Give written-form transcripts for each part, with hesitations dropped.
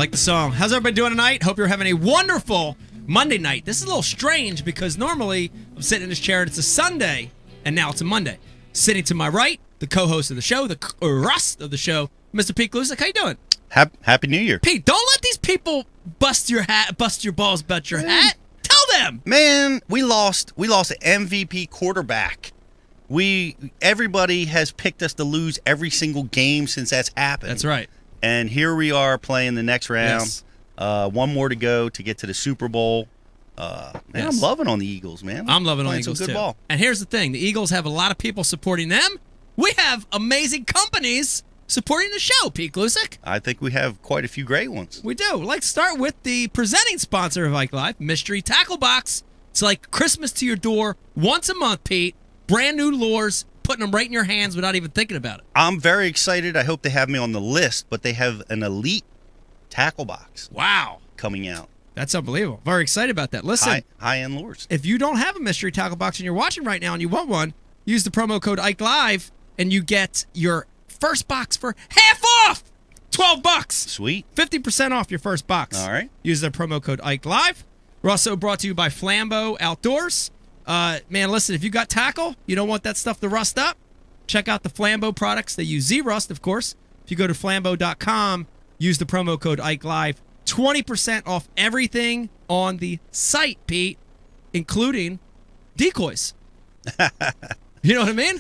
Like the song. How's everybody doing tonight? Hope you're having a wonderful Monday night. This is a little strange because normally I'm sitting in this chair and it's a Sunday, and now it's a Monday. Sitting to my right, the co-host of the show, the rust of the show, Mr. Pete Glusick. How you doing? Happy New Year. Pete, don't let these people bust your balls about your hat. Tell them. Man, we lost an MVP quarterback. Everybody has picked us to lose every single game since that's happened. That's right. And here we are playing the next round. Yes. One more to go to get to the Super Bowl. Man, Yes. I'm loving on the Eagles, man. I'm loving on the Playing some Eagles, good too. ball. And here's the thing. The Eagles have a lot of people supporting them. We have amazing companies supporting the show, Pete Glusick. I think we have quite a few great ones. We do. Let's start with the presenting sponsor of IKE Live, Mystery Tackle Box. It's like Christmas to your door once a month, Pete. Brand new lures, putting them right in your hands without even thinking about it. I'm very excited. I hope they have me on the list, but they have an elite tackle box Wow. coming out. That's unbelievable. Very excited about that. Listen, High-end lures. if you don't have a Mystery Tackle Box and you're watching right now and you want one, use the promo code IKE Live and you get your first box for half off. $12. Sweet. 50% off your first box. All right. Use the promo code IKE Live. We're also brought to you by Flambeau Outdoors. Man, listen, if you got tackle, you don't want that stuff to rust up, check out the Flambeau products. They use Z-Rust, of course. If you go to flambeau.com, use the promo code IKE Live. 20% off everything on the site, Pete, including decoys. You know what I mean?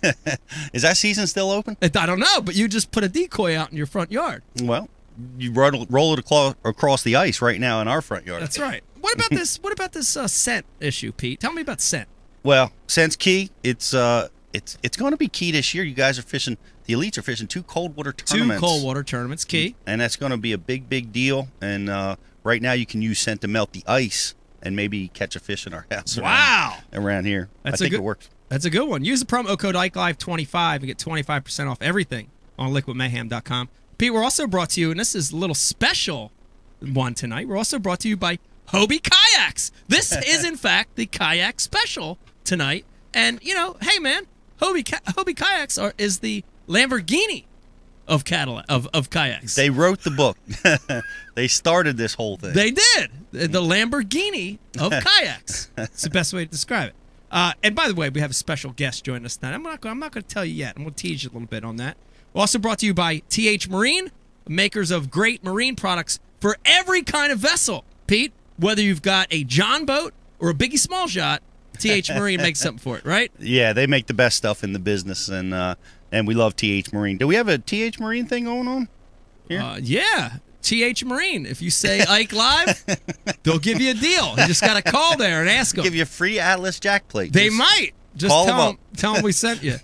Is that season still open? I don't know, but you just put a decoy out in your front yard. Well, you roll it across the ice right now in our front yard. That's right. What about this? What about this scent issue, Pete? Tell me about scent. Well, since key, it's going to be key this year. You guys are fishing. The elites are fishing 2 cold water tournaments. 2 cold water tournaments, key. And that's going to be a big deal. And right now you can use scent to melt the ice and maybe catch a fish in our house. Wow. Around here. I think it works. That's a good one. Use the promo code IKELive25 and get 25% off everything on liquidmayhem.com. Pete, we're also brought to you, and this is a little special one tonight, we're also brought to you by Hobie Kayaks. This is, in fact, the kayak special tonight. And, you know, hey, man, Hobie Kayaks is the Lamborghini of kayaks. They wrote the book. They started this whole thing. They did. The Lamborghini of kayaks. It's the best way to describe it. And by the way, we have a special guest joining us tonight. I'm not going to tell you yet. I'm going to tease you a little bit on that. We're also brought to you by TH Marine, makers of great marine products for every kind of vessel. Pete, whether you've got a John boat or a Biggie Small Shot, TH Marine makes something for it, right? Yeah, they make the best stuff in the business, and we love TH Marine. Do we have a TH Marine thing going on here? Yeah. TH Marine. If you say IKE Live, they'll give you a deal. You just got to call there and ask them. Give you a free Atlas Jack plate. They might. Just tell them we sent you.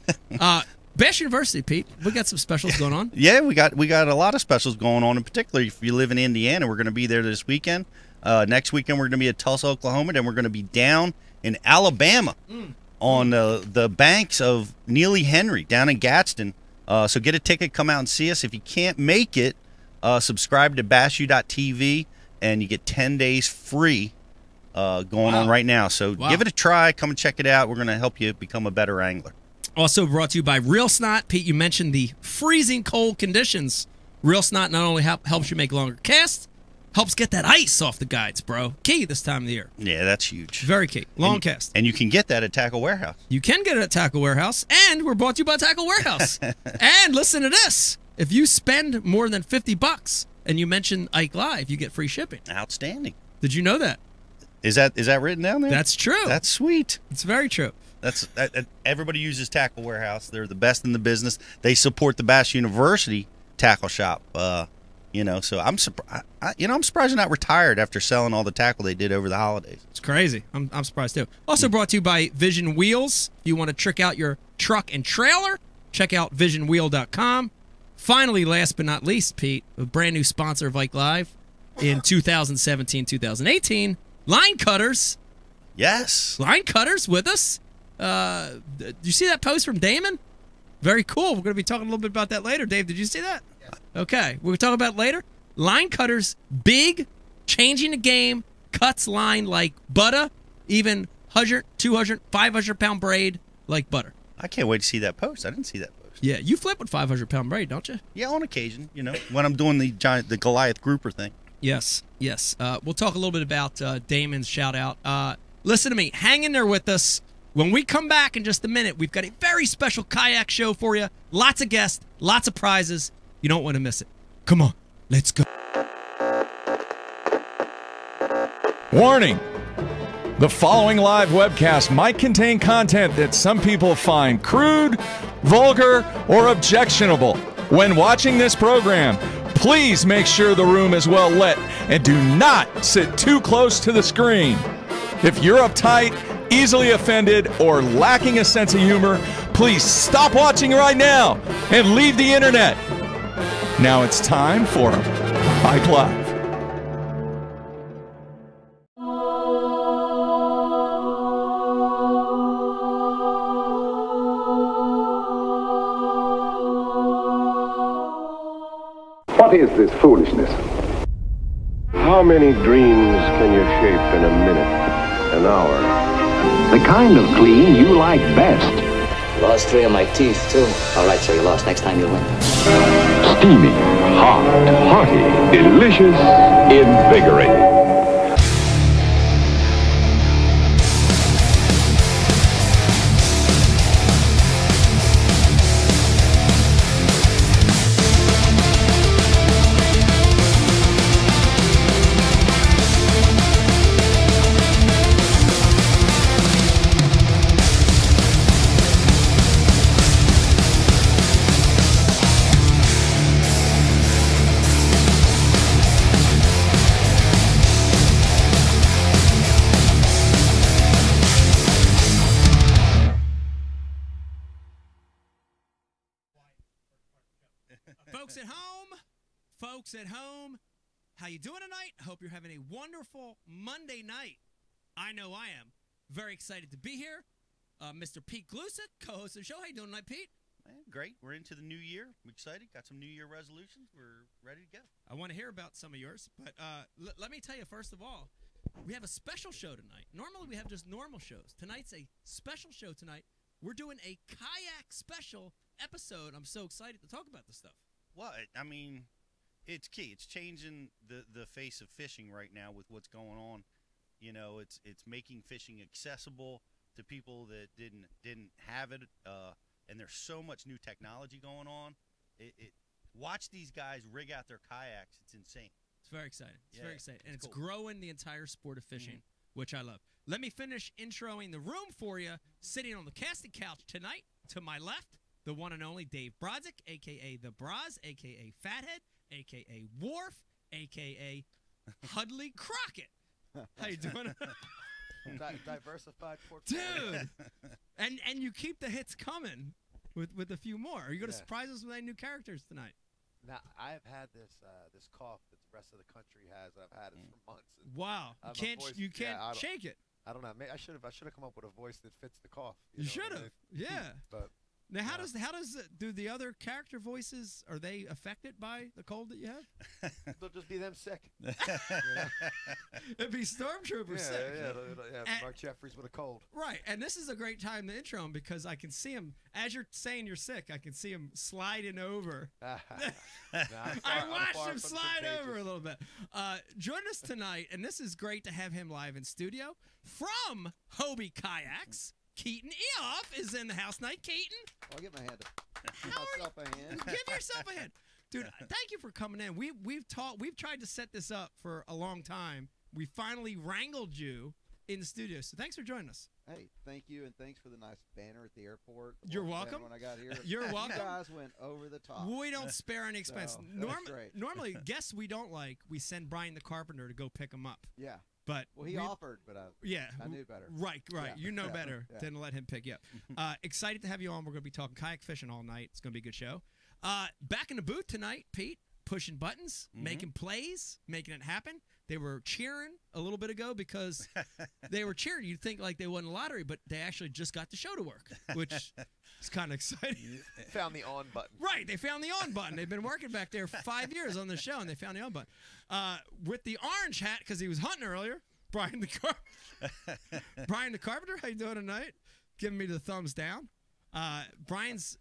Bash University, Pete. We got some specials going on. Yeah, we got a lot of specials going on. In particular, if you live in Indiana, we're going to be there this weekend. Next weekend, we're going to be at Tulsa, Oklahoma. Then we're going to be down in Alabama on the banks of Neely Henry down in Gadsden. So get a ticket, come out and see us. If you can't make it, subscribe to bashu.tv, and you get 10 days free going on right now. So give it a try. Come and check it out. We're going to help you become a better angler. Also brought to you by Real Snot. Pete, you mentioned the freezing cold conditions. Real Snot not only helps you make longer casts, helps get that ice off the guides, bro. Key this time of the year. Yeah, that's huge. Very key. Long cast. And you can get that at Tackle Warehouse. You can get it at Tackle Warehouse, and we're brought to you by Tackle Warehouse. And listen to this. If you spend more than $50 and you mention IKE Live, you get free shipping. Outstanding. Did you know that? Is that written down there? That's true. That's sweet. It's very true. Everybody uses Tackle Warehouse. They're the best in the business. They support the Bass University tackle shop. So I'm surprised. I'm surprised they're not retired after selling all the tackle they did over the holidays. It's crazy. I'm surprised too. Also brought to you by Vision Wheels. If you want to trick out your truck and trailer, check out visionwheel.com. Finally, last but not least, Pete, a brand new sponsor of IKE Live in 2017-2018, Line Cutters. Yes. Line Cutters with us. Did you see that post from Damon? Very cool. We're going to be talking a little bit about that later. Dave, did you see that? Yeah. Okay. We'll talk about it later. Line Cutters, big, changing the game, cuts line like butter, even 100, 200, 500-pound braid like butter. I can't wait to see that post. I didn't see that post. Yeah, you flip with 500-pound braid, don't you? Yeah, on occasion, when I'm doing the Goliath grouper thing. Yes, yes. We'll talk a little bit about Damon's shout out. Listen to me. Hang in there with us. When we come back in just a minute, we've got a very special kayak show for you. Lots of guests, lots of prizes. You don't want to miss it. Come on, let's go. Warning! The following live webcast might contain content that some people find crude, vulgar, or objectionable. When watching this program, please make sure the room is well lit and do not sit too close to the screen. If you're uptight, easily offended, or lacking a sense of humor, please stop watching right now and leave the internet. Now it's time for IKE Live. What is this foolishness? How many dreams can you shape in a minute, an hour? The kind of clean you like best. Lost 3 of my teeth, too. All right, so you lost. Next time you'll win. Steamy, hot, hearty, delicious, invigorating. Folks at home, how you doing tonight? Hope you're having a wonderful Monday night. I know I am. Very excited to be here. Mr. Pete Glusick, co-host of the show. How you doing tonight, Pete? Man, great. We're into the new year. I'm excited. Got some New Year resolutions. We're ready to go. I want to hear about some of yours, but let me tell you, first of all, we have a special show tonight. Normally, we have just normal shows. Tonight's a special show tonight. We're doing a kayak special episode. I'm so excited to talk about this stuff. Well, I mean, it's key. It's changing the face of fishing right now with what's going on. You know, it's making fishing accessible to people that didn't have it. And there's so much new technology going on. Watch these guys rig out their kayaks. It's insane. It's very exciting. It's very exciting. And it's cool. growing the entire sport of fishing, which I love. Let me finish introing the room for you. Sitting on the casting couch tonight, to my left, the one and only Dave Brodzik, a.k.a. The Braz, a.k.a. Fathead, a.k.a. Wharf, a.k.a. Hudley Crockett. How you doing? Diversified portfolio. Dude! And you keep the hits coming with a few more. Are you going to surprise us with any new characters tonight? Now, I've had this cough that the rest of the country has. I've had it for months. Wow. You can't shake it. I don't know. I should have come up with a voice that fits the cough. You should have. Yeah. But now, do the other character voices, are they affected by the cold that you have? They'll just be them sick. It'd be Stormtrooper sick. Yeah, Mark Jeffries with a cold. Right, and this is a great time to intro him because I can see him, as you're saying you're sick, I can see him sliding over. I watched him slide over a little bit. Join us tonight, and this is great to have him live in studio, from Hobie Kayaks. Keaton Eoff is in the house tonight. Keaton, I'll get my hand up. Give myself a hand. Give yourself a hand, dude. Thank you for coming in. We've tried to set this up for a long time. We finally wrangled you in the studio, so thanks for joining us. Hey, thank you, and thanks for the nice banner at the airport. You're welcome. When I got here, You're welcome. You guys went over the top. We don't spare any expense. So, normally, guests we don't like, we send Brian the Carpenter to go pick them up. Yeah. But he offered, but I knew better. Right. Yeah. You know better than to let him pick you up. Excited to have you on. We're going to be talking kayak fishing all night. It's going to be a good show. Back in the booth tonight, Pete, pushing buttons, making plays, making it happen. They were cheering a little bit ago because they were cheering. You'd think like they won the lottery, but they actually just got the show to work, which is kind of exciting. Found the on button. Right, they found the on button. They've been working back there for 5 years on the show, and they found the on button. With the orange hat, because he was hunting earlier, Brian the Carpenter, how you doing tonight? Giving me the thumbs down. Brian's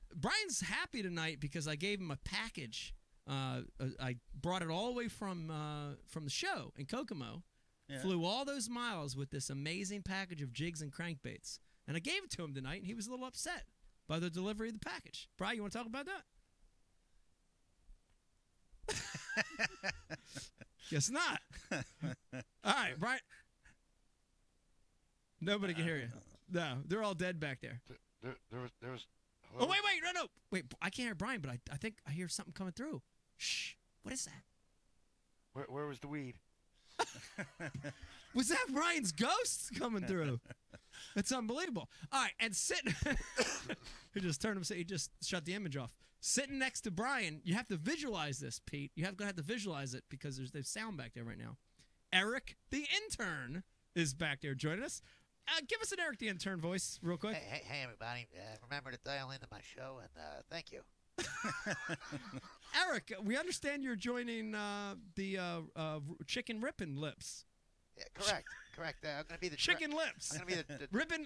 happy tonight because I gave him a package I brought it all the way from the show in Kokomo. Yeah. Flew all those miles with this amazing package of jigs and crankbaits. And I gave it to him tonight, and he was a little upset by the delivery of the package. Brian, you want to talk about that? Guess not. All right, Brian. Nobody can hear you. No, they're all dead back there. There was. Oh, wait, no. Wait, I can't hear Brian, but I think I hear something coming through. Shh. What is that? Where was the weed? Was that Brian's ghost coming through? That's unbelievable. All right, and sitting, he just turned him. He just shut the image off. Sitting next to Brian, you have to visualize this, Pete. You're gonna have to visualize it because there's sound back there right now. Eric, the intern, is back there joining us. Give us an Eric the intern voice, real quick. Hey, everybody. Remember to dial into my show, and thank you. Eric, we understand you're joining the Chicken Rippin' Lips. Yeah, correct. I'm going to be the... Chicken Lips. I'm going to be the... Rippin',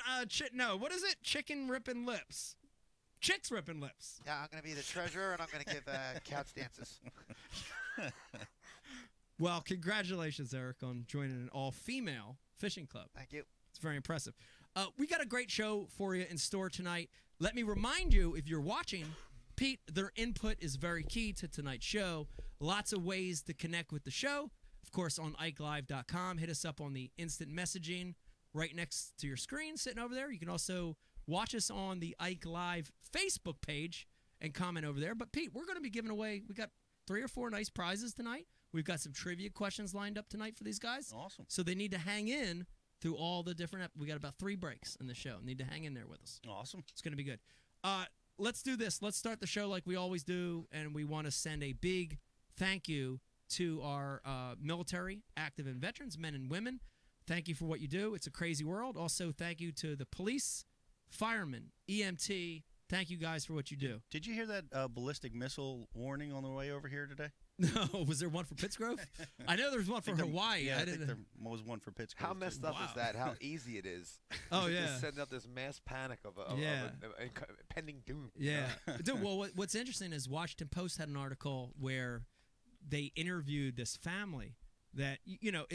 no, what is it? Chicken Rippin' Lips. Chicks Rippin' Lips. Yeah, I'm going to be the treasurer, and I'm going to give couch dances. Well, congratulations, Eric, on joining an all-female fishing club. Thank you. It's very impressive. We got a great show for you in store tonight. Let me remind you, if you're watching, Pete, their input is very key to tonight's show. Lots of ways to connect with the show. Of course, on IKELive.com. Hit us up on the instant messaging right next to your screen sitting over there. You can also watch us on the Ike Live Facebook page and comment over there. But, Pete, we're going to be giving away, we got 3 or 4 nice prizes tonight. We've got some trivia questions lined up tonight for these guys. Awesome. So they need to hang in through all the different we got about 3 breaks in the show. Need to hang in there with us. Awesome. It's going to be good. Let's do this. Let's start the show like we always do, and we want to send a big thank you to our military, active and veterans, men and women. Thank you for what you do. It's a crazy world. Also, thank you to the police, firemen, EMT. Thank you guys for what you do. Did you hear that ballistic missile warning on the way over here today? No, was there one for Pittsgrove? I know there's one for Hawaii. Yeah, I think there was one for Pittsgrove. How messed up is that? How easy it is. Oh, yeah. Just sending out this mass panic of a impending doom. Yeah. Dude, well, what's interesting is Washington Post had an article where they interviewed this family that, you know,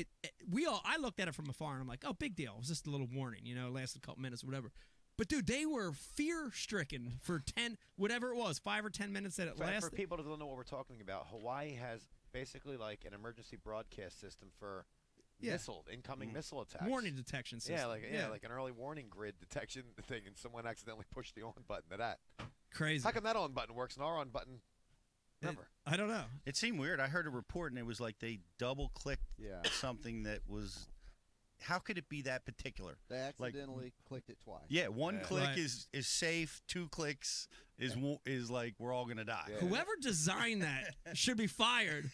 I looked at it from afar and I'm like, oh, big deal. It was just a little warning, you know, it lasted a couple minutes or whatever. But, dude, they were fear-stricken for 10, whatever it was, 5 or 10 minutes that it lasted. For people that don't know what we're talking about, Hawaii has basically like an emergency broadcast system for incoming missile attacks. Warning detection system. Like an early warning grid detection thing, and someone accidentally pushed the on button to that. Crazy. How come that on button works and our on button never? I don't know. It seemed weird. I heard a report, and it was like they double-clicked something that was... How could it be that particular? They accidentally clicked it twice. Yeah, one click is safe. 2 clicks is like we're all gonna die. Yeah. Whoever designed that should be fired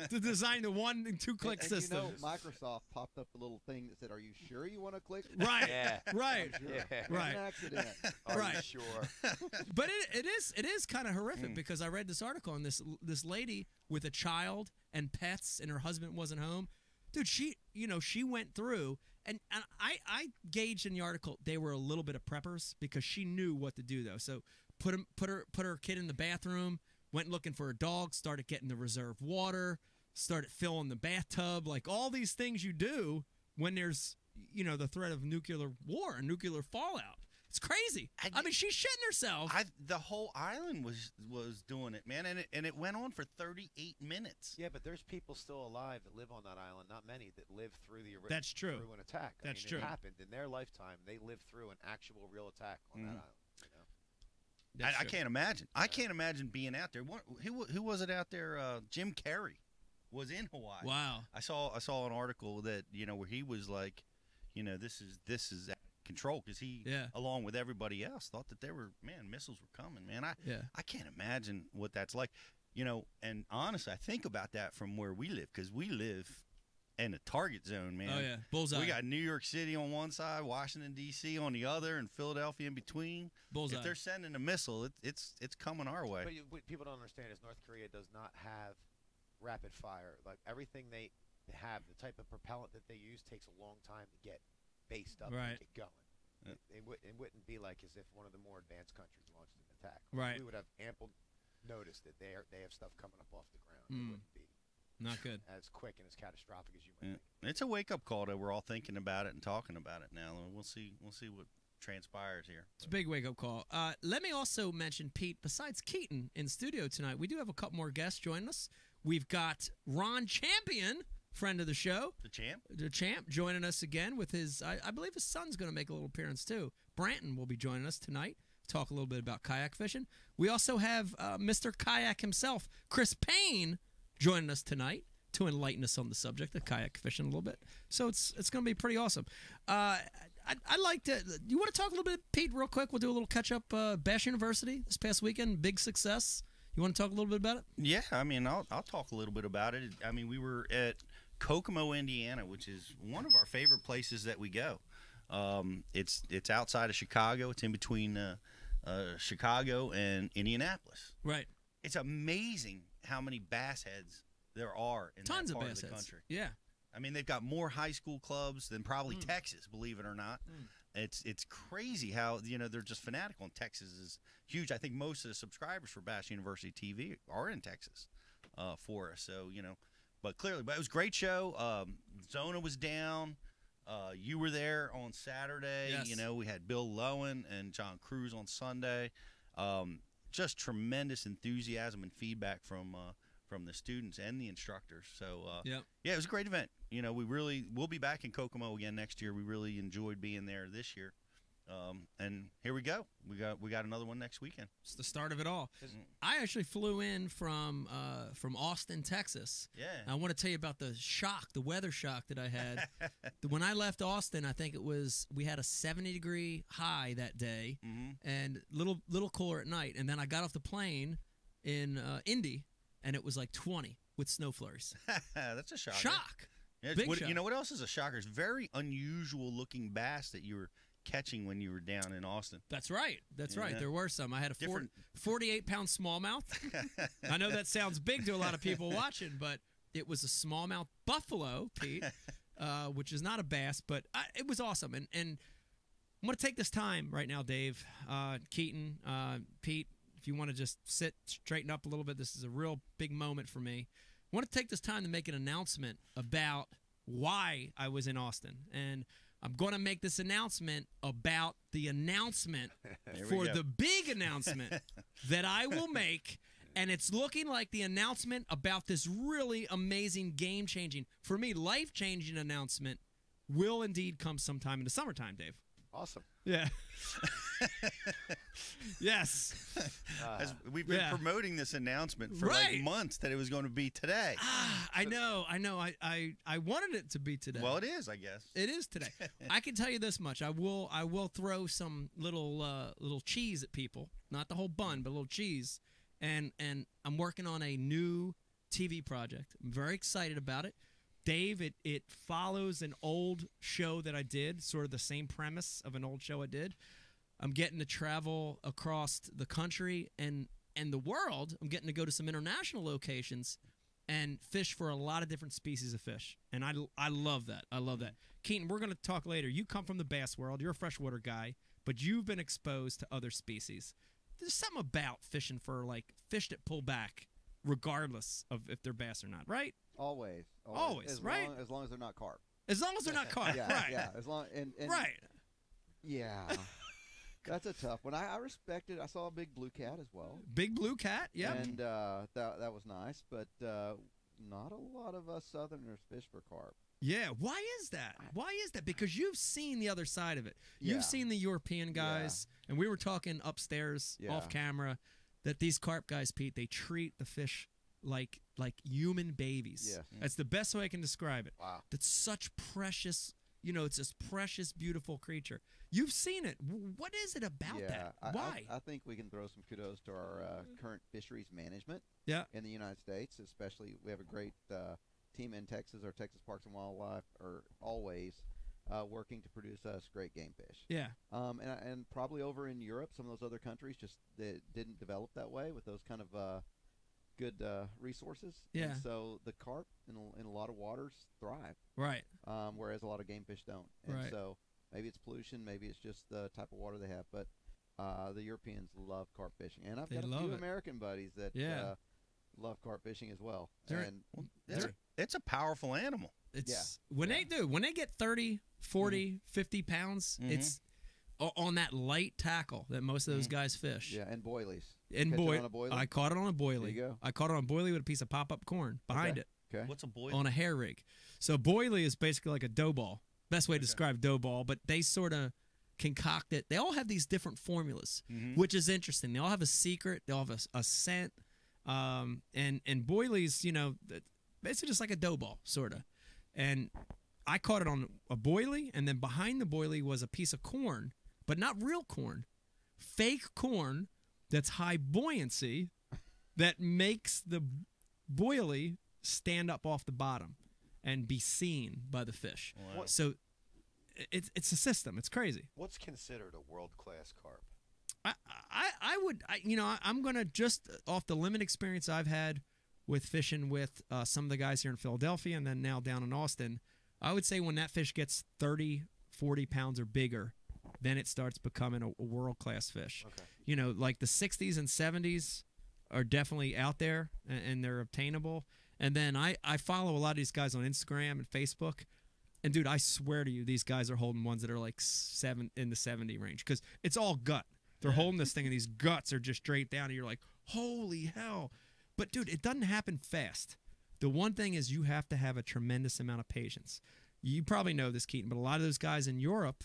to design the 1 and 2 click system. You know, Microsoft popped up a little thing that said, "Are you sure you want to click?" Right. Yeah. Right. Sure. Yeah. Right. An accident. Are you sure? But it is kind of horrific because I read this article on this lady with a child and pets and her husband wasn't home. Dude, she went through, and I gauged in the article they were a little bit of preppers because she knew what to do though. So put her kid in the bathroom, went looking for a dog, started getting the reserve water, started filling the bathtub, like all these things you do when there's the threat of nuclear war and nuclear fallout. It's crazy. I mean, she's shitting herself. The whole island was doing it, man, and it went on for 38 minutes. Yeah, but there's people still alive that live on that island. Not many that lived through That's true. Through an attack. That's true. It happened in their lifetime. They lived through an actual real attack on that island. You know? I can't imagine. I can't imagine being out there. Who was it out there? Jim Carrey was in Hawaii. Wow. I saw an article that where he was like, this is control because he along with everybody else thought that missiles were coming, man. I can't imagine what that's like, and honestly I think about that from where we live because we live in a target zone, man. Oh yeah, bullseye. We got New York City on one side, Washington D.C. on the other, and Philadelphia in between. Bullseye. If they're sending a missile, it's coming our way. But what people don't understand is North Korea does not have rapid fire. Like everything they have, the type of propellant that they use takes a long time to get based up and get going. It wouldn't be like as if one of the more advanced countries launched an attack. Right. We would have ample noticed that they have stuff coming up off the ground. It wouldn't be Not good. as quick and as catastrophic as you might think. It's a wake-up call that we're all thinking about it and talking about it now. We'll see what transpires here. It's a big wake-up call. Let me also mention, Pete, besides Keaton in studio tonight, we do have a couple more guests joining us. We've got Ron Champion, friend of the show. The champ, joining us again with his, I believe his son's going to make a little appearance too. Branton will be joining us tonight, talk a little bit about kayak fishing. We also have Mr. Kayak himself, Chris Payne, joining us tonight to enlighten us on the subject of kayak fishing a little bit. So it's going to be pretty awesome. I'd like to, you want to talk a little bit, Pete, real quick? We'll do a little catch-up. Bash University this past weekend, big success. You want to talk a little bit about it? Yeah, I mean, I'll talk a little bit about it. I mean, we were at Kokomo, Indiana, which is one of our favorite places that we go. It's outside of Chicago. It's in between Chicago and Indianapolis. Right. It's amazing how many bass heads there are in Tons that of part bass of the heads. country. Yeah. I mean, they've got more high school clubs than probably Texas, believe it or not. It's crazy how, they're just fanatical, and Texas is huge. I think most of the subscribers for Bass University TV are in Texas for us. So, but it was a great show. Zona was down. You were there on Saturday. Yes. We had Bill Lowen and John Cruz on Sunday. Just tremendous enthusiasm and feedback from the students and the instructors. So, yeah, it was a great event. We'll be back in Kokomo again next year. We really enjoyed being there this year. And here we go. We got another one next weekend. It's the start of it all. I actually flew in from Austin, Texas. Yeah. I want to tell you about the weather shock that I had. When I left Austin, I think we had a 70-degree high that day, and little cooler at night. And then I got off the plane in Indy, and it was like 20 with snow flurries. That's a shocker. Shock. Yeah, Big shock. You know what else is a shocker? It's very unusual looking bass that you were catching when you were down in Austin. That's right. There were some. I had a 48-pound smallmouth. I know that sounds big to a lot of people watching, but it was a smallmouth buffalo, Pete, which is not a bass, but it was awesome. And I'm going to take this time right now, Dave, Keaton, Pete, if you want to just straighten up a little bit. This is a real big moment for me. I want to take this time to make an announcement about why I was in Austin. And I'm going to make this announcement about the announcement for the big announcement that I will make. And it's looking like the announcement about this really amazing, game-changing, for me, life-changing announcement will indeed come sometime in the summertime, Dave. Awesome. Yeah. Yes. We've been promoting this announcement for like months that it was going to be today. I know. I wanted it to be today. Well, it is, I guess. It is today. I can tell you this much. I will throw some little cheese at people. Not the whole bun, but a little cheese. And I'm working on a new TV project. I'm very excited about it. Dave, it follows an old show that I did, sort of the same premise of an old show I did. I'm getting to travel across the country and the world. I'm getting to go to some international locations and fish for a lot of different species of fish. And I love that. I love that. Keaton, we're going to talk later. You come from the bass world. You're a freshwater guy, but you've been exposed to other species. There's something about fishing for, like, fish that pull back regardless of if they're bass or not, right? Always, right? As long as they're not carp. As long as they're not carp, right? Yeah, as long and right. Yeah, that's a tough one. I respect it. I saw a big blue cat as well. Big blue cat, yeah. And that was nice, but not a lot of us Southerners fish for carp. Yeah, why is that? Why is that? Because you've seen the other side of it. Yeah. You've seen the European guys, and we were talking upstairs off camera that these carp guys, Pete, they treat the fish like human babies. Yes. That's the best way I can describe it. Wow. That's such precious, it's this precious, beautiful creature. You've seen it. What is it about that? Why? I think we can throw some kudos to our current fisheries management in the United States, especially. We have a great team in Texas. Our Texas Parks and Wildlife are always working to produce us great game fish. Yeah. And probably over in Europe, some of those other countries just didn't develop that way with those kind of good resources. Yeah. And so the carp in a lot of waters thrive. Right. Whereas a lot of game fish don't. And right. so maybe it's pollution, maybe it's just the type of water they have. But The Europeans love carp fishing, and I've They got a love few it. American buddies that Yeah. love carp fishing as well. They're- And It's a powerful animal. It's when they get 30, 40, 50 pounds, it's on that light tackle that most of those guys fish. yeah, and boilies. And Catch it on a boilie? I caught it on a boilie. There you go. I caught it on a boilie with a piece of pop-up corn behind Okay. it Okay. What's a boy? on a hair rig. So boilie is basically like a dough ball. Best way to describe dough ball, but they sort of concoct it. They all have these different formulas, which is interesting. They all have a secret. They all have a scent. And boilies, basically just like a dough ball, sort of. And I caught it on a boilie, and then behind the boilie was a piece of corn, but not real corn, fake corn that's high buoyancy that makes the boilie stand up off the bottom and be seen by the fish. Wow. So it's a system. It's crazy. What's considered a world-class carp? I'm gonna just off the limited experience I've had with fishing with some of the guys here in Philadelphia and then now down in Austin, I would say when that fish gets 30, 40 pounds or bigger, then it starts becoming a world-class fish. Okay. Like the 60s and 70s are definitely out there and they're obtainable. And then I follow a lot of these guys on Instagram and Facebook. And dude, I swear to you, these guys are holding ones that are like in the 70 range because it's all gut. They're holding this thing and these guts are just straight down and you're like, holy hell. But dude, it doesn't happen fast. The one thing is you have to have a tremendous amount of patience. You probably know this, Keaton, but a lot of those guys in Europe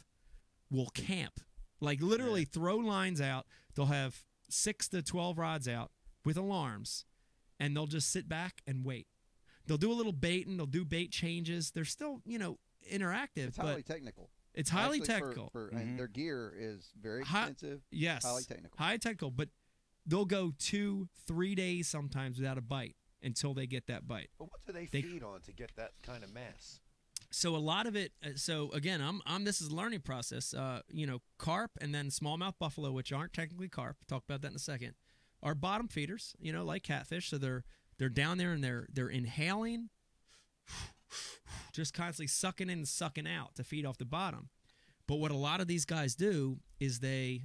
will camp. Like literally throw lines out. They'll have 6 to 12 rods out with alarms and they'll just sit back and wait. They'll do a little baiting. They'll do bait changes. They're still, interactive. It's highly technical. It's highly Actually, technical. And their gear is very expensive. Yes. Highly technical. Highly technical, but they'll go 2-3 days sometimes without a bite until they get that bite. But what do they feed on to get that kind of mass? So a lot of it. So again, this is a learning process. Carp and then smallmouth buffalo, which aren't technically carp. We'll talk about that in a second. Are bottom feeders. Like catfish. So they're down there and they're inhaling, just constantly sucking in and sucking out to feed off the bottom. But what a lot of these guys do is they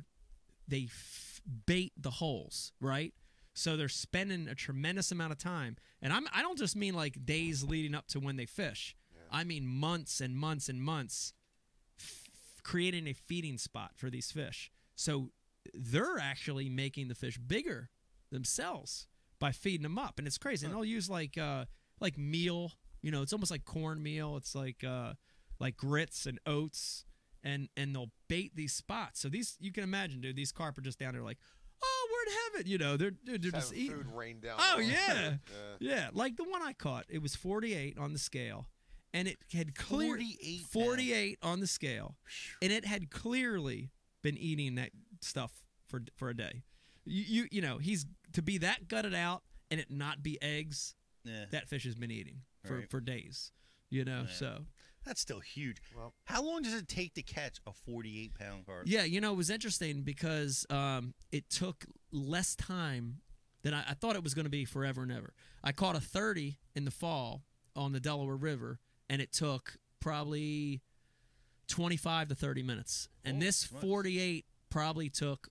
bait the holes, right? So they're spending a tremendous amount of time, and I don't just mean like days leading up to when they fish. Yeah. I mean months and months and months creating a feeding spot for these fish. So they're actually making the fish bigger themselves by feeding them up, and it's crazy. And they'll use like meal, it's almost like cornmeal. It's like grits and oats, and they'll bait these spots. So you can imagine, dude, these carp are just down there like, oh, we're in heaven, they're just eating. Food rain down. Oh yeah. Yeah. Like the one I caught, it was 48 on the scale, and it had 48 on the scale, and it had clearly been eating that stuff for a day. He's to be that gutted out and it not be eggs. Yeah. That fish has been eating for days. So that's still huge. Well, how long does it take to catch a 48-pound carp? Yeah, it was interesting because it took less time than I thought it was going to be forever and ever. I caught a 30 in the fall on the Delaware River, and it took probably 25 to 30 minutes. And this 48 probably took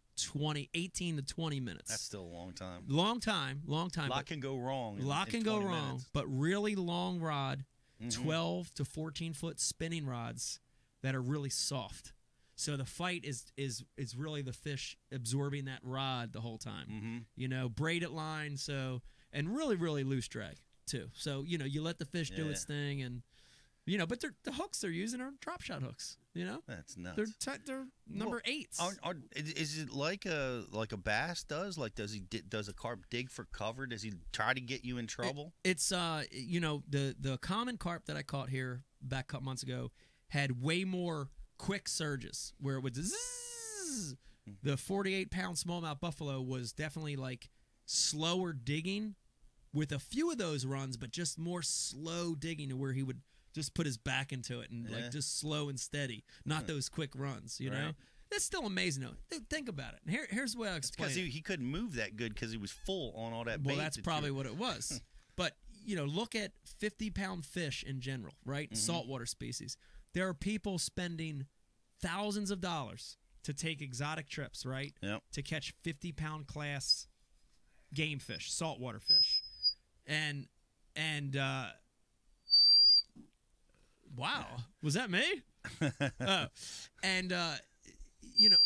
18 to 20 minutes. That's still a long time. Long time. A lot can go wrong. But really long rod. 12 to 14 foot spinning rods that are really soft. So the fight is really the fish absorbing that rod the whole time. Braided line, and really, really loose drag too. So, you let the fish do its thing, and but the hooks they're using are drop shot hooks. That's nuts. They're number 8s. Is it like a bass does? Like does a carp dig for cover? Does he try to get you in trouble? It's the common carp that I caught here back a couple months ago had way more quick surges where it would zzz. The 48-pound smallmouth buffalo was definitely like slower digging with a few of those runs, but just more slow digging to where he would just put his back into it and like just slow and steady, not those quick runs, know? That's still amazing though. Dude, think about it. Here's the way I explain it. Because he couldn't move that good because he was full on all that bait. Well, that's probably what it was. But, look at 50-pound fish in general, right? Saltwater species. There are people spending thousands of dollars to take exotic trips, right? Yep. To catch 50-pound class game fish, saltwater fish. And wow, was that me? Oh, and you know,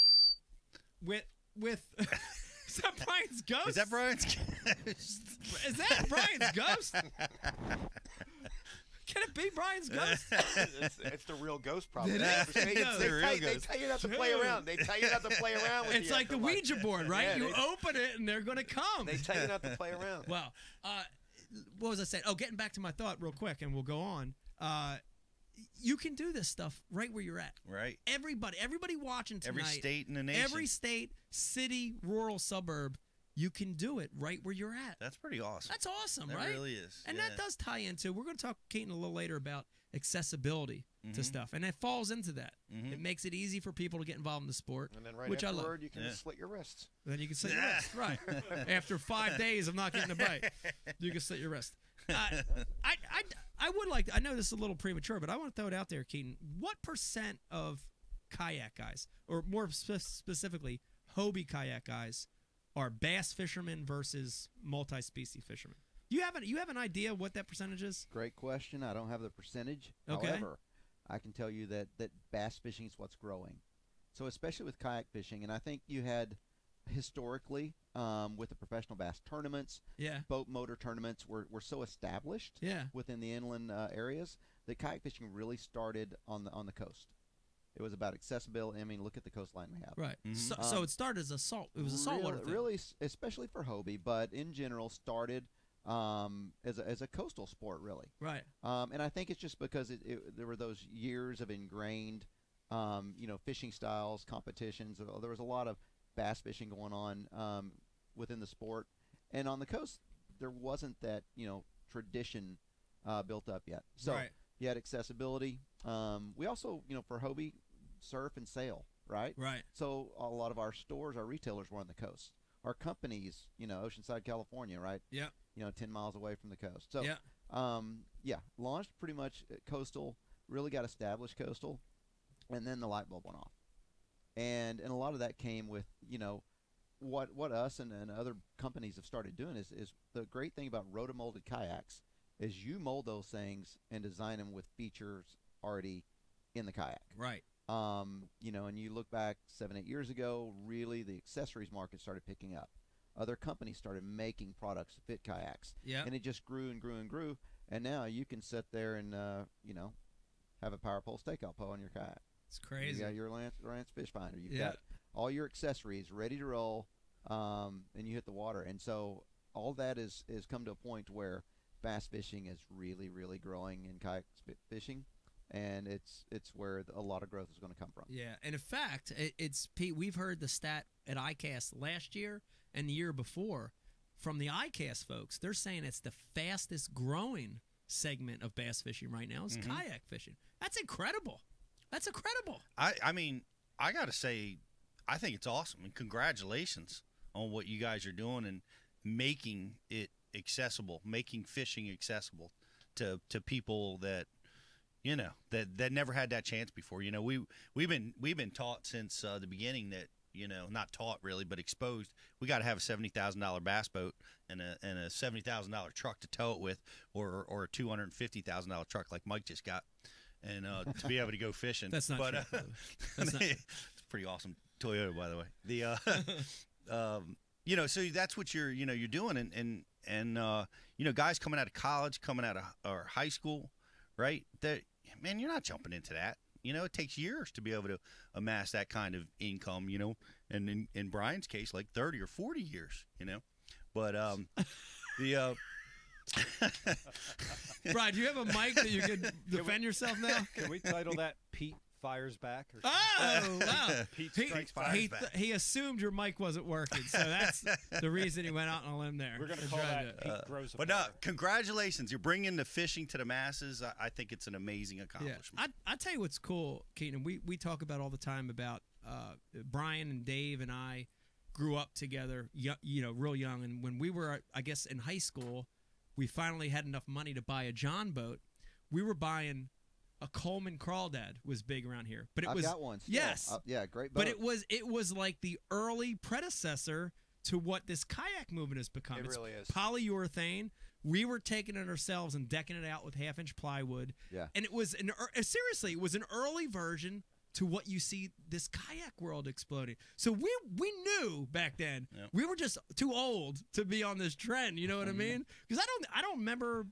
with is that Brian's ghost? Is that Brian's ghost? Is that Brian's ghost? Can it be Brian's ghost? It's the real ghost, probably. It is the They tell you not to play around. They tell you not to play around with It's like the Ouija board, right? Yeah, you open it and they're going to come. They tell you not to play around. Well, what was I saying? Oh, getting back to my thought real quick, and we'll go on. You can do this stuff right where you're at. Right. Everybody watching tonight. Every state in the nation. Every state, city, rural, suburb. You can do it right where you're at. That's pretty awesome. That's awesome, that right? It really is. And yeah. that does tie into, we're going to talk, Keaton, a little later about accessibility to stuff. And it falls into that. It makes it easy for people to get involved in the sport. And then right which afterward, I love. you can slit your wrists. Then you can slit your wrist, right. After 5 days of not getting a bite, you can slit your wrist. I would like, I know this is a little premature, but I want to throw it out there, Keaton. What percent of kayak guys, or more specifically, Hobie kayak guys, are bass fishermen versus multi-species fishermen? You have an idea what that percentage is? Great question. I don't have the percentage. Okay. However, I can tell you that bass fishing is what's growing. So especially with kayak fishing, and I think you had historically with the professional bass tournaments, boat motor tournaments were so established within the inland areas that kayak fishing really started on the coast. It was about accessibility. I mean, look at the coastline we have. Right. So it started as it was a saltwater thing. Really, especially for Hobie, but in general started as a coastal sport, really. Right. And I think it's just because there were those years of ingrained, fishing styles, competitions. There was a lot of bass fishing going on within the sport, and on the coast there wasn't that tradition built up yet. So you had accessibility. We also, for Hobie, surf and sail, right? Right. So a lot of our stores, our retailers were on the coast. Our companies, Oceanside, California, right? Yeah. 10 miles away from the coast. So, launched pretty much coastal, really got established coastal, and then the light bulb went off. And a lot of that came with, what us and other companies have started doing is the great thing about rotomolded kayaks is you mold those things and design them with features already in the kayak. Right. And you look back 7-8 years ago, really the accessories market started picking up. Other companies started making products to fit kayaks. Yeah. And it just grew and grew and grew. And now you can sit there and, have a power pole stakeout pole on your kayak. It's crazy. You got your Lance fish finder. You've got all your accessories ready to roll, and you hit the water. And so all that is come to a point where bass fishing is really, really growing in kayak fishing. And it's where a lot of growth is going to come from. Yeah, and in fact, it's Pete. We've heard the stat at ICAST last year and the year before from the ICAST folks. They're saying it's the fastest growing segment of bass fishing right now is kayak fishing. That's incredible. That's incredible. I mean, I got to say, I think it's awesome, and congratulations on what you guys are doing and making it accessible, making fishing accessible to people that. That never had that chance before. We've been taught since the beginning that not taught really, but exposed. We got to have a $70,000 bass boat and a $70,000 truck to tow it with, or a $250,000 truck like Mike just got, and to be able to go fishing. That's not true. That's not it's pretty awesome Toyota, by the way. So that's what you're doing, and guys coming out of college, coming out of or high school, right? Man, you're not jumping into that. It takes years to be able to amass that kind of income, and in Brian's case, like 30 or 40 years, But Brian, do you have a mic that you can defend yourself now? Can we title that Pete Fires Back? Or wow. Pete Strikes Back. He assumed your mic wasn't working, so that's the reason he went out on a limb there. We're going to call that Pete Grows But no, congratulations. You're bringing the fishing to the masses. I think it's an amazing accomplishment. I tell you what's cool, Keaton. We talk about all the time about Brian and Dave and I grew up together, real young. And when we were, I guess, in high school, we finally had enough money to buy a John boat. We were buying a Coleman crawdad was big around here, but I've got one. Still. Yes, yeah, great boat. But it was like the early predecessor to what this kayak movement has become. It It's really is. polyurethane. We were taking it ourselves and decking it out with 1/2-inch plywood. Yeah. And it was seriously, it was an early version to what you see this kayak world exploding. So we knew back then we were just too old to be on this trend. You know what I mean? Because I don't remember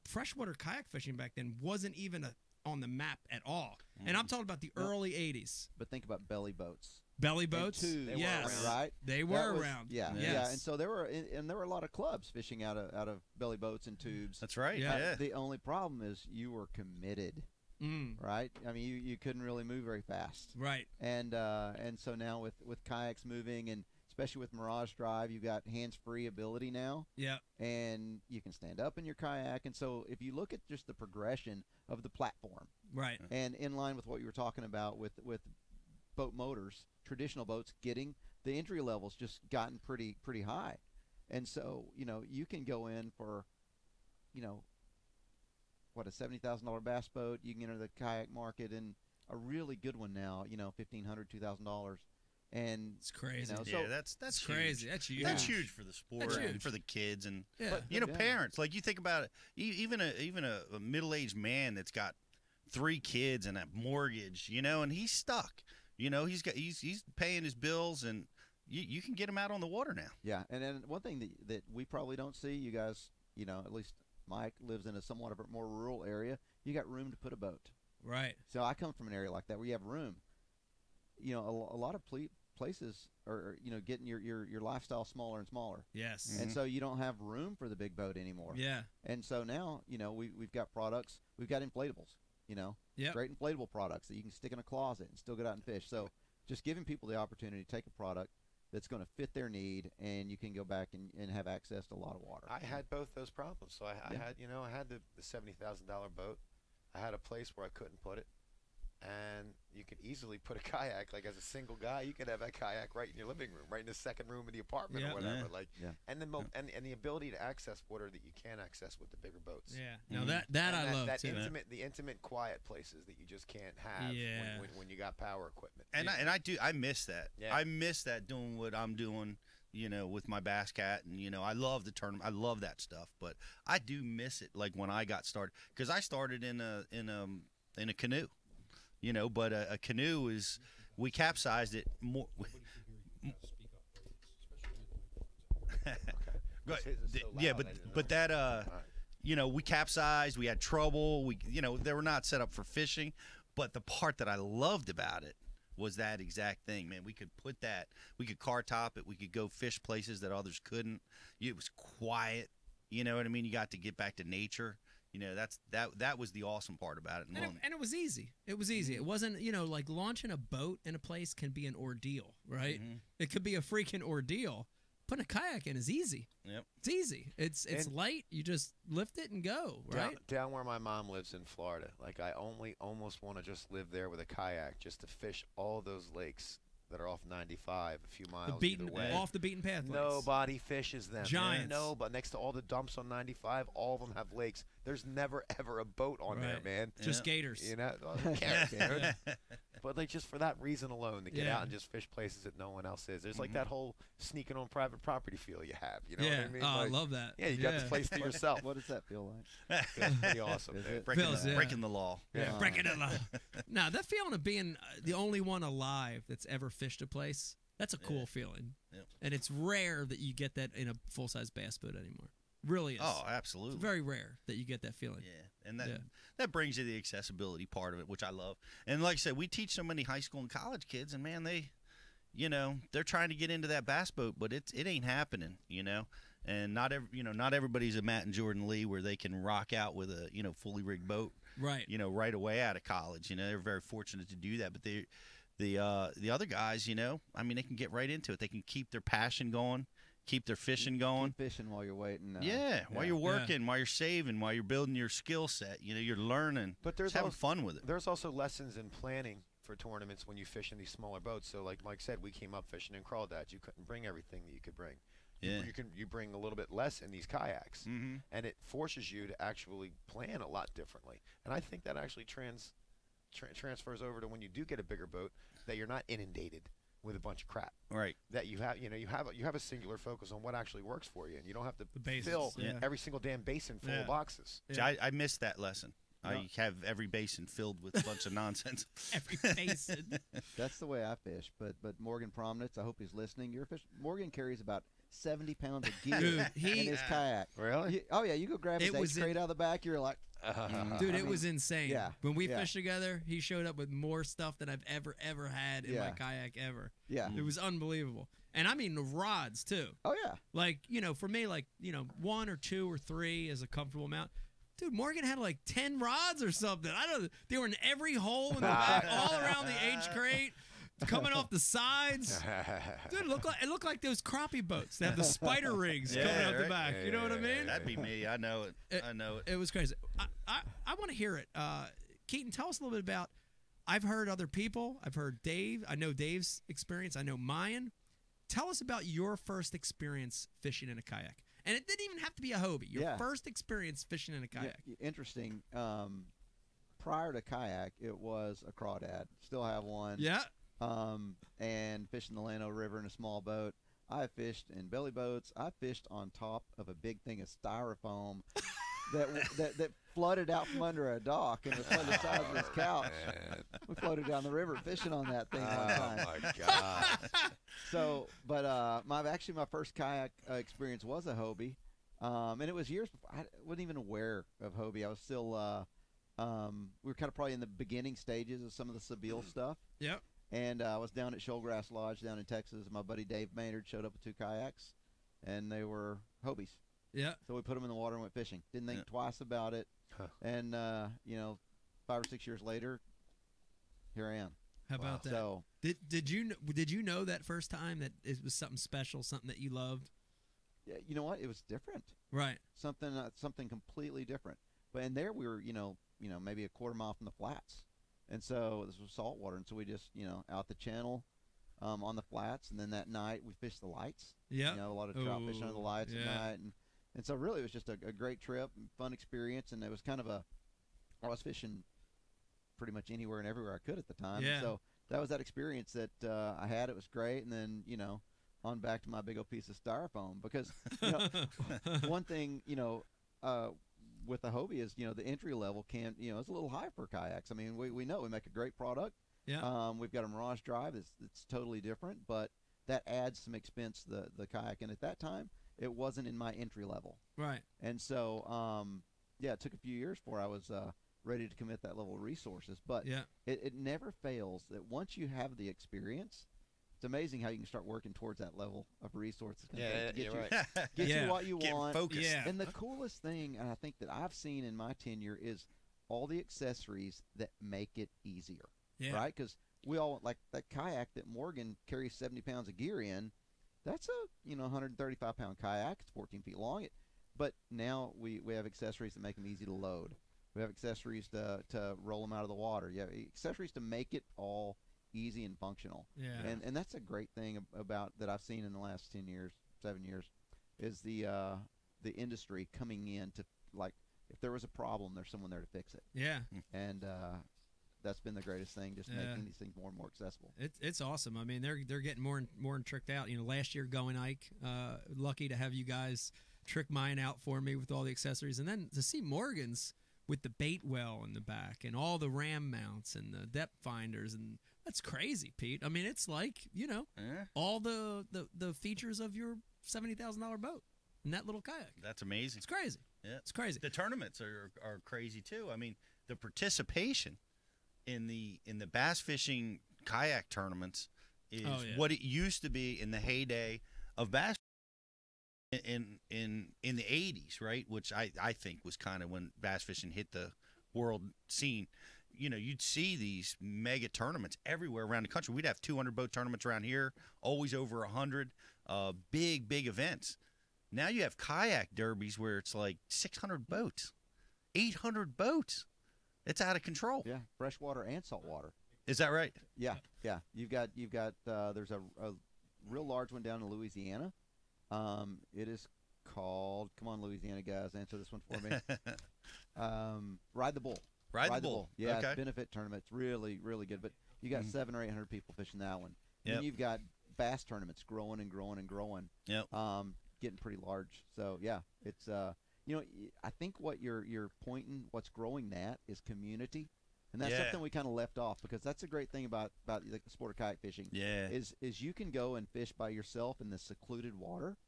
freshwater kayak fishing back then wasn't even on the map at all. And I'm talking about the early 80s. But think about belly boats. Belly boats, yes, right? They were around. Yeah, yes. yeah. And so there were a lot of clubs fishing out of belly boats and tubes. That's right. Yeah. The only problem is you were committed, right? I mean, you couldn't really move very fast, right? And so now with kayaks moving, and especially with Mirage Drive, you've got hands-free ability now. Yeah. And you can stand up in your kayak, and so if you look at just the progression of the platform, right, and in line with what you were talking about with boat motors, traditional boats getting the entry levels just gotten pretty high, and so you can go in for what, a $70,000 bass boat. You can enter the kayak market in a really good one now, $1,500, $2,000, and it's crazy. So that's crazy. Huge. That's huge. That's huge for the sport and for the kids, and parents. Like, you think about it, even a middle-aged man that's got 3 kids and a mortgage, and he's stuck. He's paying his bills, and you can get him out on the water now. Yeah, and then one thing that we probably don't see, you guys, at least Mike lives in a somewhat of a more rural area. You got room to put a boat. Right. So I come from an area like that where you have room. A lot of places are getting your lifestyle smaller and smaller. Yes. And so you don't have room for the big boat anymore. Yeah. And so now we've got products. We've got inflatables. Great inflatable products that you can stick in a closet and still get out and fish. So just giving people the opportunity to take a product that's going to fit their need, and you can go back and have access to a lot of water. I had both those problems. So I had the $70,000 boat. I had a place where I couldn't put it, and you could easily put a kayak. Like, as a single guy, you could have that kayak right in your living room, right in the second room of the apartment or whatever. And the ability to access water that you can't access with the bigger boats. Yeah. Now that I love too. The intimate, quiet places that you just can't have when you got power equipment. And I miss that. Yeah. I miss that, doing what I'm doing, with my Bass Cat, and I love the tournament. I love that stuff, but I do miss it. Like when I got started, because I started in a canoe. But a canoe we capsized it more. But that we capsized. We had trouble. They were not set up for fishing. But the part that I loved about it was that exact thing, man. We could put that. We could car top it. We could go fish places that others couldn't. It was quiet. You know what I mean? You got to get back to nature. That was the awesome part about it. And it was easy. It was easy. It wasn't, like launching a boat in a place can be an ordeal, right? Mm-hmm. It could be a freaking ordeal. Putting a kayak in is easy. Yep. It's easy. It's light. You just lift it and go, right? Down where my mom lives in Florida, like, I almost want to just live there with a kayak just to fish all those lakes that are off 95, a few miles either way. Off the beaten path lakes. Nobody fishes them. Giants. No, but next to all the dumps on 95, all of them have lakes. There's never, ever a boat on there, man. Just gators. Who cares, dude? But just for that reason alone, to get out and just fish places that no one else is. There's like that whole sneaking on private property feel you have. You know what I mean? I love that. Yeah, you got the place to yourself. What does that feel like? Feels pretty awesome. Breaking the law. Yeah, breaking the law. Now, that feeling of being the only one alive that's ever fished a place, that's a cool feeling. Yep. And it's rare that you get that in a full-size bass boat anymore. Really is. Oh, absolutely. It's very rare that you get that feeling. Yeah, and that brings you the accessibility part of it, which I love. And like I said, we teach so many high school and college kids, and man, they're trying to get into that bass boat, but it ain't happening, And not everybody's a Matt and Jordan Lee where they can rock out with a fully rigged boat, right? Right away out of college. They're very fortunate to do that, but the other guys, they can get right into it. They can keep their passion going. Keep their fishing going. Keep fishing while you're waiting. While you're working, while you're saving, while you're building your skill set. You're learning. But there's having fun with it. There's also lessons in planning for tournaments when you fish in these smaller boats. So like Mike said, we came up fishing in crawdads. You couldn't bring everything that you could bring. Yeah. You bring a little bit less in these kayaks, Mm-hmm. and it forces you to actually plan a lot differently. And I think that actually transfers over to when you do get a bigger boat, that you're not inundated with a bunch of crap. Right. That you have a singular focus on what actually works for you, and you don't have to basics, fill yeah. every single damn basin full of boxes. See, I missed that lesson. I have every basin filled with a bunch of nonsense. Every basin. That's the way I fish. But Morgan Prominence, I hope he's listening. Morgan carries about 70 pounds of gear Dude, in his kayak. Really? Oh yeah, you go grab his egg crate out of the back. You're like, dude, it was insane. Yeah, when we fished together, he showed up with more stuff than I've ever had in my kayak ever. Yeah, it was unbelievable. And I mean the rods too. Oh yeah. Like, for me, like, 1 or 2 or 3 is a comfortable amount. Dude, Morgan had like 10 rods or something. I don't know. They were in every hole in the back, all around the H crate, coming off the sides. Dude, it looked like those crappie boats. They have the spider rigs coming out the back. You know what I mean? That'd be me. I know it. I know it. It was crazy. I want to hear it. Keaton, tell us a little bit about. I've heard other people. I've heard Dave. I know Dave's experience. I know mine. Tell us about your first experience fishing in a kayak. And it didn't even have to be a Hobie. Your first experience fishing in a kayak. Yeah, interesting. Prior to kayak, it was a crawdad. Still have one. Yeah. And fishing the Llano River in a small boat. I fished in belly boats. I fished on top of a big thing of styrofoam that flooded out from under a dock and was on the size of his couch. We floated down the river fishing on that thing one time. Oh my God! But my first kayak experience was a Hobie, and it was years before. I wasn't even aware of Hobie. I was still we were kind of probably in the beginning stages of some of the Seville stuff. Yep. And I was down at Shoalgrass Lodge down in Texas. My buddy Dave Maynard showed up with 2 kayaks, and they were Hobies. Yeah. So we put them in the water and went fishing. Didn't think twice about it. Huh. And 5 or 6 years later, here I am. How about that? So did you know that first time that it was something special, something that you loved? Yeah, you know what? It was different. Right. Something completely different. But in there we were, maybe a quarter mile from the flats. And so this was saltwater, and so we just, out the channel on the flats, and then that night we fished the lights. Yeah. A lot of trout fishing under the lights at night, and so really it was just a great trip, and fun experience, and it was kind of I was fishing pretty much anywhere and everywhere I could at the time. Yeah. And so that was that experience that I had. It was great, and then on back to my big old piece of styrofoam, because one thing with the Hobie is the entry level it's a little high for kayaks. I mean, we know we make a great product. Yeah. We've got a Mirage Drive. It's totally different, but that adds some expense to the kayak. And at that time, it wasn't in my entry level. Right. And so, it took a few years before I was ready to commit that level of resources. But it never fails that once you have the experience, it's amazing how you can start working towards that level of resources. Yeah, get right. you what you want. Focused. Yeah. And the coolest thing, and I think that I've seen in my tenure, is all the accessories that make it easier. Yeah. Right? Because we all like that kayak that Morgan carries 70 pounds of gear in. That's a 135-pound kayak. It's 14 feet long. But now we have accessories that make them easy to load. We have accessories to roll them out of the water. You have accessories to make it all easy and functional. Yeah. And that's a great thing about that I've seen in the last 7 years, is the industry coming in to, like, if there was a problem, there's someone there to fix it. Yeah. And that's been the greatest thing, just making these things more and more accessible. It's awesome. I mean, they're getting more and tricked out. Last year going Ike, lucky to have you guys trick mine out for me with all the accessories, and then to see Morgan's with the bait well in the back and all the ram mounts and the depth finders, and that's crazy, Pete. I mean, it's like all the features of your $70,000 boat in that little kayak. That's amazing. It's crazy. Yeah, it's crazy. The tournaments are crazy too. I mean, the participation in the bass fishing kayak tournaments is what it used to be in the heyday of bass in the 80s, right? Which I think was kind of when bass fishing hit the world scene. You'd see these mega tournaments everywhere around the country. We'd have 200 boat tournaments around here, always over 100, big events. Now you have kayak derbies where it's like 600 boats, 800 boats. It's out of control. Yeah, freshwater and saltwater. Is that right? Yeah. You've got. There's a real large one down in Louisiana, It is called. Come on, Louisiana guys, answer this one for me. Ride the Bull. Ride the Bull. Yeah, okay. benefit tournament. It's really, really good. But you got 700 or 800 people fishing that one. Yep. And you've got bass tournaments growing and growing and growing. Yep. Getting pretty large. So yeah, it's you know, I think what you're pointing, what's growing that is community, and that's something we kind of left off, because that's a great thing about the sport of kayak fishing. Yeah. Is you can go and fish by yourself in the secluded water,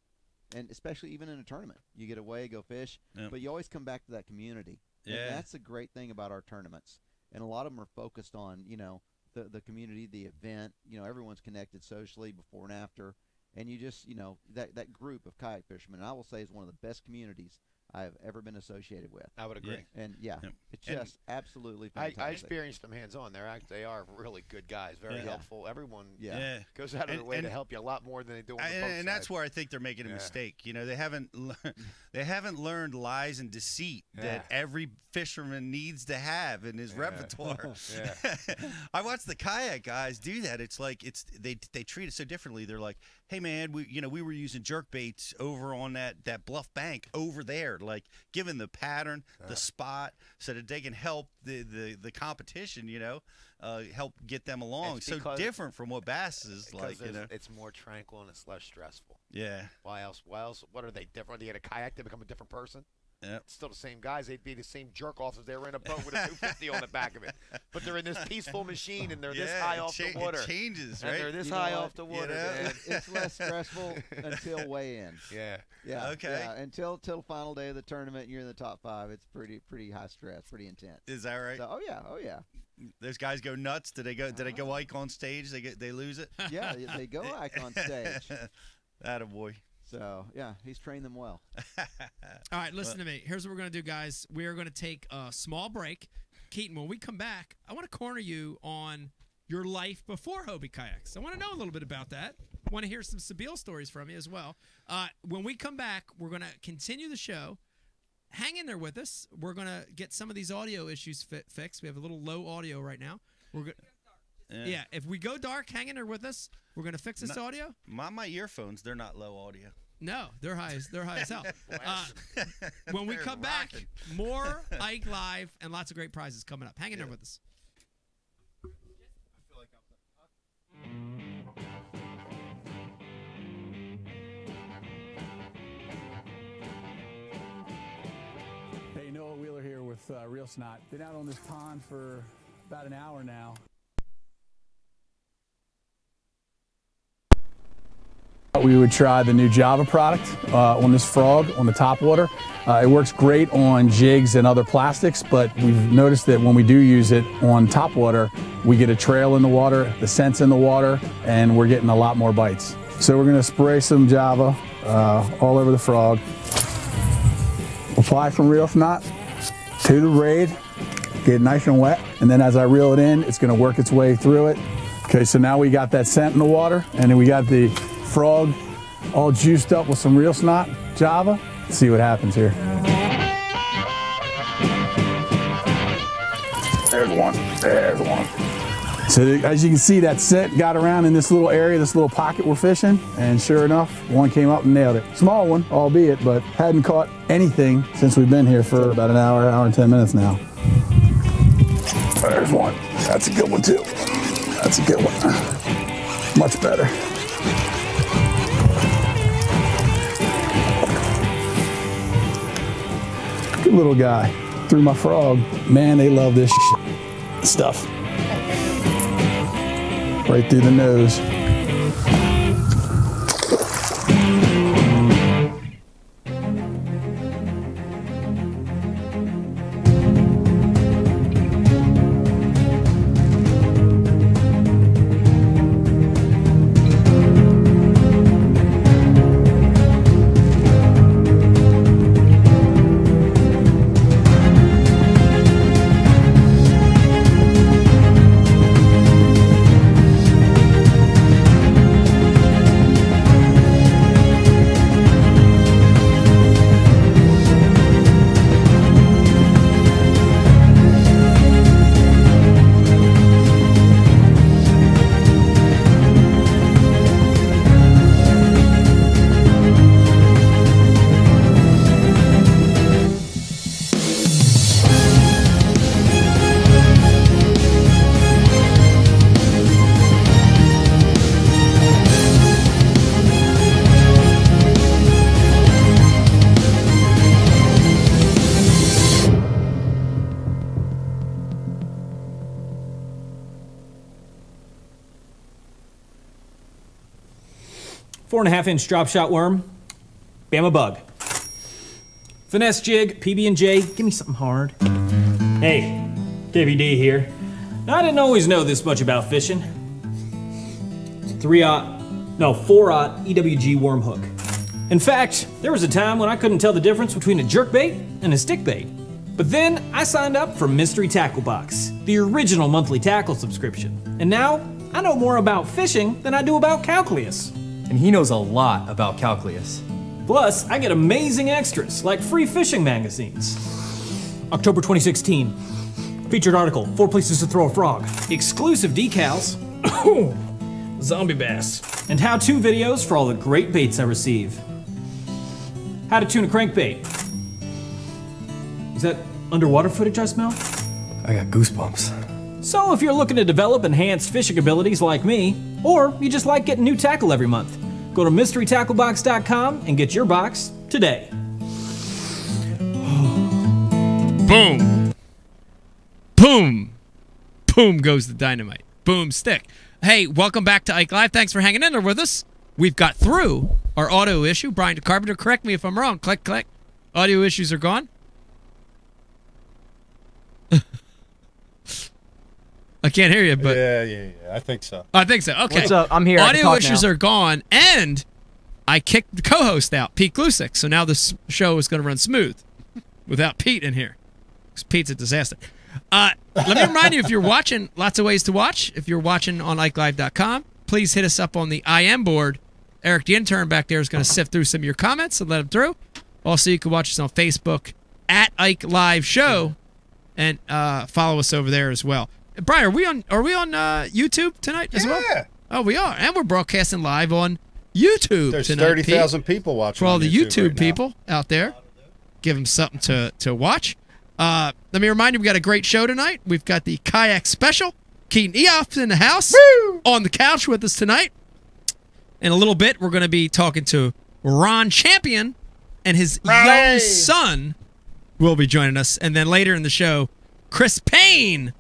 and especially even in a tournament, you get away, go fish, but you always come back to that community. Yeah. And that's the great thing about our tournaments, and a lot of them are focused on, you know, the community, the event. You know, everyone's connected socially before and after. And you just, you know, that group of kayak fishermen, I will say, is one of the best communities I've ever been associated with. I would agree. And it's just absolutely fantastic. I experienced them hands-on. They are really good guys, very helpful. Everyone goes out of their way to help you a lot more than they do on the boat and that's where I think they're making a mistake. You know, they haven't learned lies and deceit that every fisherman needs to have in his repertoire. I watch the kayak guys do that. It's like they treat it so differently. They're like, hey man, we were using jerk baits over on that bluff bank over there, like giving the pattern, the spot, so that they can help the competition, you know, help get them along. So different from what bass is like, you know. It's more tranquil and it's less stressful. Yeah. Why else? What are they different? They get a kayak, they become a different person? Yep. It's still the same guys. They'd be the same jerk-offs if they were in a boat with a 250 on the back of it. But they're in this peaceful machine, and they're this high off the water. It changes, right? And they're this high off the water. You know? It's less stressful until weigh-in. Yeah. Okay. Yeah, until final day of the tournament, and you're in the top 5. It's pretty high stress, pretty intense. Is that right? So, oh yeah. Those guys go nuts. Did they go Ike on stage? They lose it? Yeah, they go Ike on stage. Attaboy. So, yeah, he's trained them well. All right, listen to me. Here's what we're going to do, guys. We are going to take a small break. Keaton, when we come back, I want to corner you on your life before Hobie Kayaks. I want to know a little bit about that. I want to hear some Sabile stories from you as well. When we come back, we're going to continue the show. Hang in there with us. We're going to get some of these audio issues fixed. We have a little low audio right now. We're going Yeah, if we go dark, hang in there with us. We're going to fix this audio. My earphones, they're not low audio. No, they're high as hell. When we come back, more Ike Live and lots of great prizes coming up. Hang in there with us. Hey, Noah Wheeler here with Real Snot. Been out on this pond for about an hour now. We would try the new Java product on this frog on the top water. It works great on jigs and other plastics, but we've noticed that when we do use it on top water, we get a trail in the water, the scent's in the water, and we're getting a lot more bites. So we're going to spray some Java all over the frog. Apply from Real Snot to the braid, get it nice and wet, and then as I reel it in, it's going to work its way through it. Okay, so now we got that scent in the water, and then we got the frog all juiced up with some Real Snot Java. Let's see what happens here. There's one. There's one. So as you can see, that scent got around in this little area, this little pocket we're fishing, and sure enough, one came up and nailed it. Small one, albeit, but hadn't caught anything since we've been here for about an hour and 10 minutes now. There's one. That's a good one too. That's a good one. Much better. Good little guy. Threw my frog. Man, they love this stuff. Right through the nose. 4.5-inch drop shot worm, Bama bug. Finesse jig, PB&J, give me something hard. Hey, KVD here. Now, I didn't always know this much about fishing. 4-aught EWG worm hook. In fact, there was a time when I couldn't tell the difference between a jerkbait and a stickbait. But then I signed up for Mystery Tackle Box, the original monthly tackle subscription. And now I know more about fishing than I do about calculus. And he knows a lot about calculus. Plus, I get amazing extras like free fishing magazines. October 2016. Featured article, 4 places to throw a frog. Exclusive decals. Zombie bass. And how-to videos for all the great baits I receive. How to tune a crankbait. Is that underwater footage I smell? I got goosebumps. So if you're looking to develop enhanced fishing abilities like me, or you just like getting new tackle every month, go to MysteryTackleBox.com and get your box today. Boom. Boom. Boom goes the dynamite. Boom stick. Hey, welcome back to Ike Live. Thanks for hanging in there with us. We've got through our audio issue. Brian DeCarpenter, correct me if I'm wrong. Click, click. Audio issues are gone. I can't hear you, but... Yeah. I think so. I think so. Okay. What's up? I'm here. Audio issues are gone, and I kicked the co-host out, Pete Glusick. So now this show is going to run smooth without Pete in here. Because Pete's a disaster. Let me remind you, if you're watching, lots of ways to watch. If you're watching on IkeLive.com, please hit us up on the IM board. Eric, the intern back there, is going to sift through some of your comments and let them through. Also, you can watch us on Facebook at Ike Live Show and follow us over there as well. Brian, are we on YouTube tonight as well? Yeah. Oh, we are. And we're broadcasting live on YouTube There's tonight. 30,000 people watching. For all on the YouTube YouTube people out there, give them something to watch. Let me remind you, we got a great show tonight. We've got the kayak special. Keaton Eoff's in the house. Woo! On the couch with us tonight. In a little bit, we're going to be talking to Ron Champion, and his young son will be joining us. And then later in the show, Chris Payne,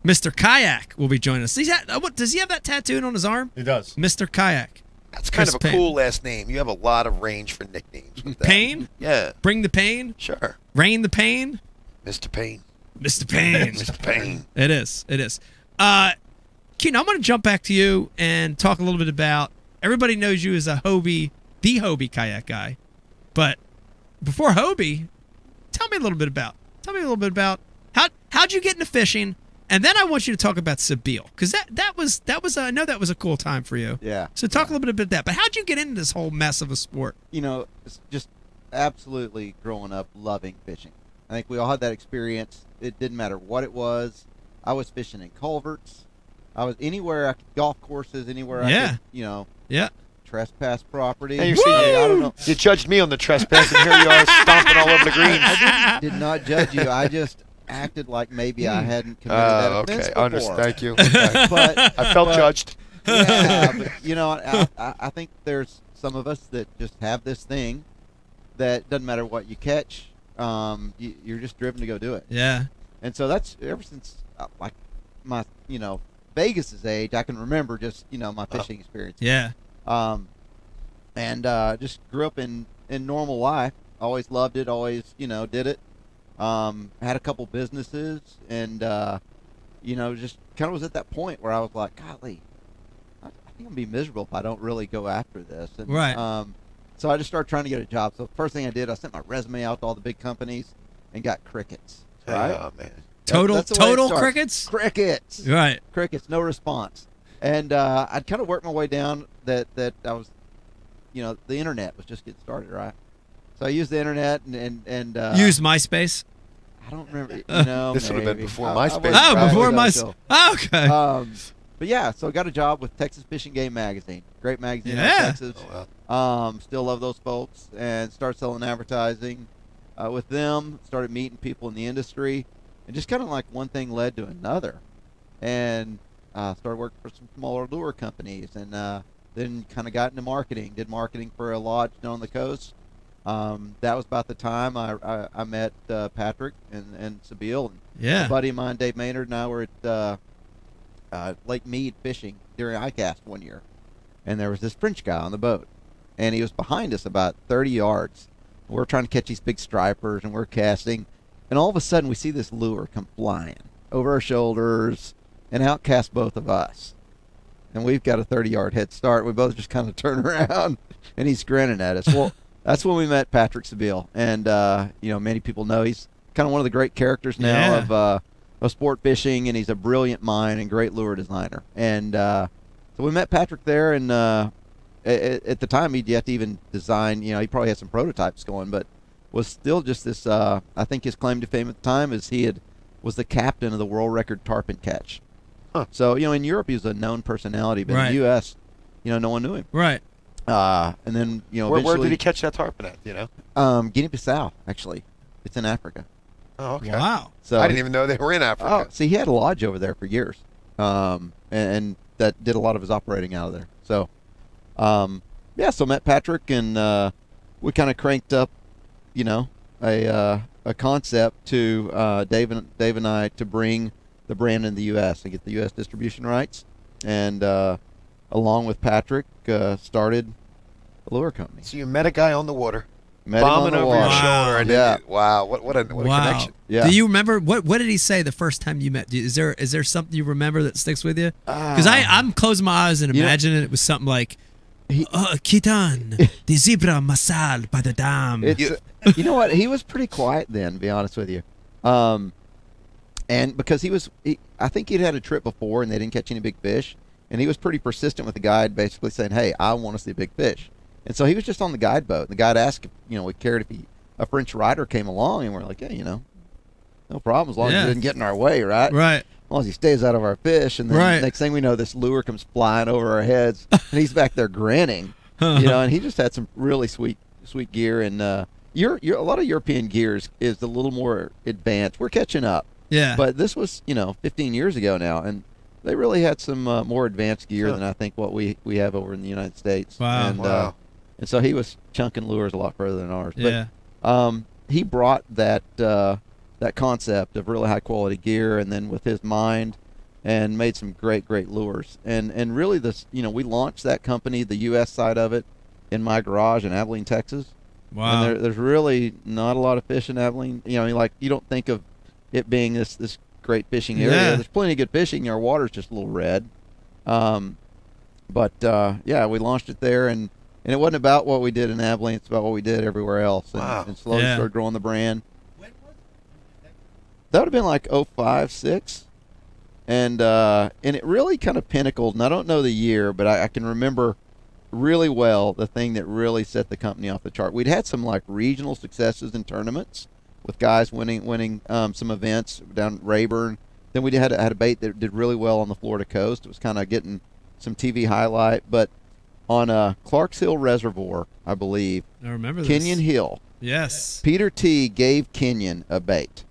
Mr. Kayak, will be joining us. Does he have that tattooed on his arm? He does. Mr. Kayak. That's kind of a cool last name. You have a lot of range for nicknames with that. Payne? Yeah. Bring the pain? Sure. Rain the pain? Mr. Payne. Mr. Payne. Mr. Payne. It is. Keaton, I'm going to jump back to you and talk a little bit about, everybody knows you as the Hobie kayak guy. But before Hobie, tell me a little bit about how'd you get into fishing? And then I want you to talk about Sabile, because that was I know that was a cool time for you. Yeah. So talk a little bit about that. But how'd you get into this whole mess of a sport? You know, it's just absolutely growing up loving fishing. I think we all had that experience. It didn't matter what it was. I was fishing in culverts. I was anywhere, golf courses, anywhere I could, trespass property. Hey, I don't know. You judged me on the trespass, and here you are stomping all over the greens. I did not judge you. I just acted like maybe I hadn't committed that offense before. Thank you. Okay. But I felt judged. Yeah, but, you know, I think there's some of us that just have this thing that doesn't matter what you catch, you're just driven to go do it. Yeah. And so that's ever since like my Vegas's age, I can remember just my fishing experience. Yeah. And just grew up in normal life. Always loved it. Always did it. Had a couple businesses, and just kind of was at that point where I was like, golly, I think I'm gonna be miserable if I don't really go after this. And, right. So I just started trying to get a job. So first thing I did, I sent my resume out to all the big companies and got crickets. Right. Oh man. Total crickets. Crickets. Right. Crickets. No response. And I'd kind of worked my way down that I was, the internet was just getting started, right? So I used the internet and used MySpace. I don't remember. This would have been before MySpace. Before MySpace. Okay. But yeah, so I got a job with Texas Fish and Game magazine. Great magazine out of Texas. Oh, wow. Still love those folks, and started selling advertising with them. Started meeting people in the industry, and just kind of like one thing led to another, and started working for some smaller lure companies, and then kind of got into marketing. Did marketing for a lodge down on the coast. That was about the time I met Patrick and Sabile. And a buddy of mine, Dave Maynard, and I were at Lake Mead fishing during ICAST one year, and there was this French guy on the boat, and he was behind us about 30 yards. We're trying to catch these big stripers, and we're casting, and all of a sudden we see this lure come flying over our shoulders and outcast both of us. And we've got a 30-yard head start. We both just kind of turn around, and he's grinning at us. Well, that's when we met Patrick Sebile, and many people know he's kind of one of the great characters now of sport fishing, and he's a brilliant mind and great lure designer. And so we met Patrick there, and at the time he'd yet to even design. He probably had some prototypes going, but was still just this. I think his claim to fame at the time is was the captain of the world record tarpon catch. Huh. So, in Europe, he was a known personality, but in the U.S., no one knew him. Right. And then, where did he catch that tarpon at, Guinea-Bissau, actually. It's in Africa. Oh, okay. Wow. So I didn't even know they were in Africa. Oh, see, he had a lodge over there for years. And that did a lot of his operating out of there. So, so met Patrick, and we kind of cranked up, a concept to Dave and I to bring the brand in the U.S. and get the U.S. distribution rights, and along with Patrick, started a lure company. So you met a guy on the water, bombing over your shoulder, and what a connection. Yeah. Do you remember what did he say the first time you met? Is there something you remember that sticks with you? Because I'm closing my eyes and imagining it was something like, Kitan, the zebra masal by the dam. You know what? He was pretty quiet then, to be honest with you. And because I think he'd had a trip before and they didn't catch any big fish, and he was pretty persistent with the guide, basically saying, "Hey, I want to see a big fish." And so he was just on the guide boat. The guide asked if we cared if a French rider came along, and we're like, "Yeah, no problem, as long as he didn't get in our way, right? Right. As long as he stays out of our fish." And then next thing we know, this lure comes flying over our heads, and he's back there grinning, and he just had some really sweet gear. And a lot of European gears is a little more advanced. We're catching up. Yeah. But this was, 15 years ago now, and they really had some more advanced gear than I think what we have over in the United States. Wow. And so he was chunking lures a lot further than ours. Yeah. But he brought that concept of really high quality gear, and then with his mind, and made some great lures. And really we launched that company, the U.S. side of it, in my garage in Abilene, Texas. Wow. And there's really not a lot of fish in Abilene. You don't think of it being this great fishing area. Yeah. There's plenty of good fishing. Our water's just a little red. But we launched it there, and it wasn't about what we did in Abilene. It's about what we did everywhere else. And slowly started growing the brand. When was it? That would have been like 05, 06. And it really kind of pinnacled, and I don't know the year, but I can remember really well the thing that really set the company off the chart. We'd had some like regional successes in tournaments with guys winning some events down Rayburn. Then we had a bait that did really well on the Florida coast. It was kind of getting some TV highlight. But on Clark's Hill Reservoir, I believe, I remember this. Kenyon Hill. Yes. Peter T. gave Kenyon a bait.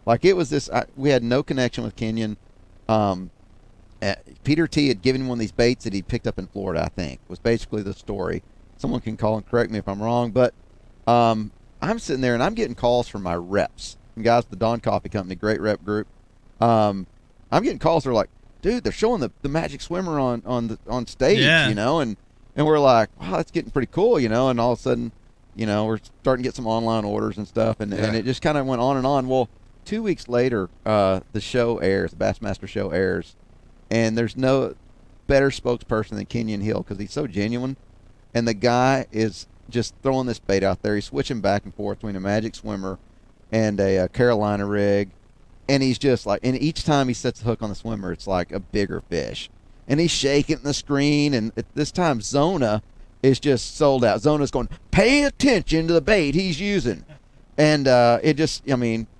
Like it was this, we had no connection with Kenyon. Peter T. had given him one of these baits that he picked up in Florida, I think, was basically the story. Someone can call and correct me if I'm wrong, but I'm sitting there and I'm getting calls from my reps. And guys at the Dawn Coffee Company, great rep group. I'm getting calls. They're like, "Dude, they're showing the Magic Swimmer on stage, and we're like, wow, that's getting pretty cool, And all of a sudden, we're starting to get some online orders and stuff, and it just kind of went on and on. Well, 2 weeks later, the show airs, the Bassmaster show airs, and there's no better spokesperson than Kenyon Hill because he's so genuine, and the guy is just throwing this bait out there. He's switching back and forth between a Magic Swimmer and a Carolina rig, and he's just like, and each time he sets the hook on the swimmer, it's like a bigger fish, and he's shaking the screen, and at this time Zona is just sold out. Zona's going, pay attention to the bait he's using, and it just,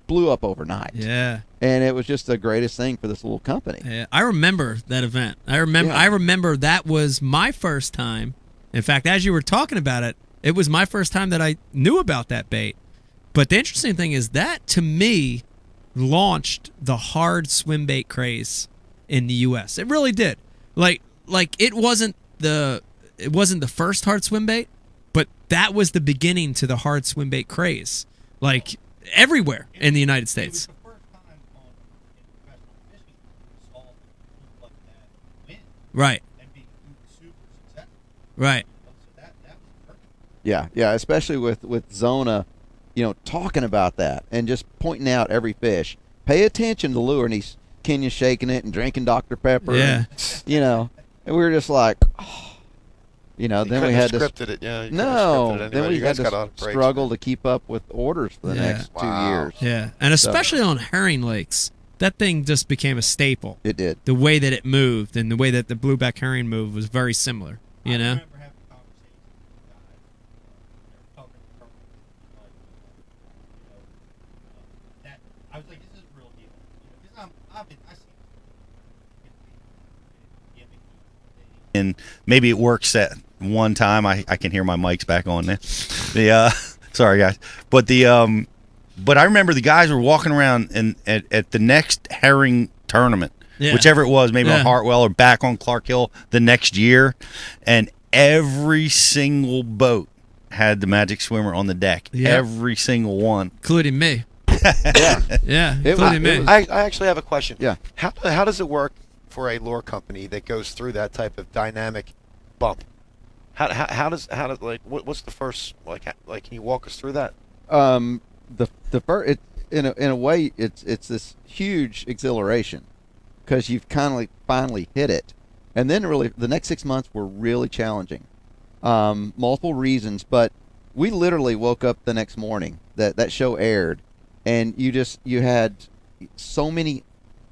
blew up overnight. Yeah. And it was just the greatest thing for this little company. Yeah, I remember that event. I remember that was my first time. In fact, as you were talking about it, it was my first time that I knew about that bait. But the interesting thing is that, to me, launched the hard swim bait craze in the U.S. It really did. Like it wasn't the first hard swim bait, but that was the beginning to the hard swim bait craze. Like everywhere in the United States. Right. Right. Yeah, yeah, especially with Zona, talking about that and just pointing out every fish. Pay attention to the lure, and he's Kenya shaking it and drinking Dr. Pepper. Yeah. And, and we were just like, then we had to scripted it. Yeah. Then we had to struggle to keep up with orders for the next 2 years. Yeah, and especially on herring lakes, that thing just became a staple. It did. The way that it moved and the way that the blueback herring moved was very similar. You know. I was like, this is a real deal. And maybe it works at one time. I can hear my mic's back on now. Sorry guys, but I remember the guys were walking around and at the next herring tournament, whichever it was, maybe on Hartwell or back on Clark Hill the next year, and every single boat had the Magic Swimmer on the deck. Every single one, including me. Yeah, including me. I actually have a question. Yeah. How does it work for a lure company that goes through that type of dynamic bump? How does what's the first can you walk us through that? The first in a way it's this huge exhilaration because you've kind of finally hit it, and then really the next 6 months were really challenging, multiple reasons, but we literally woke up the next morning that show aired, and you had so many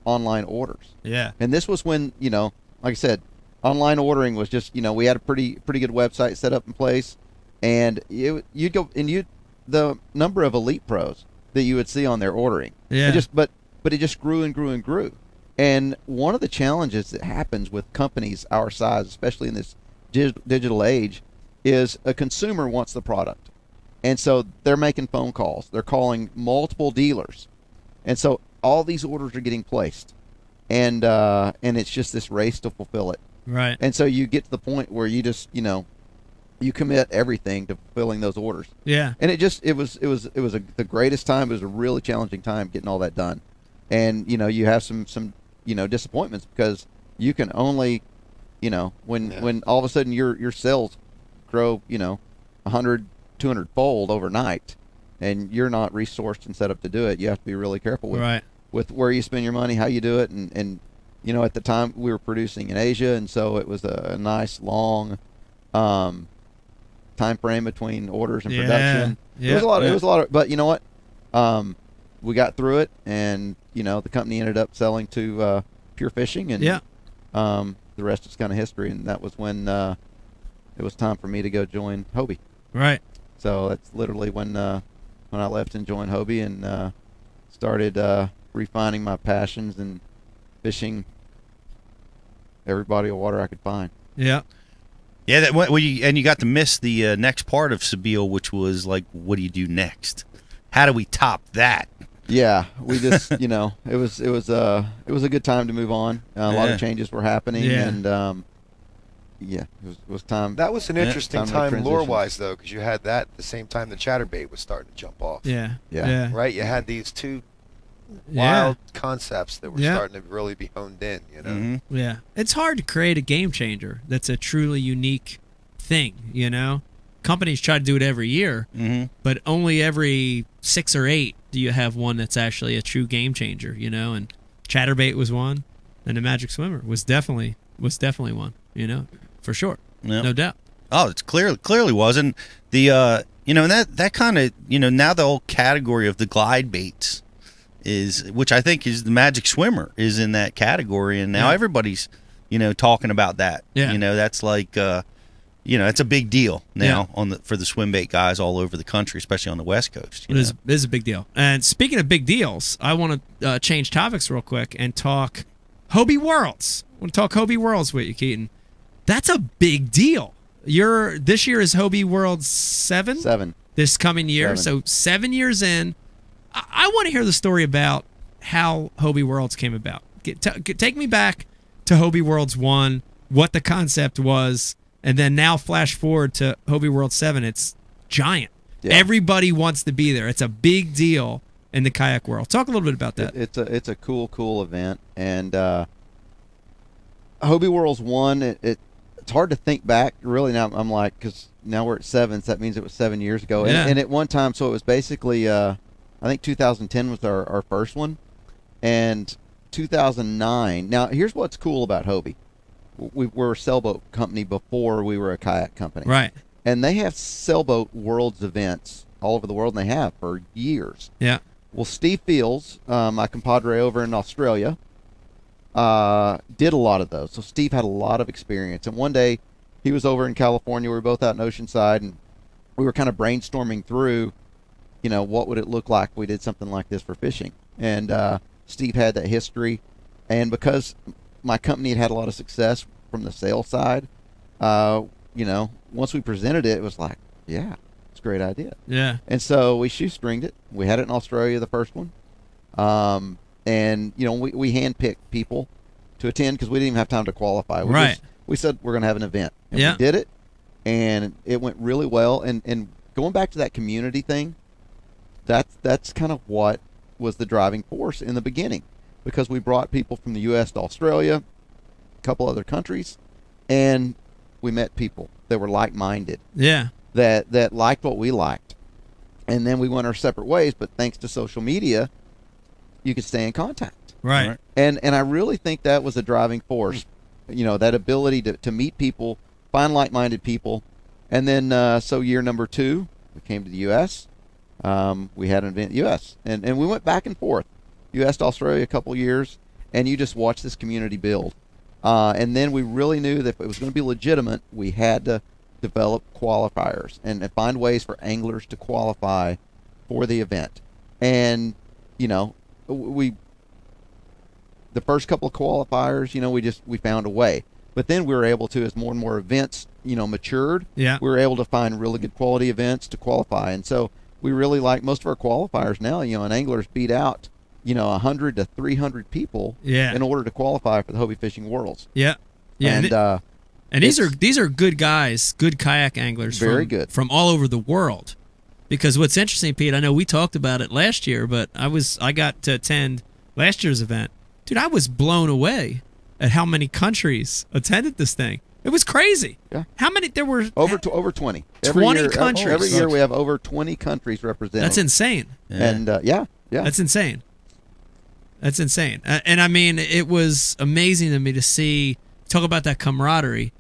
online orders. Yeah. And this was when, like I said, online ordering was just, we had a pretty good website set up in place, and you'd go and the number of elite pros that you would see on there ordering. Yeah. But it just grew and grew and grew. And one of the challenges that happens with companies our size, especially in this digital age, is a consumer wants the product. And so they're making phone calls. They're calling multiple dealers. And so all these orders are getting placed. And it's just this race to fulfill it. Right. And so you get to the point where you just, you commit everything to fulfilling those orders. Yeah. And it was the greatest time. It was a really challenging time getting all that done. And, you have some disappointments because you can only, when all of a sudden your sales grow, 100, 200 fold overnight, and you're not resourced and set up to do it, you have to be really careful with where you spend your money, how you do it. And at the time we were producing in Asia, and so it was a nice long time frame between orders and production. It was a lot of, but you know what? We got through it, and the company ended up selling to Pure Fishing, and the rest is kind of history. And that was when it was time for me to go join Hobie. Right. So that's literally when I left and joined Hobie, and started refining my passions and fishing every body of water I could find. Yeah. Yeah, and you got to miss the next part of Sebile, which was like, what do you do next? How do we top that? Yeah, we just, it was a good time to move on. A lot of changes were happening, and it was time. That was an interesting time to lure-wise, though, because you had that at the same time the chatterbait was starting to jump off. Yeah. Right? You had these two wild concepts that were starting to really be honed in, Yeah. It's hard to create a game changer that's a truly unique thing, Companies try to do it every year, but only every 6 or 8 do you have one that's actually a true game changer, and chatterbait was one, and the Magic Swimmer was definitely one, for sure. No doubt. Oh, it's clearly was. And the and that kind of, now the whole category of the glide baits which I think is the Magic Swimmer is in that category, and now everybody's talking about that. That's like it's a big deal now for the swim bait guys all over the country, especially on the West Coast. It is a big deal. And speaking of big deals, I want to change topics real quick and talk Hobie Worlds. I want to talk Hobie Worlds with you, Keaton. That's a big deal. This year is Hobie Worlds 7? 7. This coming year. 7. So 7 years in. I want to hear the story about how Hobie Worlds came about. Take me back to Hobie Worlds 1, what the concept was, and then now flash forward to Hobie Worlds 7. It's giant. Yeah. Everybody wants to be there. It's a big deal in the kayak world. Talk a little bit about that. It's a cool event, and Hobie Worlds 1. it's hard to think back. Really, now I'm like, because now we're at 7, so that means it was 7 years ago. Yeah. And at one time, so it was basically, I think 2010 was our first one, and 2009. Now, here's what's cool about Hobie. We were a sailboat company before we were a kayak company. Right. And they have sailboat worlds events all over the world, and they have for years. Yeah. Well, Steve Fields, my compadre over in Australia, did a lot of those. So Steve had a lot of experience. And one day he was over in California. We were both out in Oceanside, and we were kind of brainstorming through, what would it look like if we did something like this for fishing. And Steve had that history. And because my company had a lot of success from the sales side, once we presented it, it was like, yeah, it's a great idea. Yeah. And so we shoestringed it. We had it in Australia, the first one. And, we handpicked people to attend because we didn't even have time to qualify. We said we're going to have an event. And we did it, and it went really well. And going back to that community thing, that's kind of what was the driving force in the beginning, because we brought people from the U.S. to Australia, a couple other countries, and we met people that were like-minded. Yeah. That liked what we liked. And then we went our separate ways, but thanks to social media, you could stay in contact. Right. And I really think that was a driving force, that ability to meet people, find like-minded people. And then, so year number 2, we came to the U.S. We had an event in the U.S. And we went back and forth. U.S. to Australia a couple years, and you just watch this community build. And then we really knew that if it was going to be legitimate, we had to develop qualifiers and find ways for anglers to qualify for the event. And, the first couple of qualifiers, we found a way. But then we were able to, as more and more events, matured, we were able to find really good quality events to qualify. And so we really like most of our qualifiers now, and anglers beat out, 100 to 300 people in order to qualify for the Hobie Fishing Worlds. Yeah. Yeah. And these are good guys, good kayak anglers. Very good. From all over the world. Because what's interesting, Pete, I know we talked about it last year, but I got to attend last year's event. Dude, I was blown away at how many countries attended this thing. It was crazy. Yeah. How many? There were over 20. 20 countries. Every year we have over 20 countries represented. That's insane. And yeah. That's insane. That's insane. And I mean, it was amazing to me to see, talk about that camaraderie.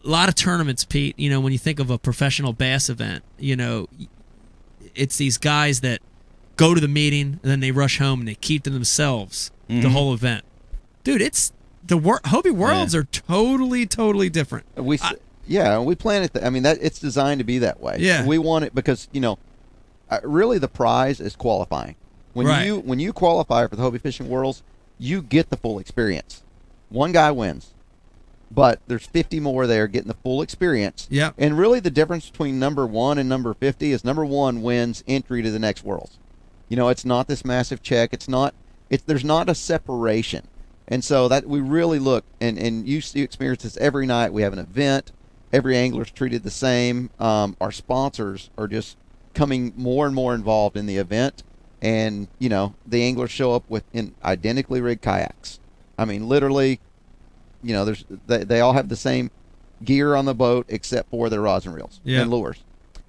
A lot of tournaments, Pete, when you think of a professional bass event, it's these guys that go to the meeting and then they rush home and they keep to themselves the whole event. Dude, it's the Hobie Worlds are totally, totally different. We plan it. It's designed to be that way. Yeah. We want it because, really the prize is qualifying. When you qualify for the Hobie Fishing Worlds, you get the full experience. One guy wins, but there's 50 more there getting the full experience. Yeah. And really the difference between number 1 and number 50 is number 1 wins entry to the next Worlds. It's not this massive check. There's not a separation. And so that we really look, and you experience this every night. We have an event. Every angler's treated the same. Our sponsors are just coming more and more involved in the event. And, the anglers show up in identically rigged kayaks. I mean, literally, they all have the same gear on the boat except for their rods and reels and lures.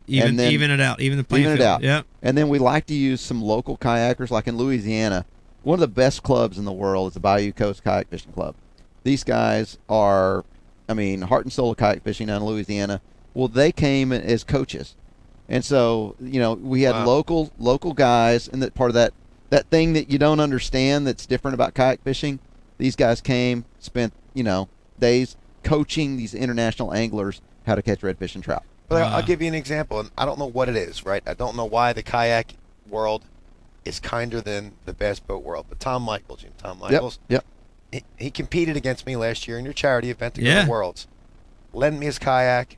Even it out, even the playing field. Yeah. And then we like to use some local kayakers, like in Louisiana. One of the best clubs in the world is the Bayou Coast Kayak Fishing Club. These guys are, heart and soul of kayak fishing down in Louisiana. Well, they came as coaches. And so, we had local guys, and that part of that thing that you don't understand that's different about kayak fishing. These guys came, spent, days coaching these international anglers how to catch redfish and trout. But I'll give you an example, and I don't know what it is, right? I don't know why the kayak world is kinder than the bass boat world. But Tom Michaels, Yep. He competed against me last year in your charity event to go to Worlds. Lent me his kayak,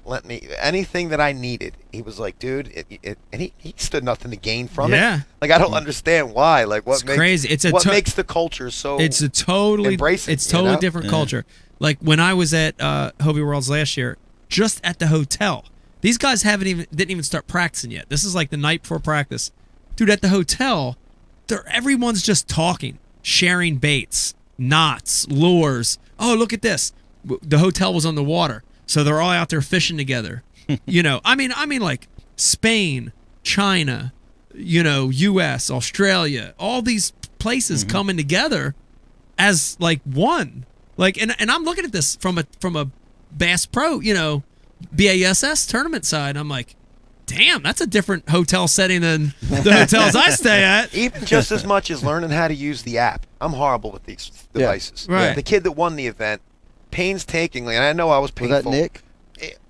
lent me anything that I needed. He was like, dude, and he stood nothing to gain from it. Like, I don't understand why. Like, what makes crazy. What makes the culture so it's a totally embracing, it's totally different culture. Like when I was at Hobie Worlds last year, just at the hotel, these guys didn't even start practicing yet. This is like the night before practice. Dude, at the hotel, everyone's just talking, sharing baits, knots, lures. Oh, look at this. the hotel was on the water, so they're all out there fishing together. I mean, like Spain, China, U.S., Australia, all these places coming together as like one. Like, and I'm looking at this from a Bass Pro, BASS tournament side. I'm like, damn, that's a different hotel setting than the hotels I stay at. Even just as much as learning how to use the app. I'm horrible with these devices. Right. The kid that won the event, painstakingly, and I know I was painful. Was that Nick?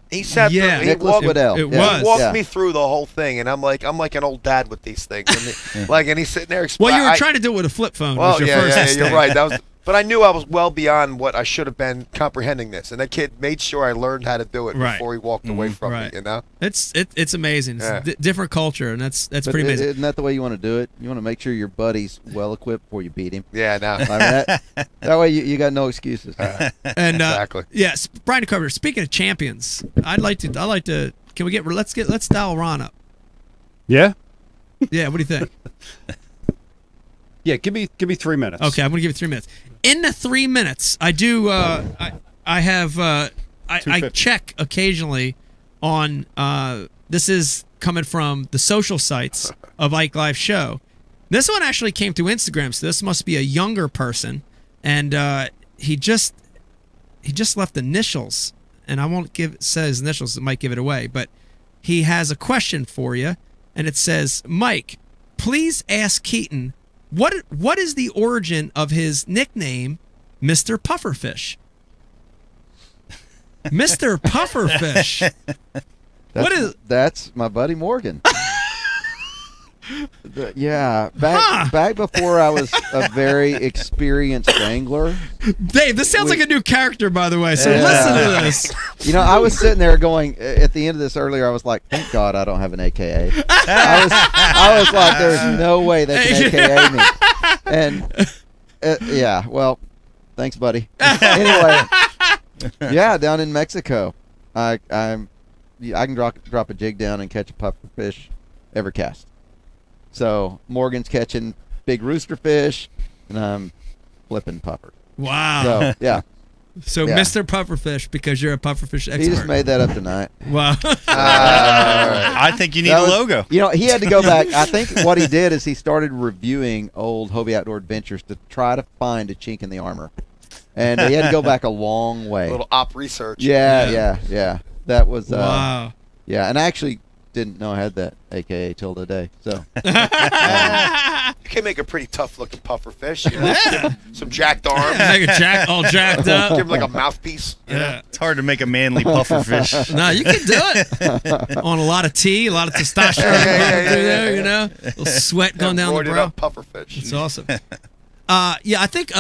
He sat through. He walked, it was. He walked me through the whole thing, and I'm like an old dad with these things. And he's sitting there explaining. Well, you were trying to do it with a flip phone. Well, was your first mistake. you're right. But I knew I was well beyond what I should have been comprehending this, and that kid made sure I learned how to do it before he walked away from me. It's amazing. It's different culture, and that's pretty amazing. Isn't that the way you want to do it? You want to make sure your buddy's well equipped before you beat him. Yeah, no. that way you got no excuses. And exactly. Yes, Brian Carpenter. Speaking of champions, I'd like to. Can we let's dial Ron up. Yeah. Yeah. What do you think? Yeah, give me 3 minutes. Okay, I'm gonna give you 3 minutes. In the 3 minutes, I do. I check occasionally on. This is coming from the social sites of Ike Live Show. This one actually came through Instagram, so this must be a younger person, and he just left initials, and I won't say his initials. It might give it away, but he has a question for you, and it says, Mike, please ask Keaton. What is the origin of his nickname, Mr. Pufferfish? Mr. Pufferfish. That's my buddy Morgan. Back before I was a very experienced angler. Dave, this sounds like a new character, by the way. So listen to this. I was sitting there going at the end of this earlier. I was like, "Thank God I don't have an AKA." I was like, "There's no way they can AKA me." And well, thanks, buddy. Anyway, down in Mexico, I can drop a jig down and catch a puffer fish every cast. So Morgan's catching big rooster fish, and I'm flipping puffer. Wow. So yeah. So Mr. Pufferfish, because you're a pufferfish expert. He just made that up tonight. Wow. I think you need a logo. He had to go back. I think what he did is he started reviewing old Hobie Outdoor Adventures to try to find a chink in the armor. And he had to go back a long way. A little op research. Yeah. That was wow. Yeah, and I actually didn't know I had that AKA till today. So you can make a pretty tough looking puffer fish. Some jacked arms. Make all jacked up. Give him like a mouthpiece. Yeah. It's hard to make a manly puffer fish. No, you can do it. On a lot of tea, a lot of testosterone through there, a little sweat going down the brow. Puffer fish. It's awesome. I think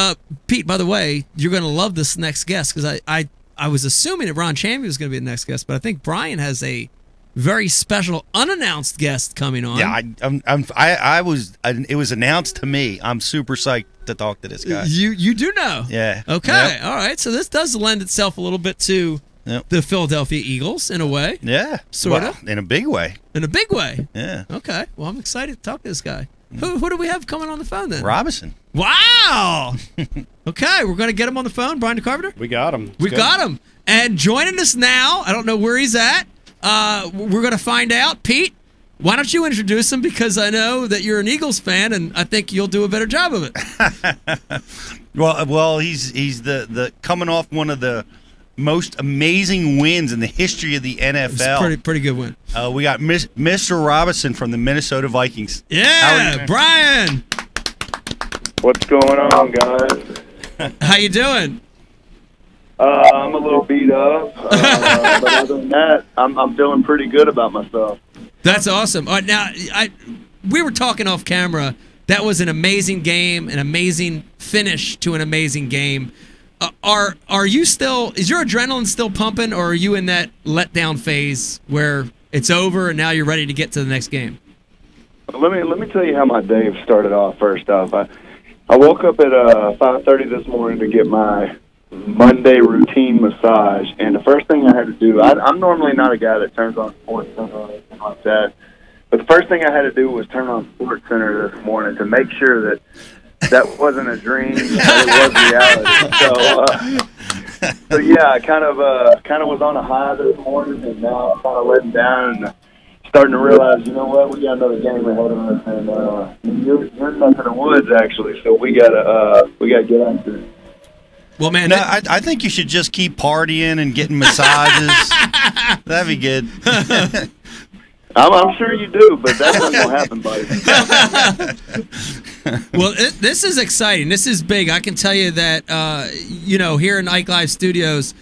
Pete, by the way, you're going to love this next guest, because I was assuming that Ron Champion was going to be the next guest, but I think Brian has a very special unannounced guest coming on. Yeah, it was announced to me. I'm super psyched to talk to this guy. You do know. Yeah. Okay. Yep. All right. So this does lend itself a little bit to the Philadelphia Eagles in a way. Yeah. Sort of. In a big way. In a big way. Yeah. Okay. Well, I'm excited to talk to this guy. Who do we have coming on the phone then? Robinson. Wow. Okay, we're going to get him on the phone. Brian Carpenter. We got him. We got him. And joining us now, I don't know where he's at. We're going to find out. Pete, why don't you introduce him? Because I know that you're an Eagles fan, and I think you'll do a better job of it. Well, he's the coming off one of the most amazing wins in the history of the NFL. It's pretty good win. We got Mr. Robinson from the Minnesota Vikings. Yeah, Brian. What's going on, guys? How you doing? I'm a little beat up, but other than that, I'm feeling pretty good about myself. That's awesome. Now, we were talking off camera. That was an amazing game, an amazing finish to an amazing game. Are you still? Is your adrenaline still pumping, or are you in that letdown phase where it's over and now you're ready to get to the next game? Let me tell you how my day started off. First off, I woke up at 5:30 this morning to get my Monday routine massage, and the first thing I had to do, I'm normally not a guy that turns on Sports Center or anything like that, but the first thing I had to do was turn on Sports Center this morning to make sure that wasn't a dream, that it was reality. So yeah, I kind of was on a high this morning, and now I'm kind of letting down and starting to realize, you know what, we got another game ahead of us, and you're up in the woods actually, so we gotta get after it. Well, man, no, I think you should just keep partying and getting massages. That'd be good. I'm sure you do, but that's not going to happen, buddy. Well, this is exciting. This is big. I can tell you that, here in IKE Live Studios,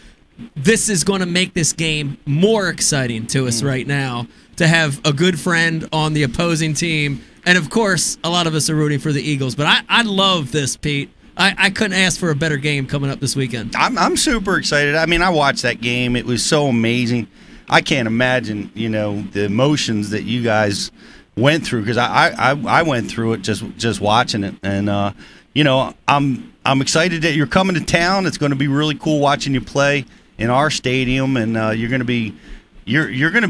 this is going to make this game more exciting to us right now, to have a good friend on the opposing team. And, of course, a lot of us are rooting for the Eagles. But I love this, Pete. I couldn't ask for a better game coming up this weekend. I'm super excited. I mean, I watched that game. It was so amazing. I can't imagine, the emotions that you guys went through, because I went through it just watching it. And, I'm excited that you're coming to town. It's going to be really cool watching you play in our stadium, and you're going to be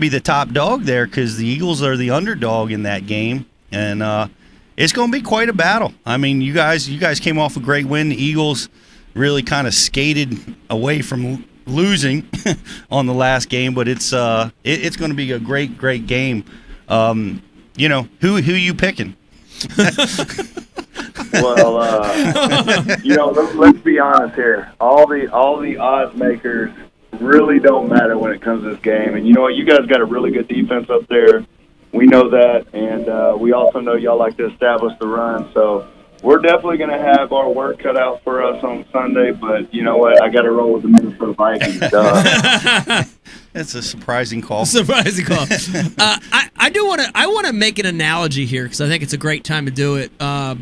the top dog there, because the Eagles are the underdog in that game, and it's going to be quite a battle. I mean, you guys came off a great win. The Eagles really kind of skated away from losing on the last game, but it's going to be a great game. Who you picking? Well, let's be honest here. All the odds makers really don't matter when it comes to this game. And you know what? You guys got a really good defense up there. We know that, and we also know y'all like to establish the run. So we're definitely going to have our work cut out for us on Sunday. But you know what? I got to roll with the Minnesota Vikings. That's a surprising call. Surprising call. I want to make an analogy here, because I think it's a great time to do it,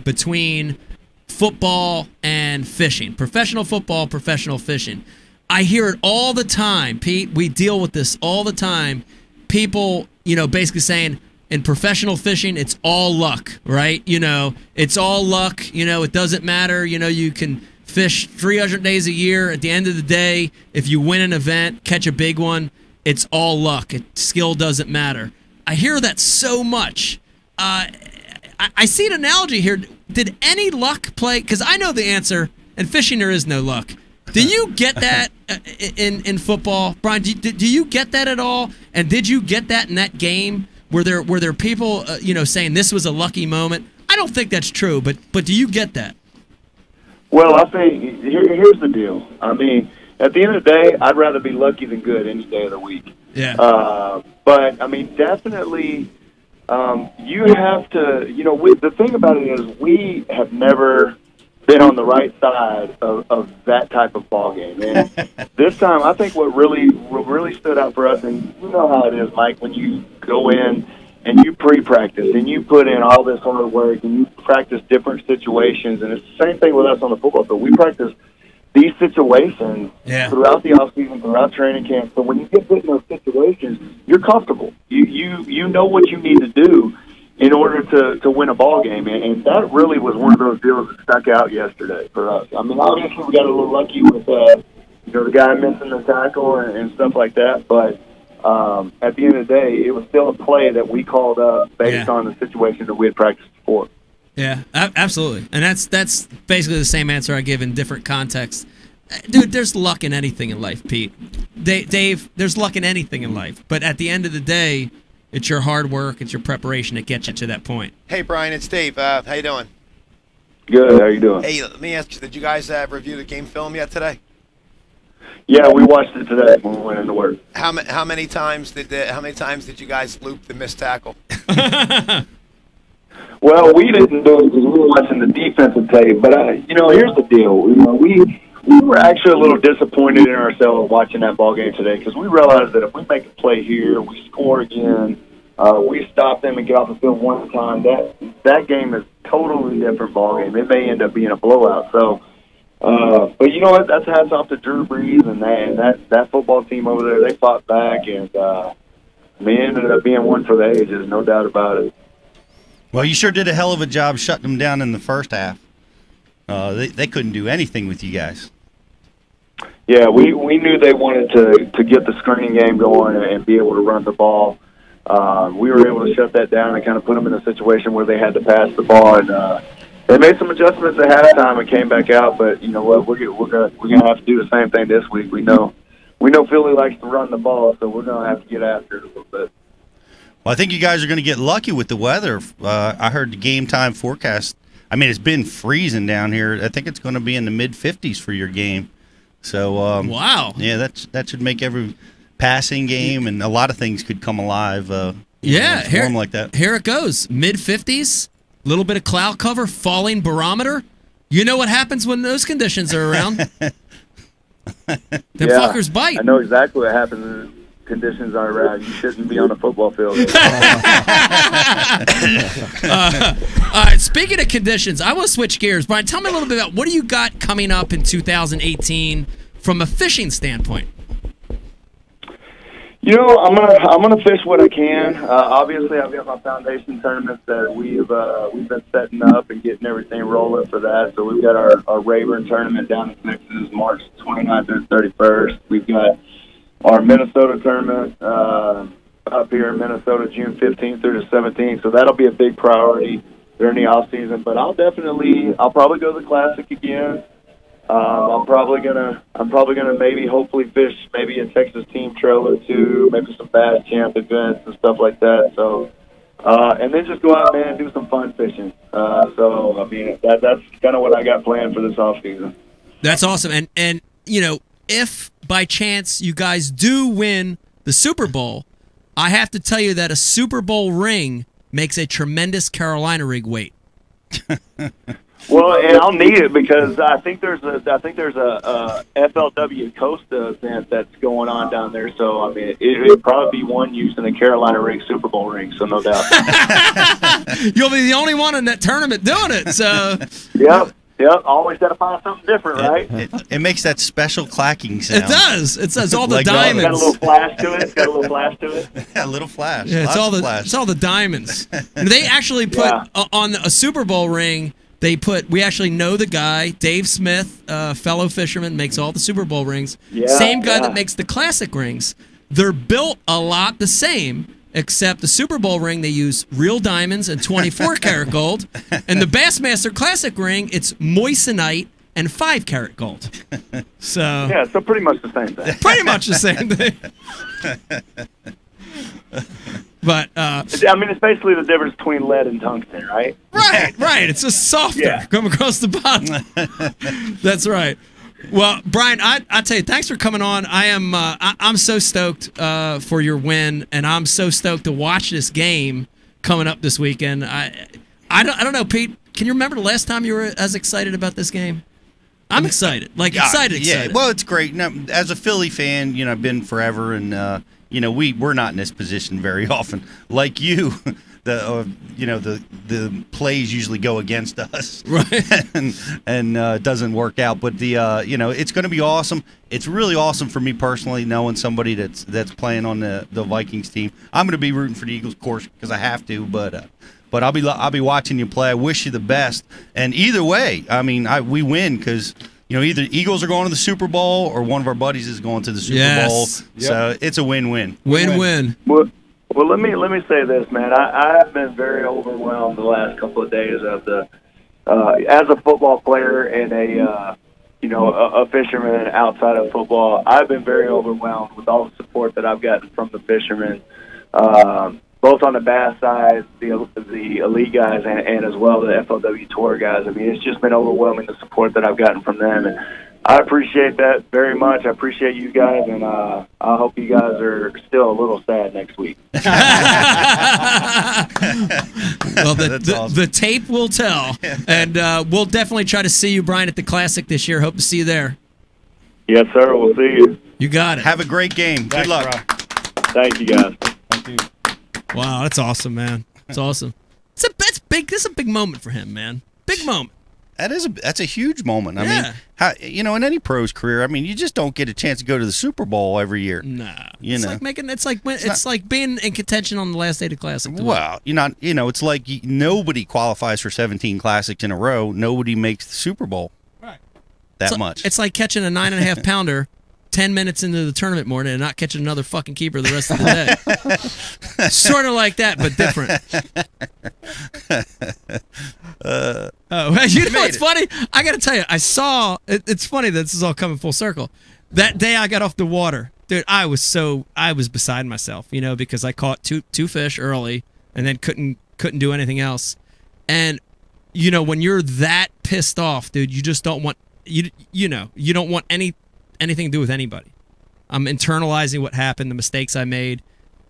between football and fishing. Professional football, professional fishing. I hear it all the time, Pete. We deal with this all the time. People, basically saying in professional fishing, it's all luck, right? It's all luck. It doesn't matter. You can fish 300 days a year. At the end of the day, if you win an event, catch a big one, it's all luck. Skill doesn't matter. I hear that so much. I see an analogy here. Did any luck play? Because I know the answer. In fishing, there is no luck. Do you get that in football, Brian? Do you get that at all? And did you get that in that game? Were there people saying this was a lucky moment? I don't think that's true, but do you get that? Well, I think here's the deal. I mean, at the end of the day, I'd rather be lucky than good any day of the week. Yeah. But I mean, definitely, you have to. The thing about it is, we have never been on the right side of that type of ball game. And this time, I think what really stood out for us, and you know how it is, Mike, when you go in and you pre-practice and you put in all this hard work and you practice different situations, and it's the same thing with us on the football field. We practice these situations throughout the offseason, throughout training camp. So when you get put in those situations, you're comfortable. You know what you need to do in order to win a ball game, and that really was one of those deals that stuck out yesterday for us. I mean, obviously we got a little lucky with the guy missing the tackle and stuff like that, but at the end of the day, it was still a play that we called up based on the situation that we had practiced before. Yeah, absolutely, and that's basically the same answer I give in different contexts. Dude, there's luck in anything in life, Pete. Dave, there's luck in anything in life, but at the end of the day, it's your hard work, it's your preparation that gets you to that point. Hey, Brian, it's Dave. How you doing? Good. How you doing? Hey, let me ask you, did you guys review the game film yet today? Yeah, we watched it today when we went into work. How many times did you guys loop the missed tackle? Well, we didn't do it because we were watching the defensive tape. But here's the deal. We were actually a little disappointed in ourselves watching that ball game today, because we realized that if we make a play here, we score again, we stop them and get off the field one time, that game is a totally different ball game. It may end up being a blowout. So, but you know what? That's hats off to Drew Brees and that football team over there. They fought back, and they ended up being one for the ages, no doubt about it. Well, you sure did a hell of a job shutting them down in the first half. They couldn't do anything with you guys. Yeah, we knew they wanted to get the screen game going and be able to run the ball. We were able to shut that down and kind of put them in a situation where they had to pass the ball. And they made some adjustments at halftime and came back out. But you know what? We're gonna have to do the same thing this week. We know Philly likes to run the ball, so we're gonna have to get after it a little bit. Well, I think you guys are going to get lucky with the weather. I heard the game time forecast. I mean, it's been freezing down here. I think it's going to be in the mid-50s for your game. So wow, yeah, that should make every passing game and a lot of things could come alive. Yeah, warm like that. Here it goes. Mid-50s, little bit of cloud cover, falling barometer. You know what happens when those conditions are around? Them fuckers bite. I know exactly what happens when conditions are around. You shouldn't be on a football field. All right, speaking of conditions, I want to switch gears. Brian, tell me a little bit about what do you got coming up in 2018 from a fishing standpoint? You know, I'm gonna fish what I can. Obviously, I've got my foundation tournaments that we've been setting up and getting everything rolling for that. So we've got our Rayburn tournament down in Texas, March 29th through 31st. We've got our Minnesota tournament up here in Minnesota, June 15th through the 17th. So that'll be a big priority during the off season. But I'll probably go to the Classic again. I'm probably gonna hopefully fish maybe a Texas team trail or two, maybe some bass champ events and stuff like that. So, and then just go out, man, and do some fun fishing. So I mean, that's kind of what I got planned for this off season. That's awesome. And you know, if by chance you guys do win the Super Bowl, I have to tell you that a Super Bowl ring makes a tremendous Carolina rig weight. Well, and I'll need it because I think there's a FLW Costa event that's going on down there. So I mean, it'd probably be one using a Carolina ring Super Bowl ring. So no doubt. You'll be the only one in that tournament doing it. So Yep. Always got to find something different, right? It makes that special clacking sound. It does. It says all the Like diamonds. Got a little flash to it. Yeah, a little flash. Yeah, Lots of flash. it's all the diamonds. And they actually put on a Super Bowl ring. We actually know the guy, Dave Smith, fellow fisherman, makes all the Super Bowl rings. Yeah, Same guy that makes the classic rings. They're built a lot the same, except the Super Bowl ring, they use real diamonds and 24 karat gold. And the Bassmaster Classic ring, it's moissanite and 5 karat gold. So yeah, so pretty much the same thing. Pretty much the same thing. But I mean, it's basically the difference between lead and tungsten, right? Right. It's just softer. Come across the bottom. That's right. Well, Brian, I tell you, thanks for coming on. I'm so stoked for your win, and I'm so stoked to watch this game coming up this weekend. I don't know, Pete. Can you remember the last time you were as excited about this game? I'm excited. Excited. Yeah. Well, it's great. Now, as a Philly fan, I've been forever, and we're not in this position very often. Like you, the plays usually go against us, right? and it doesn't work out. But it's going to be awesome. It's really awesome for me personally, knowing somebody that's playing on the Vikings team. I'm going to be rooting for the Eagles, of course, because I have to. But I'll be watching you play. I wish you the best. And either way, I mean, we win because. Either Eagles are going to the Super Bowl or one of our buddies is going to the Super Bowl. So it's a win-win. Win-win. Well, let me say this, man. I have been very overwhelmed the last couple of days of as a football player and a fisherman outside of football. I've been very overwhelmed with all the support that I've gotten from the fishermen. Both on the bass side, the elite guys, and as well the FLW Tour guys. I mean, it's just been overwhelming, the support that I've gotten from them. And I appreciate that very much. I appreciate you guys, and I hope you guys are still a little sad next week. Well, the tape will tell. And we'll definitely try to see you, Brian, at the Classic this year. Hope to see you there. Yes, sir. We'll see you. You got it. Have a great game. Good luck. Bro. Thank you, guys. Thank you. Wow, that's awesome, man. It's awesome. That's big. This is a big moment for him, man. Big moment. That's a huge moment. I mean, in any pro's career, I mean, you just don't get a chance to go to the Super Bowl every year. Nah, it's like being in contention on the last day of the Classic. Well, it's like nobody qualifies for 17 Classics in a row. Nobody makes the Super Bowl. Right. That much. It's like catching a 9.5 pounder 10 minutes into the tournament morning and not catching another fucking keeper the rest of the day. Sort of like that, but different. You know what's funny? I got to tell you, I saw, it's funny that this is all coming full circle. That day I got off the water, dude, I was beside myself, you know, because I caught two fish early and then couldn't do anything else. And, you know, when you're that pissed off, dude, you just don't want, you don't want anything to do with anybody. I'm internalizing what happened, the mistakes I made,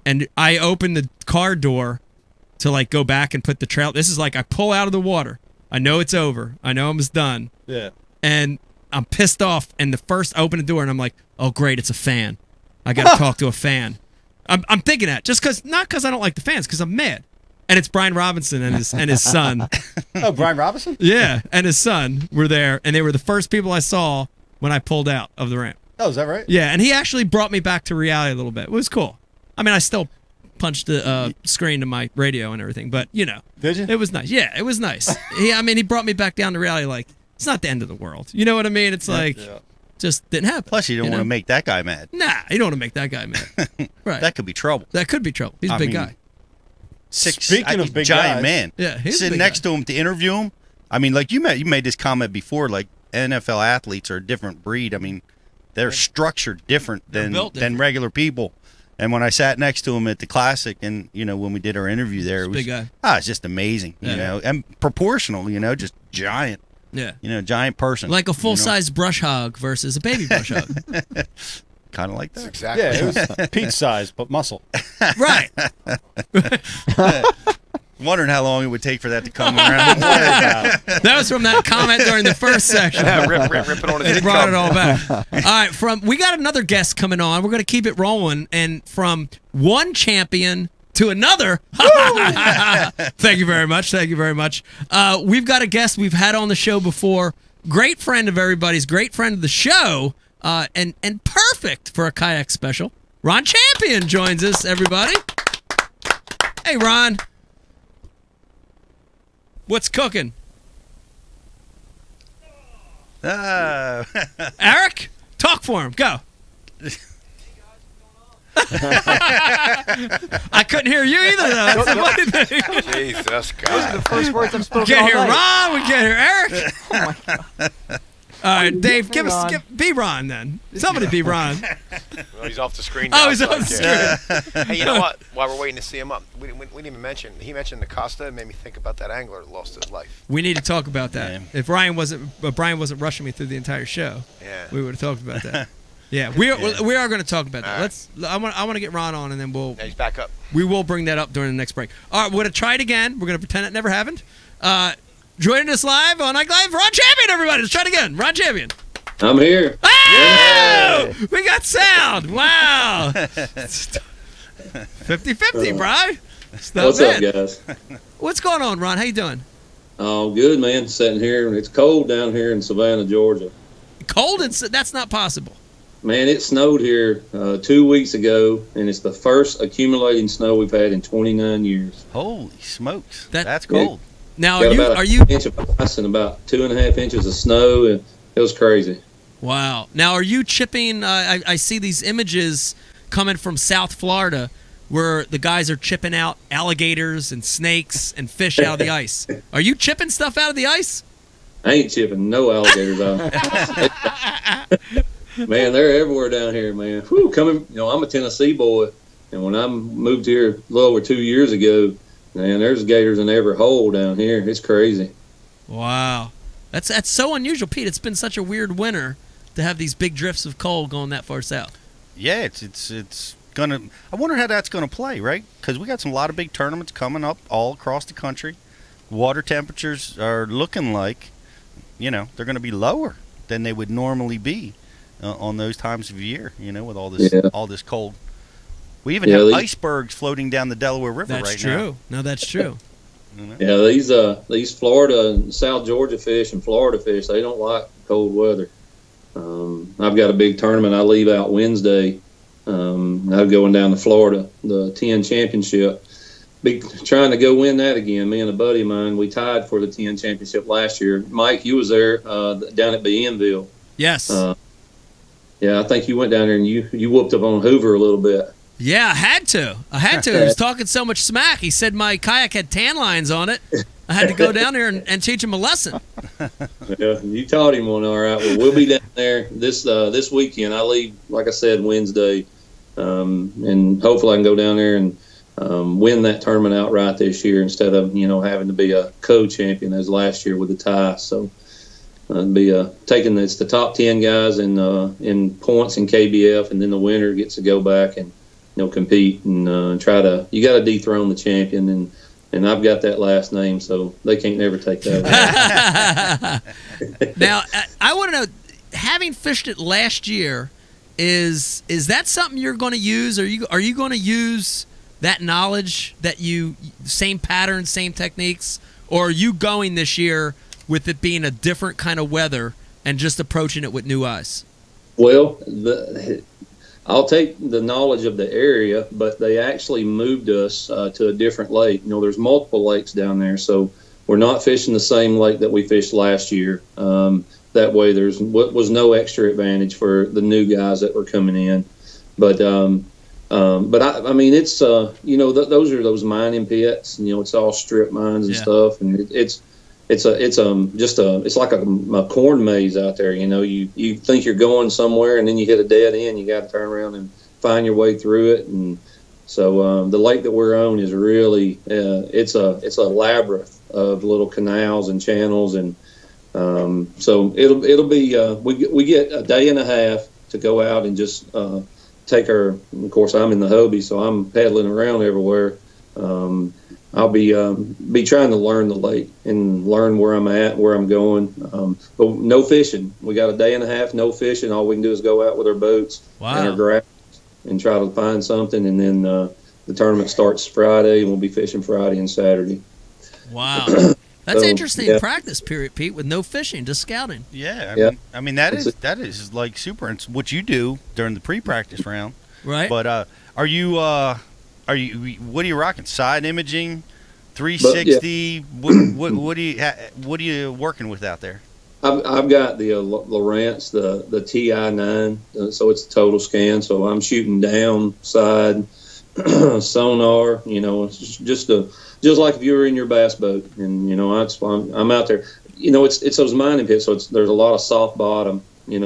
and I opened the car door to like go back and put the trail. This is like I pull out of the water. I know it's over. I know I'm done. Yeah. And I'm pissed off. And the first I open the door and I'm like, oh great, it's a fan. I got to talk to a fan. I'm thinking that just not because I don't like the fans, because I'm mad. And it's Brian Robinson and his son. Oh, Brian Robinson? Yeah, and his son were there, and they were the first people I saw when I pulled out of the ramp. Oh, is that right? Yeah, and he actually brought me back to reality a little bit. It was cool. I mean, I still punched the screen to my radio and everything, but, you know. Did you? It was nice. Yeah, it was nice. He brought me back down to reality like, it's not the end of the world. You know what I mean? It's like, just didn't happen. Plus, you don't want to make that guy mad. Nah, you don't want to make that guy mad. Right. That could be trouble. That could be trouble. He's a big guy. Speaking of big giant guys, man. Yeah, he's sitting next to him to interview him. I mean, like you made this comment before, like NFL athletes are a different breed. I mean, they're structured different than regular people. And when I sat next to him at the Classic, and you know when we did our interview there, it was big guy. It's just amazing, you know, and proportional, you know, just giant. Yeah, you know, giant person, like a full-size brush hog versus a baby brush hog. Kind of like that. Exactly. Yeah, it was Pete's size, but muscle. Right. Wondering how long it would take for that to come around. That was from that comment during the first section. Yeah, rip it on his It brought it all back. All right, we got another guest coming on. We're going to keep it rolling, and from one champion to another. Thank you very much. Thank you very much. We've got a guest we've had on the show before. Great friend of everybody's. Great friend of the show. And perfect for a kayak special. Ron Champion joins us, everybody. Hey, Ron. What's cooking? Eric, talk for him. Go. I couldn't hear you either, though. That's the funny thing. Jesus God. Those are the first words I've spoken. We can't hear all night. Ron. We can't hear Eric. Oh my God. All right, Dave, be Ron then. Somebody be Ron. Well, he's off the screen Oh, now. he's off the screen. Hey, you know what? While we're waiting to see him up, we didn't even mention, he mentioned the Costa. It made me think about that angler that lost his life. We need to talk about that. Yeah. If Brian wasn't rushing me through the entire show, we would have talked about that. Yeah, we are going to talk about that. I want to get Ron on, and then he's back up. We will bring that up during the next break. All right, we're going to try it again. We're going to pretend it never happened. Joining us live on IKE Live, Ron Champion, everybody. Let's try it again. Ron Champion. I'm here. Oh! Yeah. We got sound. Wow. 50-50, bro. What's up, guys? What's going on, Ron? How you doing? Oh, good, man. Sitting here. It's cold down here in Savannah, Georgia. Cold? That's not possible. Man, it snowed here 2 weeks ago, and it's the first accumulating snow we've had in 29 years. Holy smokes. That's cold. Now, are you inch of ice and about 2.5 inches of snow, and it was crazy. Wow. Now, are you chipping? I see these images coming from South Florida where the guys are chipping out alligators and snakes and fish out of the ice. Are you chipping stuff out of the ice? I ain't chipping no alligators out. Man, they're everywhere down here, man. Whew, I'm a Tennessee boy, and when I moved here a little over 2 years ago, man, there's gators in every hole down here. It's crazy. Wow. That's so unusual, Pete. It's been such a weird winter to have these big drifts of cold going that far south. Yeah, it's gonna. I wonder how that's gonna play, right? Because we got a lot of big tournaments coming up all across the country. Water temperatures are looking like, they're gonna be lower than they would normally be on those times of year. With all this cold. We even have icebergs floating down the Delaware River right now. That's true. No, that's true. Yeah, these Florida and South Georgia fish and Florida fish, they don't like cold weather. I've got a big tournament. I leave out Wednesday. I'm going down to Florida, the 10 championship. Trying to go win that again. Me and a buddy of mine, we tied for the 10 championship last year. Mike, you was there down at Bienville. Yes. Yeah, I think you went down there and you whooped up on Hoover a little bit. Yeah, I had to. He was talking so much smack. He said my kayak had tan lines on it. I had to go down there and teach him a lesson. Yeah, you taught him one, all right. Well, we'll be down there this weekend. I leave, like I said, Wednesday, and hopefully I can go down there and win that tournament outright this year instead of having to be a co-champion as last year with the tie. So it'd be it's the top 10 guys in points in KBF, and then the winner gets to go back and compete and you got to dethrone the champion, and I've got that last name, so they can't never take that away. Now, I want to know, having fished it last year, is that something you're going to use? Are you going to use that knowledge, same patterns, same techniques, or are you going this year with it being a different kind of weather and just approaching it with new eyes? Well, I'll take the knowledge of the area, but they actually moved us to a different lake. There's multiple lakes down there, so we're not fishing the same lake that we fished last year. That way, was no extra advantage for the new guys that were coming in. But I mean, it's those are those mining pits. It's all strip mines and stuff, and it's like a corn maze out there. You think you're going somewhere, and then you hit a dead end. You got to turn around and find your way through it. And so the lake that we're on is really it's a labyrinth of little canals and channels, and so it'll be we get a day and a half to go out and just take our. Of course, I'm in the Hobie, so I'm paddling around everywhere. I'll be trying to learn the lake and learn where I'm at, where I'm going. But no fishing. We got a day and a half, no fishing. All we can do is go out with our boats and our grass and try to find something. And then the tournament starts Friday, and we'll be fishing Friday and Saturday. Wow. That's interesting practice period, Pete, with no fishing, just scouting. Yeah, I mean that is like super. It's what you do during the pre-practice round, right? But are you what are you rocking? Side imaging, 360. What are you working with out there? I've got the Lowrance, the TI9, so it's a total scan. So I'm shooting down, side, sonar. It's just like if you were in your bass boat, and I'm out there. It's those mining pits, so there's a lot of soft bottom.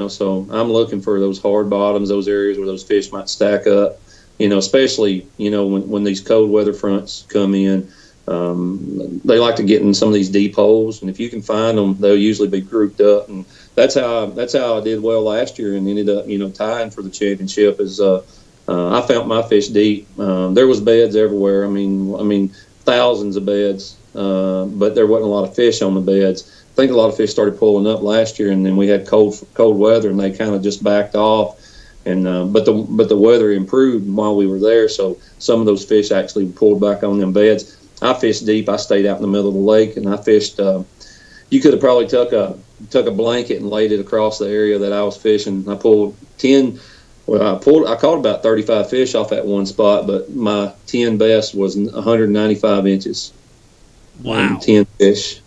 So I'm looking for those hard bottoms, those areas where those fish might stack up. Especially, when these cold weather fronts come in, they like to get in some of these deep holes, and if you can find them, they'll usually be grouped up, and that's how I did well last year and ended up, tying for the championship. I found my fish deep. There was beds everywhere. I mean, thousands of beds, but there wasn't a lot of fish on the beds. I think a lot of fish started pulling up last year, and then we had cold weather, and they kind of just backed off. And but the weather improved while we were there, so some of those fish actually pulled back on them beds. I fished deep. I stayed out in the middle of the lake, and I fished. You could have probably took a blanket and laid it across the area that I was fishing. I pulled 10. Well, I caught about 35 fish off that one spot, but my 10 best was 195 inches. Wow. 10 fish.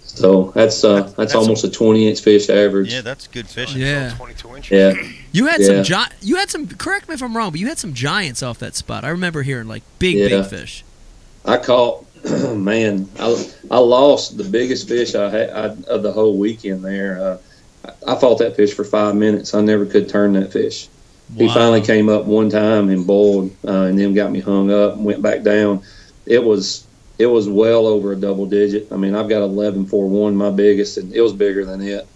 So that's almost a 20-inch fish average. Yeah, that's good fishing. Yeah. 22 inches. Yeah. You had some. Correct me if I'm wrong, but you had some giants off that spot. I remember hearing like big fish. I caught. Man, I lost the biggest fish I had of the whole weekend there. I fought that fish for 5 minutes. I never could turn that fish. Wow. He finally came up one time and boiled, and then got me hung up and went back down. It was well over a double digit. I mean, I've got 11.41, my biggest, and it was bigger than it.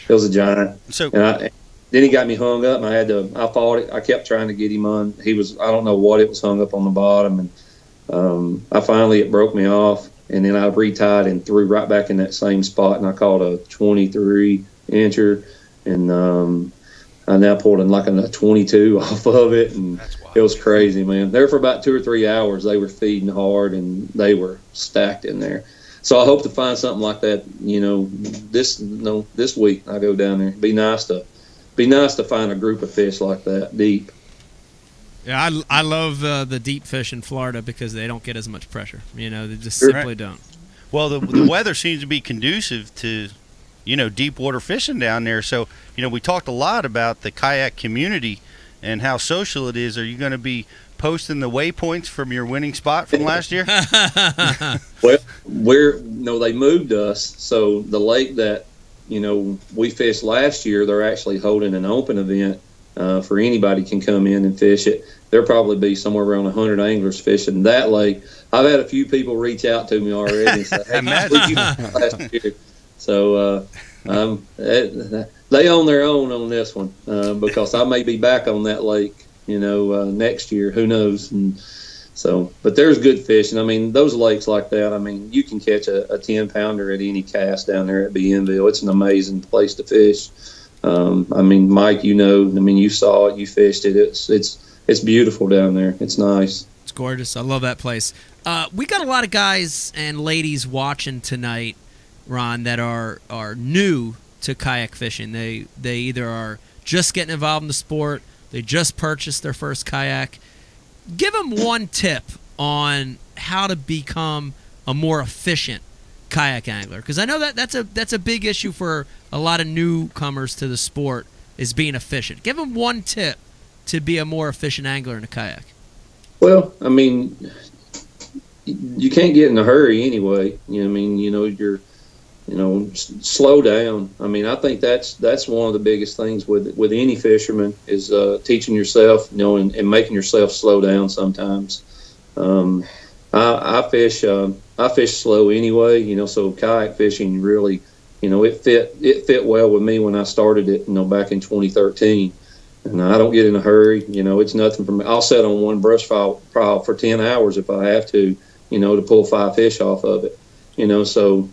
It was a giant. So then he got me hung up, and I fought it. I kept trying to get him on. I don't know what, it was hung up on the bottom, and it broke me off, and then I retied and threw right back in that same spot, and I caught a 23-incher, and I now pulled in like a 22 off of it, and it was crazy, man. There for about 2 or 3 hours, they were feeding hard, and they were stacked in there. So I hope to find something like that, this week. I go down there. It'd be nice to find a group of fish like that deep. Yeah, I love the deep fish in Florida because they don't get as much pressure. They just simply don't. Well, the weather seems to be conducive to, deep water fishing down there. So, we talked a lot about the kayak community and how social it is. Are you going to be posting the waypoints from your winning spot from last year? Well, they moved us. So the lake that, we fished last year, they're actually holding an open event for anybody can come in and fish it. There'll probably be somewhere around 100 anglers fishing that lake. I've had a few people reach out to me already and say, hey, last year. So they own their own on this one because I may be back on that lake, next year. Who knows? And so, but there's good fishing. I mean, those lakes like that, I mean, you can catch a 10-pounder at any cast down there at Bienville. It's an amazing place to fish. I mean, Mike, you saw it, you fished it. It's beautiful down there. It's nice. It's gorgeous. I love that place. We got a lot of guys and ladies watching tonight, Ron, that are new to kayak fishing. They either are just getting involved in the sport, they just purchased their first kayak. Give them one tip on how to become a more efficient kayak angler, because I know that's a big issue for a lot of newcomers to the sport, is being efficient. Give them one tip to be a more efficient angler in a kayak. Well, I mean, you can't get in a hurry anyway. You're slow down. I mean, I think that's one of the biggest things with any fisherman is teaching yourself, and making yourself slow down sometimes. I fish slow anyway, so kayak fishing really, it fit well with me when I started it, back in 2013. And I don't get in a hurry. It's nothing for me. I'll sit on one brush pile for 10 hours if I have to, to pull 5 fish off of it. So,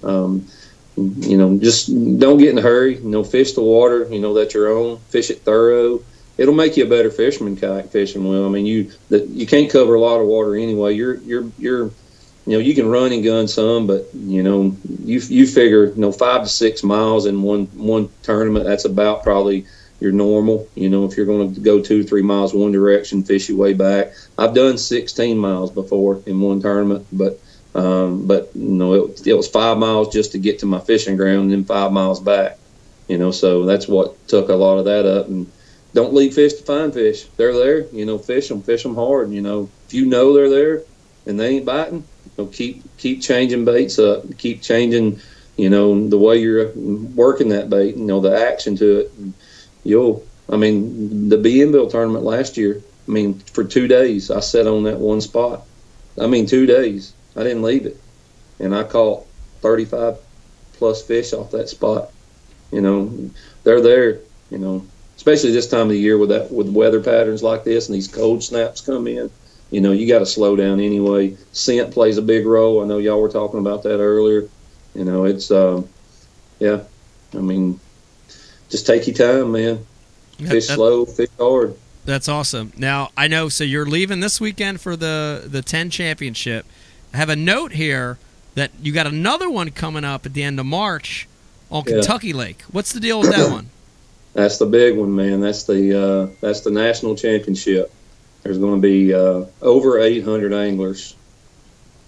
just don't get in a hurry. Fish the water, that you're on. Fish it thorough. It'll make you a better fisherman, kayak fishing will. I mean, you can't cover a lot of water anyway. You can run and gun some, but you figure 5 to 6 miles in one tournament. That's about probably your normal. If you're going to go 2-3 miles one direction, fish your way back. I've done 16 miles before in one tournament, but it was 5 miles just to get to my fishing ground, and then 5 miles back. So that's what took a lot of that up. And don't leave fish to find fish. They're there. Fish them hard. If they're there and they ain't biting, keep changing baits up. Keep changing, the way you're working that bait. The action to it. And the Bienville tournament last year. I mean, for 2 days I sat on that one spot. 2 days. I didn't leave it, and I caught 35 plus fish off that spot. They're there. Especially this time of the year with weather patterns like this and these cold snaps come in. You got to slow down anyway. Scent plays a big role. I know y'all were talking about that earlier. It's yeah. I mean, just take your time, man. Fish slow, fish hard. That's awesome. Now I know. So you're leaving this weekend for the 10 championship. I have a note here that you got another one coming up at the end of March on Kentucky Lake. What's the deal with that one? That's the big one, man. That's the national championship. There's going to be over 800 anglers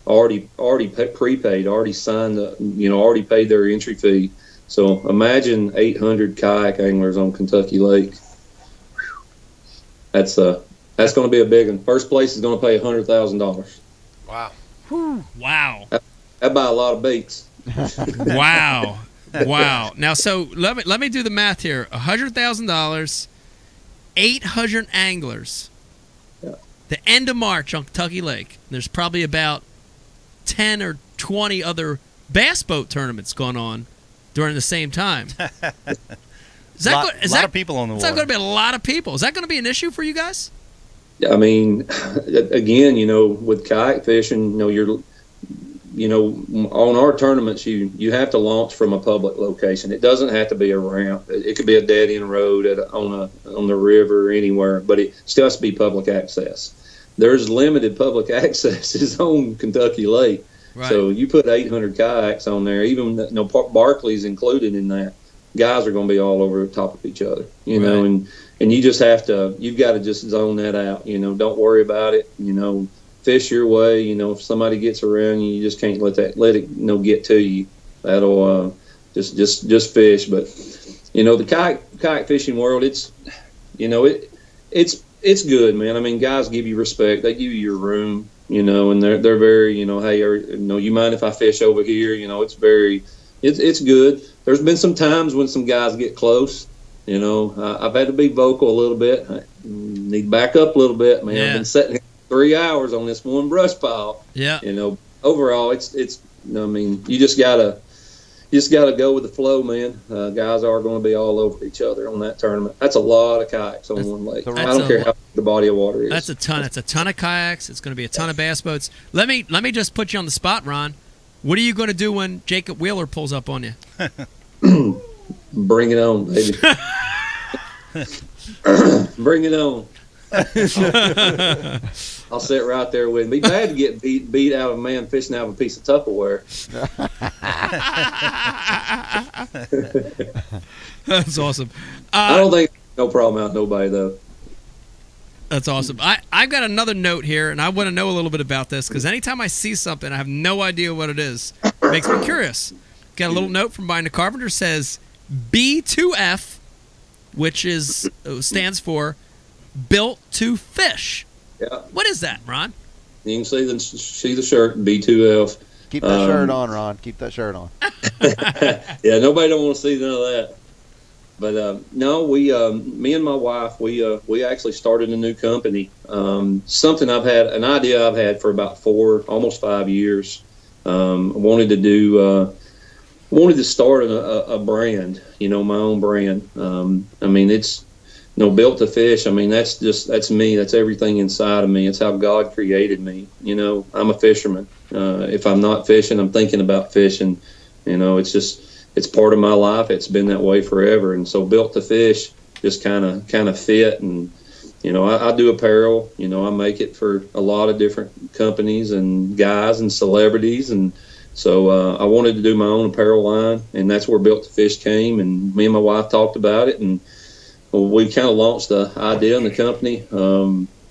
already prepaid, already signed, already paid their entry fee. So imagine 800 kayak anglers on Kentucky Lake. That's going to be a big one. First place is going to pay $100,000. Wow. Wow. That buy a lot of baits. Wow. Wow. Now, so let me do the math here. $100,000, 800 anglers. Yeah. The end of March on Kentucky Lake. There's probably about 10 or 20 other bass boat tournaments going on during the same time. A lot of people on the water. Is that going to be a lot of people? Is that going to be an issue for you guys? I mean, again, with kayak fishing, you're on our tournaments, you have to launch from a public location. It doesn't have to be a ramp. It could be a dead end road on the river or anywhere, but it still has to be public access. There's limited public accesses on Kentucky Lake. Right. So you put 800 kayaks on there, even Barkley's included in that. Guys are going to be all over the top of each other, know, and you just you've got to just zone that out. Don't worry about it. Fish your way. If somebody gets around you, you just can't let it get to you. just fish. But the kayak fishing world, it's it's good, man. I mean, guys give you respect. They give you your room, and they're very, hey, you mind if I fish over here? It's good. There's been some times when some guys get close. I've had to be vocal a little bit. I need to back up a little bit, man. I've been sitting here 3 hours on this one brush pile. Yeah. Overall, it's. I mean, you just gotta go with the flow, man. Guys are going to be all over each other on that tournament. That's a lot of kayaks on one lake. I don't care how big the body of water is. That's a ton. It's a ton of kayaks. It's going to be a ton of bass boats. Let me just put you on the spot, Ron. What are you going to do when Jacob Wheeler pulls up on you? Bring it on, baby. Bring it on. I'll sit right there with him. It'd be bad to get beat out of a man fishing out of a piece of Tupperware. That's awesome. I don't think no problem out nobody though. That's awesome. I've got another note here, and I want to know a little bit about this because anytime I see something, I have no idea what it is. It makes me curious. Got a little note from Brian the Carpenter, says B2F, which stands for Built to Fish. Yeah. What is that, Ron? You can see the shirt, B2F. Keep that shirt on, Ron. Keep that shirt on. Yeah, nobody don't want to see none of that. But no, me and my wife, we actually started a new company. Something an idea I've had for about almost 5 years. Wanted to start a brand, my own brand. I mean, it's Built to Fish. I mean, that's me. That's everything inside of me. It's how God created me. I'm a fisherman. If I'm not fishing, I'm thinking about fishing. It's part of my life. It's been that way forever. And so Built to Fish just kind of fit. And, I do apparel. I make it for a lot of different companies and guys and celebrities. And so I wanted to do my own apparel line, and that's where Built to Fish came. And me and my wife talked about it, and we kind of launched the idea in the company.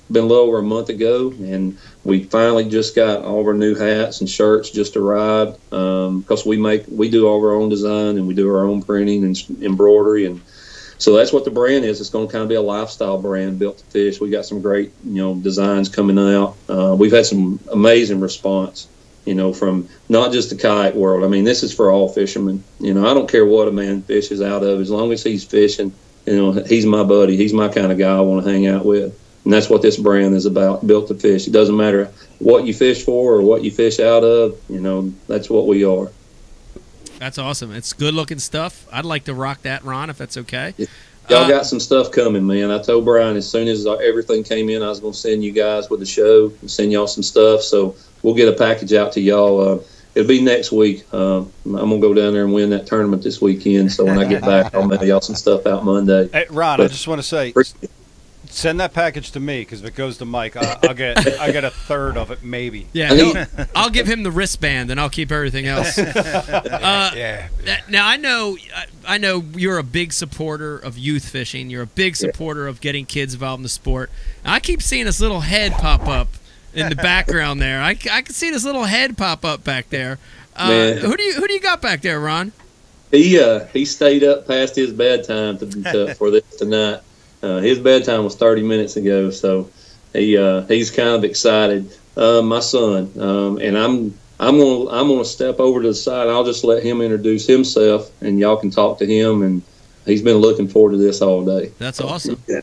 Been a little over a month ago, and we finally just got all of our new hats and shirts just arrived because we do all of our own design and we do our own printing and embroidery, and so that's what the brand is. It's going to kind of be a lifestyle brand, Built to Fish. We got some great designs coming out. We've had some amazing response, from not just the kayak world. I mean, this is for all fishermen. I don't care what a man fishes out of, as long as he's fishing. He's my buddy. He's my kind of guy I want to hang out with. And that's what this brand is about, Built to Fish. It doesn't matter what you fish for or what you fish out of. That's what we are. That's awesome. It's good-looking stuff. I'd like to rock that, Ron, if that's okay. Y'all got some stuff coming, man. I told Brian as soon as everything came in, I was going to send you guys with the show and send y'all some stuff. So we'll get a package out to y'all. It'll be next week. I'm going to go down there and win that tournament this weekend. So when I get back, I'll mail y'all some stuff out Monday. Hey, Ron, I just want to say, send that package to me because if it goes to Mike, I get a third of it, maybe. Yeah, I'll give him the wristband, and I'll keep everything else. Yeah. Now I know you're a big supporter of youth fishing. You're a big supporter of getting kids involved in the sport. I keep seeing this little head pop up in the background there. I can see this little head pop up back there. Who do you got back there, Ron? He stayed up past his bedtime for this tonight. His bedtime was 30 minutes ago, so he's kind of excited. My son, and I'm gonna step over to the side. I'll just let him introduce himself, and y'all can talk to him. And he's been looking forward to this all day. That's awesome. Yeah.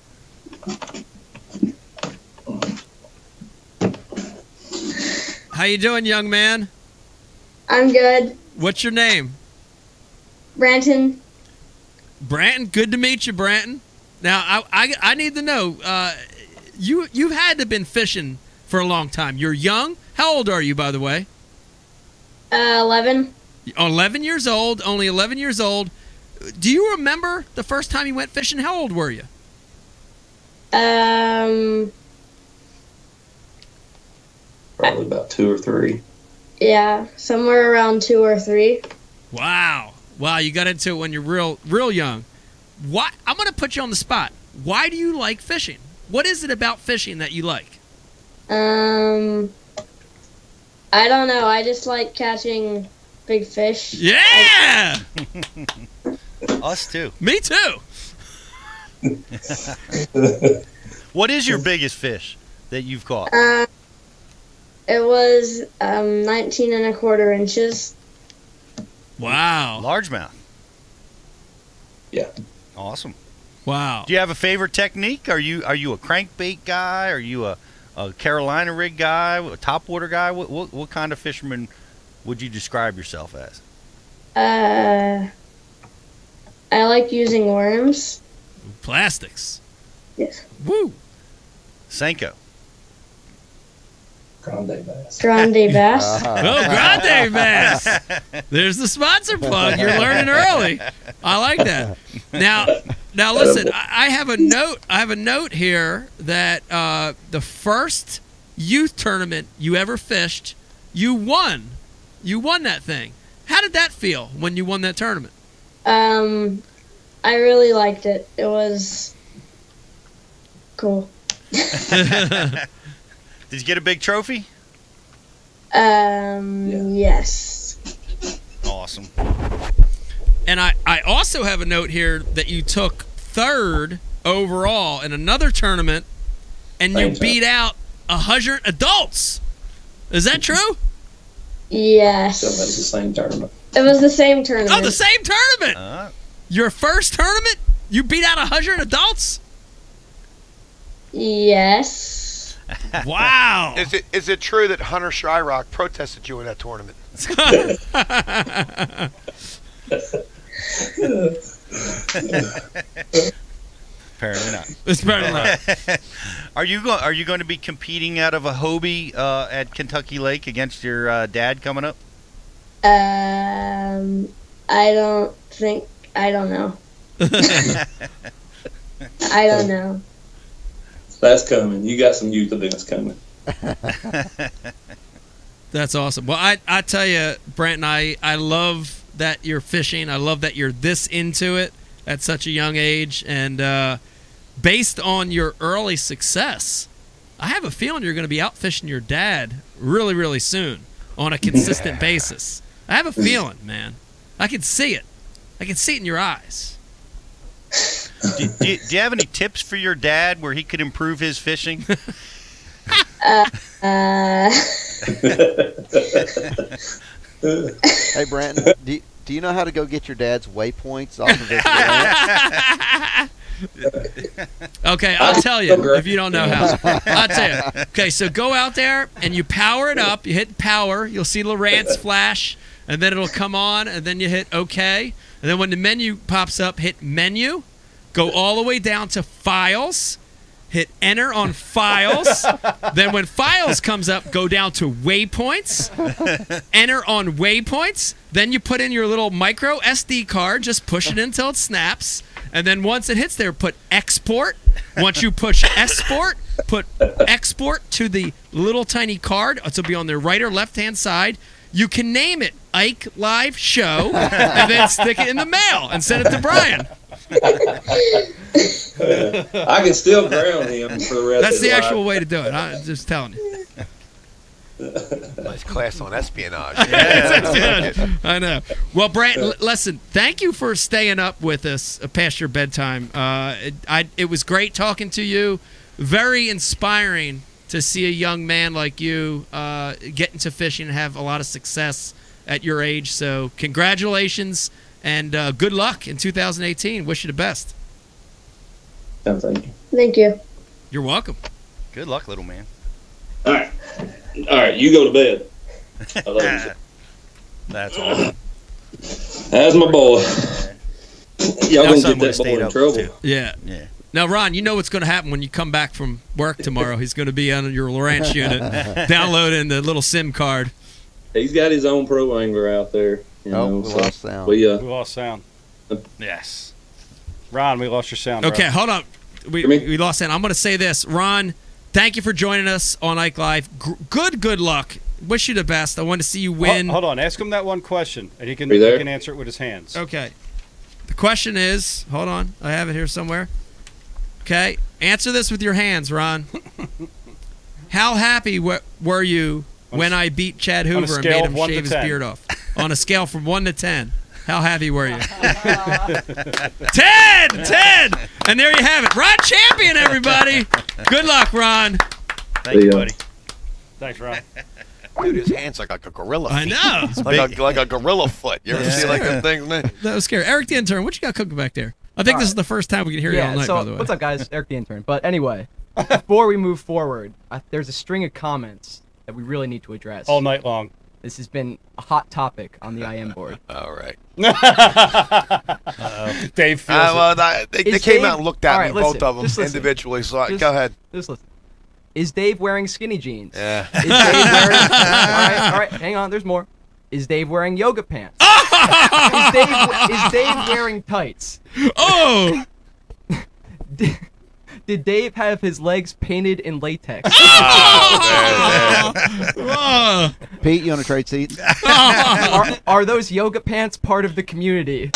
How you doing, young man? I'm good. What's your name? Branton. Branton, good to meet you, Branton. Now, I need to know, you've had to have been fishing for a long time. You're young. How old are you, by the way? 11. 11 years old, only 11 years old. Do you remember the first time you went fishing? How old were you? Probably about 2 or 3. Yeah, somewhere around 2 or 3. Wow, you got into it when you're real young. Why? I'm going to put you on the spot. Why do you like fishing? What is it about fishing that you like? I don't know. I just like catching big fish. Yeah. Us too. Me too. What is your biggest fish that you've caught? It was 19 and a quarter inches. Wow. Largemouth. Yeah. Awesome. Wow. Do you have a favorite technique? Are you a crankbait guy? Are you a Carolina rig guy? A topwater guy? What kind of fisherman would you describe yourself as? I like using worms. Plastics. Yes. Woo. Senko. Grande bass. Grande bass. Oh, Grande bass. There's the sponsor plug. You're learning early. I like that. Now listen. I have a note. I have a note here that the first youth tournament you ever fished, you won. You won that thing. How did that feel when you won that tournament? I really liked it. It was cool. Did you get a big trophy? Yes. Awesome. And I also have a note here that you took 3rd overall in another tournament, and you beat out 100 adults. Is that true? Yes. So that's the same tournament. It was the same tournament. Oh, the same tournament. Your first tournament, you beat out 100 adults. Yes. Wow. Is it true that Hunter Shyrock protested you in that tournament? Apparently not. It's apparently not. Are you going to be competing out of a Hobie at Kentucky Lake against your dad coming up? I don't know. I don't know. That's coming. You got some youth events coming. That's awesome. Well, I tell you, Brant, and I love that you're fishing. I love that you're this into it at such a young age. And based on your early success, I have a feeling you're going to be out fishing your dad really, really soon on a consistent basis. I have a feeling, man. I can see it. I can see it in your eyes. Do you have any tips for your dad where he could improve his fishing? Hey, Brandon, do you know how to go get your dad's waypoints off of his Okay, I'll tell you if you don't know how. I'll tell you. Okay, so go out there and you power it up. You hit power. You'll see Lowrance flash, and then it'll come on, and then you hit OK. And then when the menu pops up, hit menu. Go all the way down to files. Hit enter on files. Then when files comes up, go down to waypoints. Enter on waypoints. Then you put in your little micro SD card. Just push it until it snaps. And then once it hits there, put export. Once you push export, put export to the little tiny card. It'll be on the right or left-hand side. You can name it Ike Live Show and then stick it in the mail and send it to Brian. I can still ground him for the rest That's of the his actual life. way to do it. I'm just telling you. Nice class on espionage. I know. Well, Brant, listen, thank you for staying up with us past your bedtime. It was great talking to you. Very inspiring to see a young man like you get into fishing and have a lot of success at your age. So congratulations and good luck in 2018. Wish you the best. No, thank you. Thank you. You're welcome. Good luck, little man. All right, you go to bed. I love you. That's awesome. That's my boy. Y'all gonna son get would've that boy stayed in up, trouble. too. Yeah. Yeah. Now, Ron, you know what's going to happen when you come back from work tomorrow. He's going to be on your Lowrance unit, downloading the little SIM card. He's got his own pro angler out there. You know, we so lost sound. We lost sound. Yes. Ron, we lost your sound. Okay, bro. hold on. We lost sound. I'm going to say this. Ron, thank you for joining us on Ike Live. Good luck. Wish you the best. I want to see you win. Hold on. Ask him that one question, and he can answer it with his hands. Okay. The question is, hold on. I have it here somewhere. Okay. Answer this with your hands, Ron. How happy were you when I beat Chad Hoover and made him shave his beard off? on a scale from 1 to 10. How happy were you? 10! 10! And there you have it. Ron Champion, everybody. Good luck, Ron. Thank you, buddy. Thanks, Ron. Dude, his hands like a gorilla feet. I know. Like a gorilla foot. You ever see like them things, man? That was scary. Eric the intern, what you got cooking back there? I think this is the first time we can hear you all night, so, by the way. what's up, guys? Eric the intern. But anyway, before we move forward, there's a string of comments that we really need to address. All night long. This has been a hot topic on the IM board. All right. Dave feels well, they came Dave, out and looked at me, listen, both of them, individually. So go ahead. Just listen. Is Dave wearing skinny jeans? Yeah. Is Dave wearing... all right, hang on. There's more. Is Dave wearing yoga pants? Is Dave wearing tights? Oh! Did Dave have his legs painted in latex? Pete, you want to trade seats? Are those yoga pants part of the community?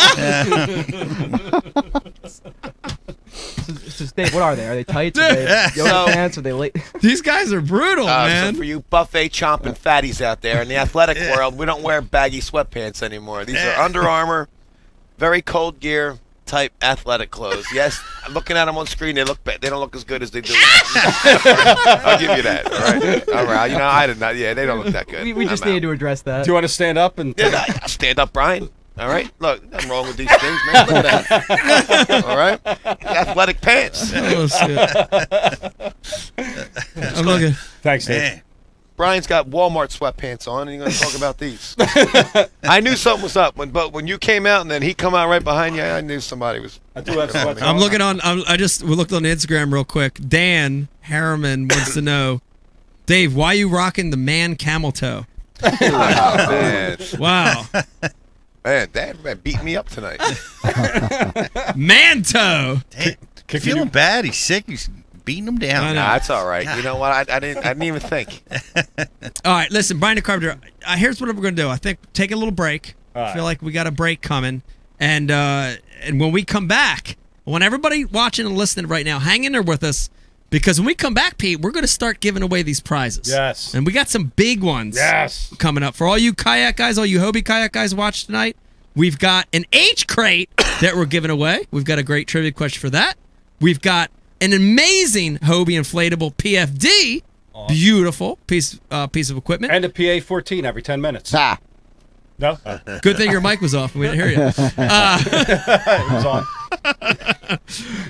So Dave, what are they? Are they tights? Are they yoga pants? Are they late? These guys are brutal, man. So for you buffet chomping fatties out there in the athletic world, we don't wear baggy sweatpants anymore. These are Under Armour, very cold gear type athletic clothes. Yes, I'm looking at them on screen. They look bad. They don't look as good as they do. I'll give you that. All right. You know, I did not. Yeah, they don't look that good. We just needed to address that. Do you want to stand up and? Yeah, I'll stand up, Brian. All right. Look, nothing wrong with these things, man. Look at that. All right. Athletic pants. Oh, shit. I'm looking. Thanks, Dave. Brian's got Walmart sweatpants on, and you're going to talk about these. I knew something was up, but when you came out and then he come out right behind you, I knew somebody was. I do have sweats. I'm looking on. We looked on Instagram real quick. Dan Harriman wants to know, Dave, why you rocking the man camel toe? Oh, man. Wow. Man, Dad beat me up tonight. Man toe. Feeling bad. He's sick. He's beating him down. Nah, that's all right. You know what? I didn't even think. All right, listen, Brian Carpenter. Here's what we're gonna do. I think take a little break. I feel like we got a break coming, and when we come back, I want everybody watching and listening right now, hang in there with us, because when we come back, Pete, we're gonna start giving away these prizes. Yes. And we got some big ones. Yes. Coming up for all you kayak guys, all you Hobie kayak guys watch tonight. We've got an H crate that we're giving away. We've got a great trivia question for that. We've got an amazing Hobie inflatable PFD, beautiful piece of equipment, and a PA-14 every 10 minutes. No. Good thing your mic was off and we didn't hear you. It was on.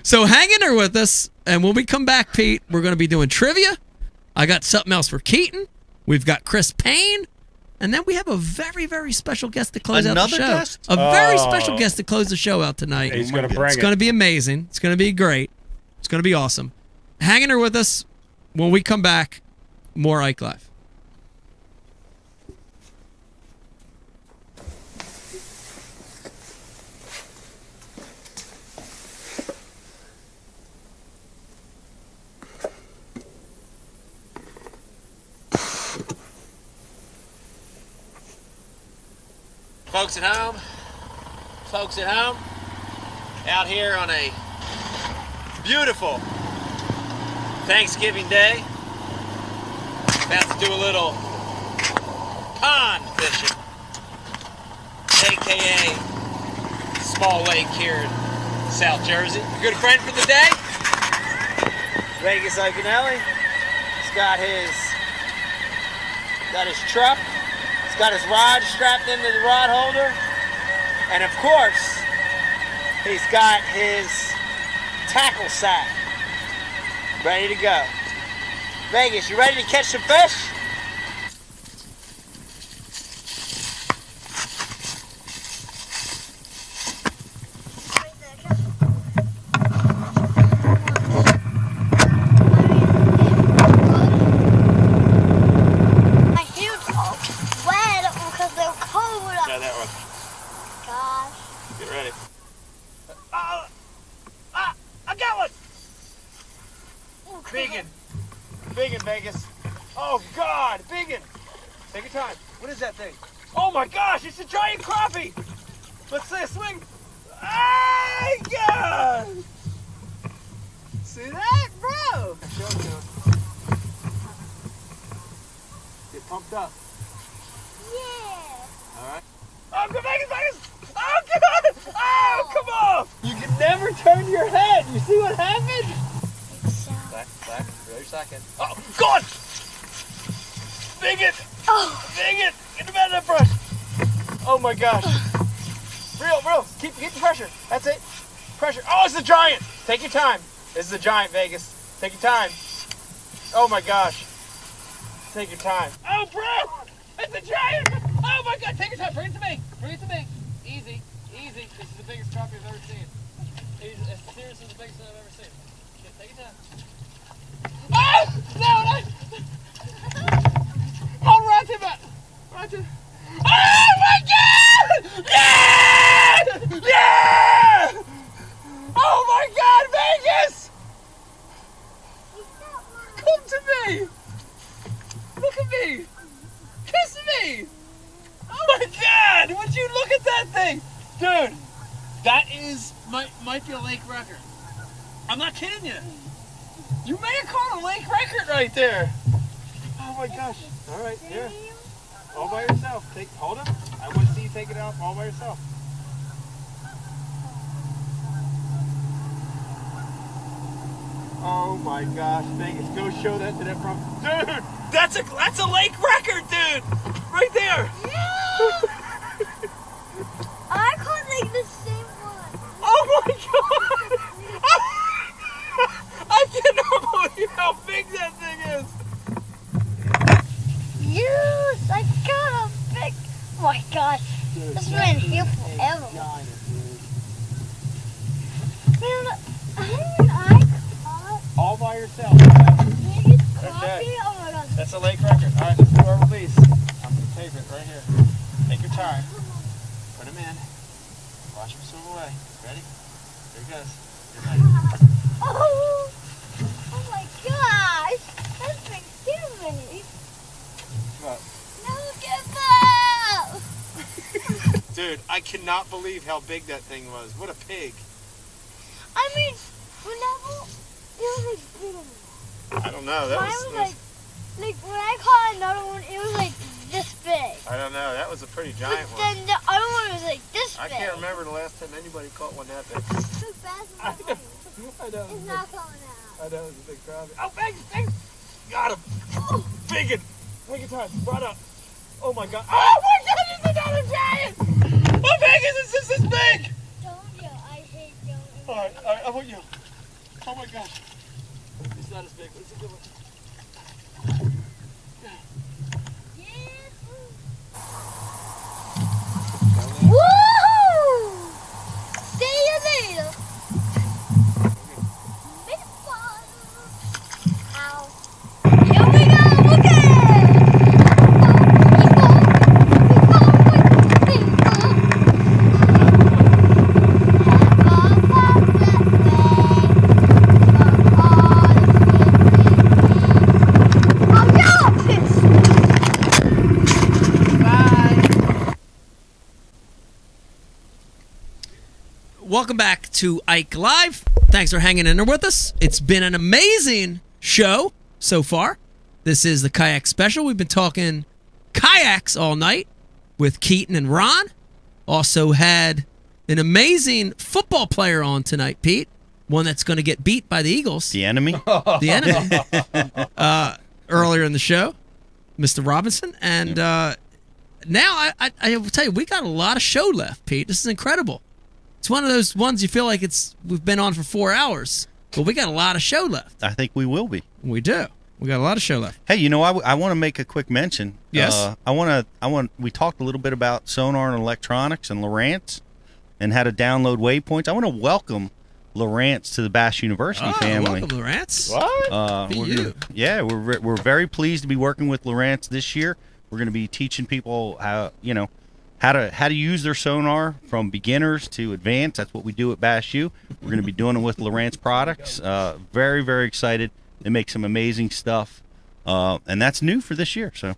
So hang in there with us, and when we come back, Pete, we're going to be doing trivia. I got something else for Keaton. We've got Chris Payne, and then we have a very, very special guest to close out the show. Another guest? A very special guest to close the show out tonight. He's going to bring it. It's going to be amazing. It's going to be great. It's going to be awesome. Hang in there with us. When we come back, more Ike Live. Folks at home, out here on a beautiful Thanksgiving day, about to do a little pond fishing, aka small lake here in South Jersey. A good friend for the day, Vegas Iconelli. He's got his truck. He's got his rod strapped into the rod holder, and of course, he's got his tackle sack ready to go. Vegas, you ready to catch some fish? Biggin, Vegas. Oh, God, biggin. Take your time. What is that thing? Oh, my gosh, it's a giant crappie. Let's say a swing. Oh, God. See that, bro? Show it to him. Get pumped up. Yeah. All right. Vegas, Vegas! Oh, God! Oh, come on! You can never turn your head. You see what happened? Back. Really second. Oh, God! Bigot! Oh. Bigot! Get him out of that brush. Oh, my gosh. Real. Keep the pressure. That's it. Pressure. Oh, it's a giant. Take your time. This is a giant, Vegas. Take your time. Oh, my gosh. Take your time. Oh, bro! It's a giant! Oh, my God. Take your time. Bring it to me. Bring it to me. Easy. This is the biggest crappie I've ever seen. It's seriously the biggest I've ever seen. Shit, take your time. Oh! No! Hold right to that. Right to. Oh my God! Yeah! Yeah! Oh my God, Vegas! Come to me! Look at me! Kiss me! Oh my God! Would you look at that thing? Dude, that might be a lake record. I'm not kidding you. You may have caught a lake record right there. Oh my gosh. All right, here. All by yourself. Hold him. I want to see you take it out all by yourself. Oh my gosh, Vegas, go show that to that front. Dude, that's a lake record, dude. Right there. Yeah. I caught like the same one. Oh my God. I cannot believe how big that thing is. Yes, I got a big. Oh my gosh, this has been here forever. Man, I caught all by yourself. biggest crappie. Oh my God. That's a lake record. All right, let's do our release. I'm gonna tape it right here. Take your time. Put him in. Watch him swim away. Ready? Here he goes. Oh my gosh, that's been killing me. What? No, get back! Dude, I cannot believe how big that thing was. What a pig. I mean, whenever it was like bigger. I don't know. That Mine was like when I caught another one, it was like this big. I don't know. That was a pretty giant one. Then the other one was like this big. I can't remember the last time anybody caught one that big. Too fast. I know. It's not coming out. I know it was a big crappie. Oh, Vegas! Got him! Big one! Take your time. Brought up. Oh my God. Oh my God! It's another giant! Oh, Vegas! It's just this big! Don't you? I hate you. All right, I want you. Oh my gosh. It's not as big, but it's a good one. Woo! See you later. Big ball. Ow. Here we go. Look at Welcome back to IKE Live. Thanks for hanging in there with us. It's been an amazing show so far. This is the kayak special. We've been talking kayaks all night with Keaton and Ron. Also had an amazing football player on tonight, Pete. One that's going to get beat by the Eagles. The enemy? The enemy. Earlier in the show, Mr. Robinson. And now I will tell you, we got a lot of show left, Pete. This is incredible. It's one of those ones you feel like we've been on for 4 hours, but we got a lot of show left. I think we will be. We do. We got a lot of show left. Hey, you know, I want to make a quick mention. Yes. We talked a little bit about sonar and electronics and Lowrance and how to download waypoints. I want to welcome Lowrance to the Bash University family. Welcome, Lowrance. We're very pleased to be working with Lowrance this year. We're going to be teaching people how to use their sonar from beginners to advanced. That's what we do at Bash U. We're going to be doing it with Lowrance products. Very, very excited. They make some amazing stuff, and that's new for this year. So,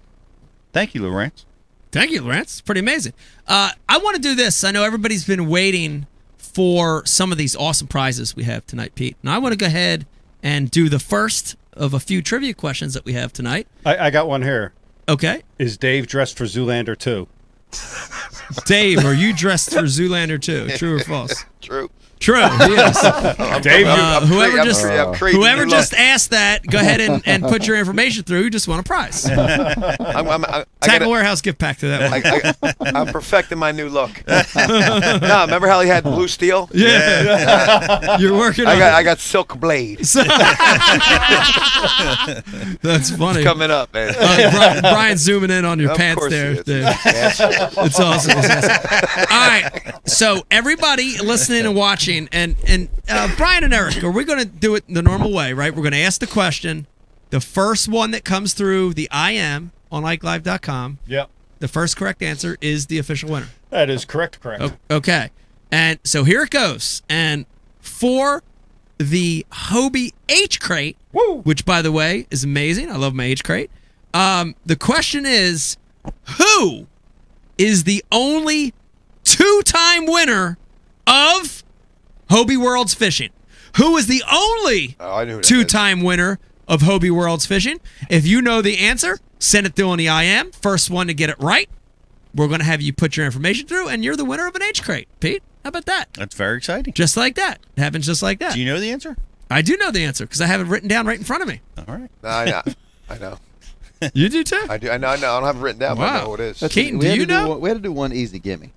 thank you, Lowrance. Thank you, Lowrance. It's pretty amazing. I want to do this. I know everybody's been waiting for some of these awesome prizes we have tonight, Pete. And I want to go ahead and do the first of a few trivia questions that we have tonight. I got one here. Okay. Is Dave dressed for Zoolander 2? Dave, are you dressed for Zoolander too? True or false? True. True. Yes. Dave, whoever just asked that, go ahead and put your information through. You just won a prize. Tackle Warehouse gift pack to that one. I'm perfecting my new look. No, remember how he had blue steel? Yeah. You're working on I got silk blade. That's funny. It's coming up, man. Brian's zooming in on your Of pants course there. he is. Dave. Yes. It's awesome. It's awesome. All right. So everybody listening and watching, and Brian and Eric, are we going to do it the normal way, right? We're going to ask the question. The first one that comes through the IM on IKELive.com, Yep. the first correct answer is the official winner. That is correct. Okay. And so here it goes. And for the Hobie H crate, which, by the way, is amazing. I love my H crate. The question is, who is the only two-time winner of Hobie Worlds Fishing? Who is the only two-time winner of Hobie Worlds Fishing? If you know the answer, send it through on the IM. First one to get it right, we're going to have you put your information through, and you're the winner of an H crate. Pete, how about that? That's very exciting. Just like that. It happens just like that. Do you know the answer? I do know the answer because I have it written down right in front of me. All right. I know. You do too? I do. I know. I don't have it written down, but I know who it is. Keaton, do you know? We had to do one easy gimme.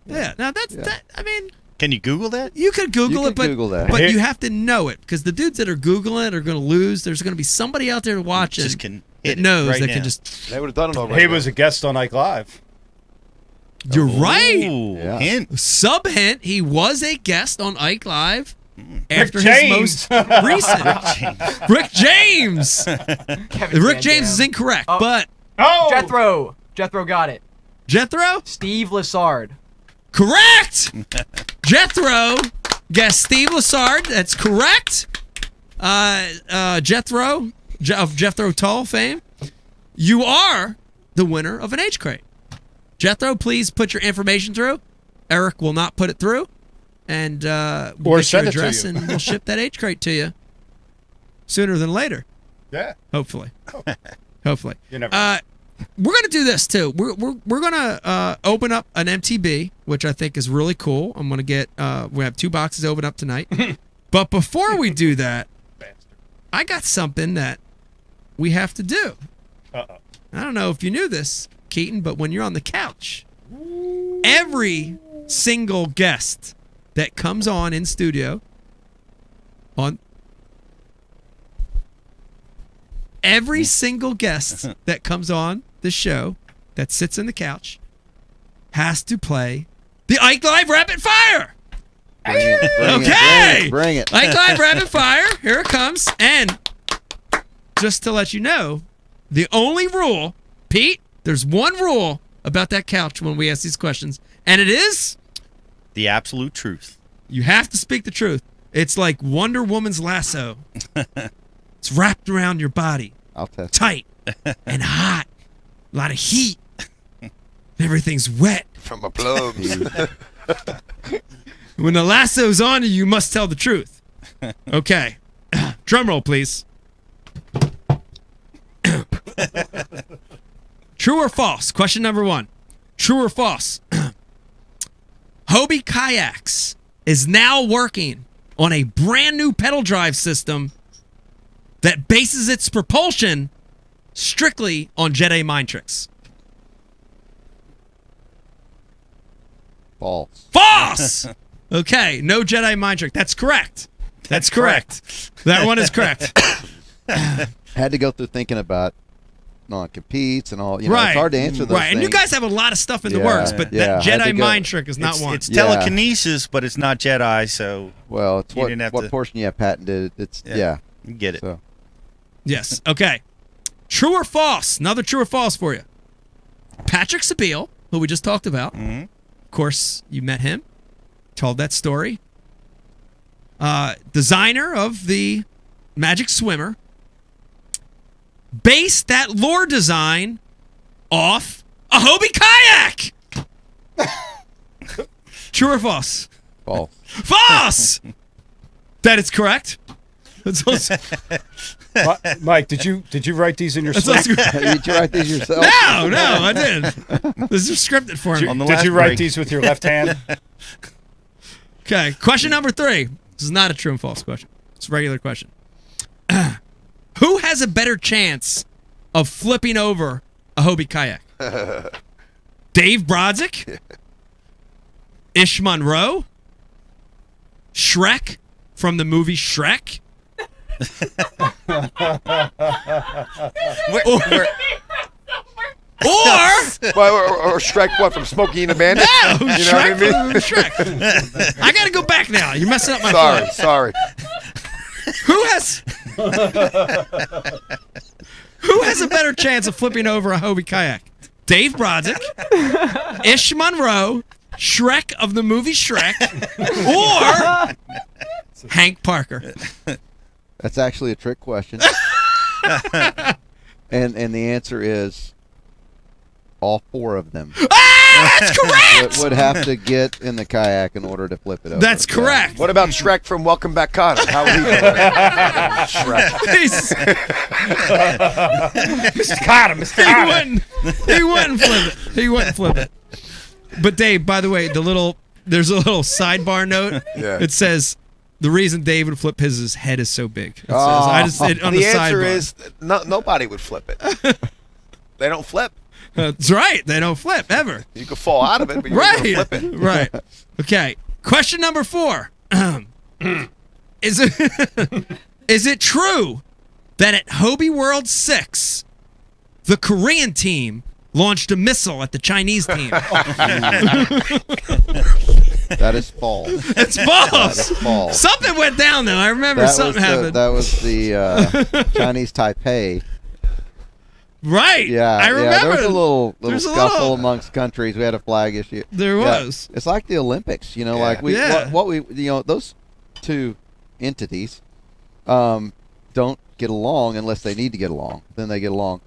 Yeah. Now that's that. I mean, can you Google that? you could Google it, but Google that. but you have to know it because the dudes that are Googling it are going to lose. There's going to be somebody out there watching Just can that hit it knows right that now. can just. They would have done it already. He was a guest on Ike Live. You're right. Ooh, hint. Sub hint. He was a guest on Ike Live after Rick his James. most recent. Rick James. Kevin Rick Van James Dam. is incorrect, Oh. but Jethro. Jethro got it. Jethro? Steve Lassard. Correct. Jethro guessed Steve Lassard. That's correct. Jethro of Jethro Tull fame. You are the winner of an H crate. Jethro, please put your information through. Eric will not put it through, and we'll Or get send your it to address, you. and we'll ship that H crate to you sooner than later. Yeah. Hopefully. Hopefully. You never know. We're gonna do this too. We're gonna open up an MTB, which I think is really cool. I'm gonna get. We have 2 boxes open up tonight. But before we do that, I got something that we have to do. Uh-oh. I don't know if you knew this, Keaton, but when you're on the couch, every single guest that comes on in studio, every single guest that comes on the show that sits in the couch has to play the Ike Live Rapid Fire. Okay. Bring it. Ike Live Rapid Fire. Here it comes. And just to let you know, the only rule, Pete, there's one rule about that couch when we ask these questions, and it is the absolute truth. You have to speak the truth. It's like Wonder Woman's lasso. It's wrapped around your body. I'll test. Tight and hot. A lot of heat. Everything's wet. From my plugs. When the lasso's on you, you must tell the truth. Okay. Drum roll, please. True or false? Question number 1. True or false? Hobie Kayaks is now working on a brand new pedal drive system that bases its propulsion strictly on Jedi mind tricks. False. False! Okay, no Jedi mind trick. That's correct. That's correct. That one is correct. Had to go through thinking about non-competes and all. You know, Right. it's hard to answer those Right, and you things. guys have a lot of stuff in the Yeah, works, but yeah, that had to Jedi go- mind trick is not one. It's telekinesis, but it's not Jedi, so Well, it's you didn't have what to. portion you have patented. It's yeah. You get it. So, Yes. Okay. True or false? Another true or false for you. Patrick Sabile, who we just talked about. Mm-hmm. Of course, you met him. Told that story. Designer of the Magic Swimmer. Based that lure design off a Hobie kayak. True or false? False. False! That is correct. That's also, Mike, did you write these in your sleep? Did you write these yourself? No, I didn't. This is scripted for me. Did you write these with your left hand? Okay, question number 3. This is not a true and false question. It's a regular question. Who has a better chance of flipping over a Hobie kayak? Dave Brodzik? Ish Monroe? Shrek from the movie Shrek? Or Shrek, what, from Smokey and the Bandit? No, You know Shrek what I mean? from Shrek. I gotta go back now. You're messing up my Sorry, flow. sorry. Who has a better chance of flipping over a Hobie kayak? Dave Brodzik, Ish Monroe, Shrek of the movie Shrek, or Hank Parker? That's actually a trick question. and the answer is all 4 of them. Ah, that's correct! would have to get in the kayak in order to flip it over. That's correct. What about Shrek from Welcome Back, Kotter? How are we doing? Shrek. Mr. Kotter, Mr. Kotter. He wouldn't flip it. He wouldn't flip it. But Dave, by the way, there's a little sidebar note. Yeah. It says the reason Dave would flip his head is so big. It says, on the answer sidebar. is nobody would flip it. They don't flip. That's right. They don't flip ever. You could fall out of it, but you're Right. going to flip it. Right. Okay. Question number 4. Is it true that at Hobie World 6, the Korean team launched a missile at the Chinese team? That is false. It's false. That is false. Something went down though. I remember something happened. That was the Chinese Taipei. Right. Yeah. I remember. Yeah, there was a little There's a scuffle little- amongst countries. We had a flag issue. There Yeah. was. It's like the Olympics. You know, Yeah. like Yeah. what we those 2 entities don't get along unless they need to get along. Then they get along,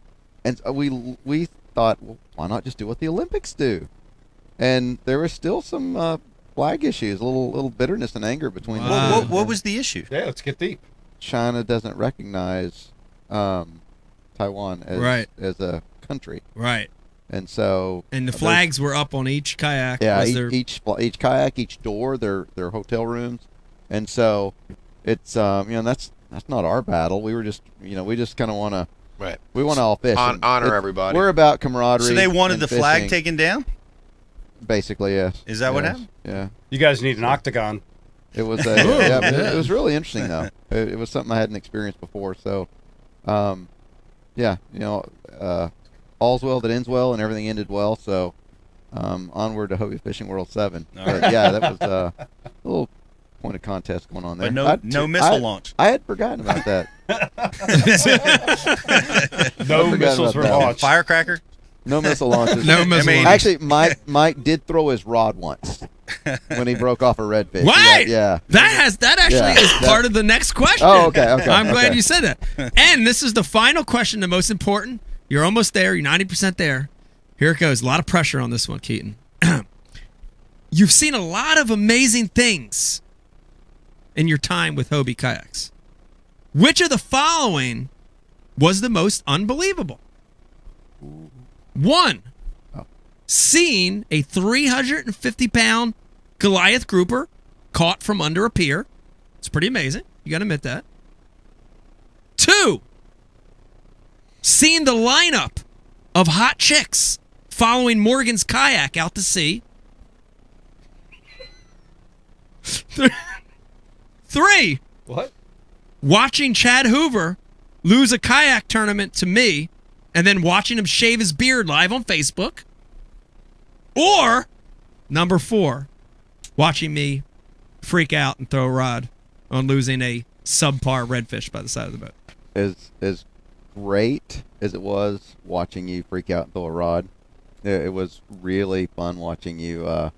and we thought, well, why not just do what the Olympics do? And there was still some flag issues, a little bitterness and anger between them. What was the issue? Yeah, let's get deep. China doesn't recognize Taiwan as a country, Right. and so And the flags were up on each kayak. yeah, Was there- each kayak, each door, their hotel rooms, and so it's that's not our battle. We were just we just kind of want to we want to all fish and honor everybody. We're about camaraderie. So they wanted and the flag fishing. taken down? Basically, yes. Is that what Yes. happened? Yeah. You guys need an octagon. It was it was really interesting though. It was something I hadn't experienced before. So, yeah, all's well that ends well, and everything ended well. So, onward to Hobie Fishing World 7. But, yeah, that was a little point of contest going on there. But no missile launch. I had forgotten about that. No missiles were launched. Firecracker? No missile launches. No missile launches. Actually, Mike did throw his rod once when he broke off a redfish. Right. Yeah. That actually is part of the next question. Oh, okay. I'm glad you said that. And this is the final question, the most important. You're almost there. You're 90% there. Here it goes. A lot of pressure on this one, Keaton. You've seen a lot of amazing things in your time with Hobie kayaks. Which of the following was the most unbelievable? 1, seeing a 350-pound Goliath grouper caught from under a pier. It's pretty amazing. You got to admit that. 2, seeing the lineup of hot chicks following Morgan's kayak out to sea. 3, What? watching Chad Hoover lose a kayak tournament to me and then watching him shave his beard live on Facebook. Or, number 4, watching me freak out and throw a rod on losing a subpar redfish by the side of the boat. As great as it was watching you freak out and throw a rod, it was really fun watching you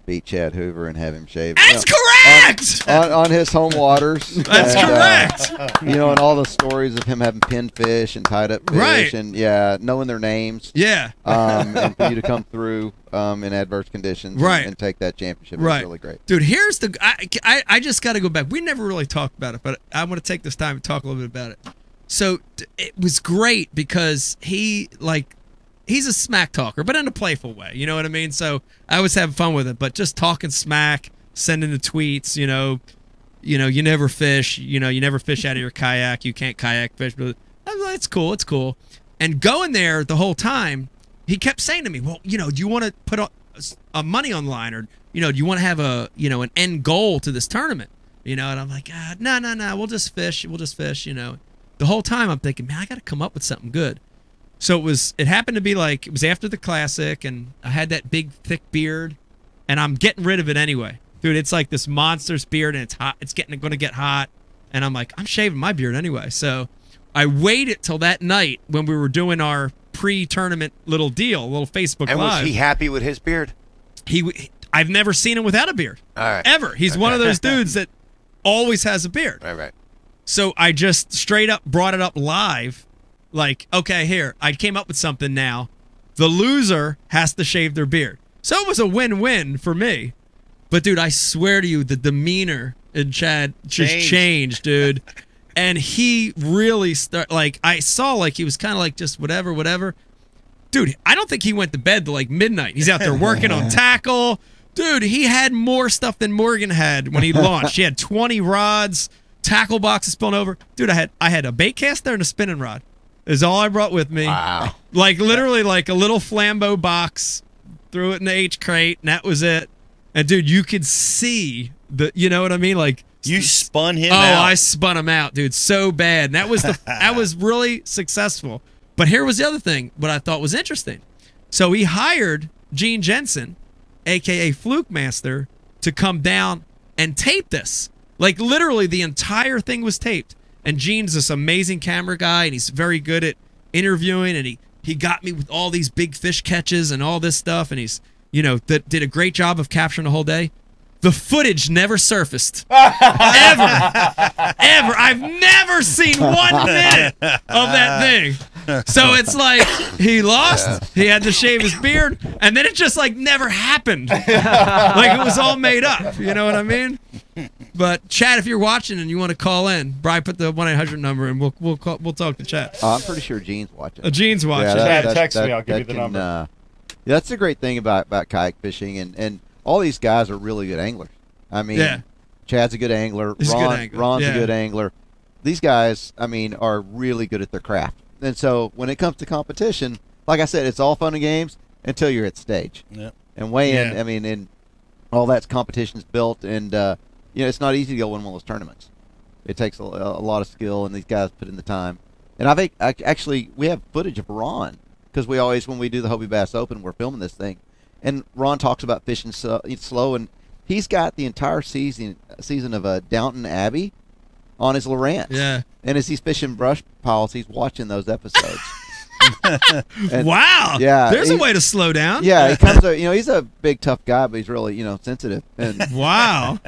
beat Chad Hoover and have him shave. That's correct! Correct! On his home waters. That's correct. You know, and all the stories of him having pinned fish and tied up fish, Right. and yeah, knowing their names. Yeah. And for you to come through in adverse conditions, Right. and take that championship Right. is really great. Dude, here's the... I just got to go back. We never really talked about it, but I want to take this time and talk a little bit about it. So it was great because he's a smack talker, but in a playful way. You know what I mean? So I was having fun with it, but just talking smack, sending the tweets, you never fish, you never fish out of your kayak, you can't kayak fish. But it's cool, it's cool. And going there the whole time, he kept saying to me, well, do you want to put a money on the line, or, do you want to have an end goal to this tournament? And I'm like, no, we'll just fish, The whole time I'm thinking, man, I got to come up with something good. So it happened to be like, it was after the classic, and I had that big, thick beard, and I'm getting rid of it anyway. Dude, it's like this monster's beard, and it's hot. It's going to get hot. And I'm like, I'm shaving my beard anyway. So I waited till that night when we were doing our pre-tournament little deal, little Facebook And Live. was he happy with his beard? I've never seen him without a beard. All right. Ever. He's one of those dudes that always has a beard. Right. So I just straight up brought it up live. Like, okay, here, I came up with something now. The loser has to shave their beard. So it was a win-win for me. But, dude, I swear to you, the demeanor in Chad just changed, dude. And he really I saw like he was kind of like just whatever. Dude, I don't think he went to bed till like midnight. He's out there working on tackle. Dude, he had more stuff than Morgan had when he launched. He had 20 rods, tackle boxes spilling over. Dude, I had a bait caster and a spinning rod. Is all I brought with me. Wow. Like literally like a little flambeau box, threw it in the H crate, and that was it. And dude, you could see you know what I mean? Like you spun him out. out. I spun him out, dude, so bad. And that was that was really successful. But here was the other thing, what I thought was interesting. So he hired Gene Jensen, aka Fluke Master, to come down and tape this. Like literally the entire thing was taped. And Gene's this amazing camera guy, and he's very good at interviewing, and he got me with all these big fish catches and all this stuff, and he's, did a great job of capturing the whole day. The footage never surfaced. Ever. I've never seen 1 minute of that thing. So it's like he lost, he had to shave his beard, and then it just like never happened. Like it was all made up. You know what I mean? But Chad, if you're watching and you want to call in, Brian, put the 1-800 number and we'll talk to Chad. I'm pretty sure Gene's watching. Gene's watching. Chad, text me. I'll give you the number. That's the great thing about kayak fishing, and all these guys are really good anglers. I mean, Chad's a good angler. Ron's a good angler. These guys, I mean, are really good at their craft. And so when it comes to competition, like I said, it's all fun and games until you're at stage. Yep. And weigh-in, I mean, and all that competition's built, and it's not easy to go win one of those tournaments. It takes a lot of skill, and these guys put in the time. And actually we have footage of Ron, because we always, when we do the Hobie Bass Open, we're filming this thing, and Ron talks about fishing slow, and he's got the entire season of Downton Abbey on his Lowrance. Yeah. And as he's fishing brush piles, he's watching those episodes. Wow. Yeah. There's a way to slow down. Yeah, he comes. He's a big, tough guy, but he's really, sensitive. And wow.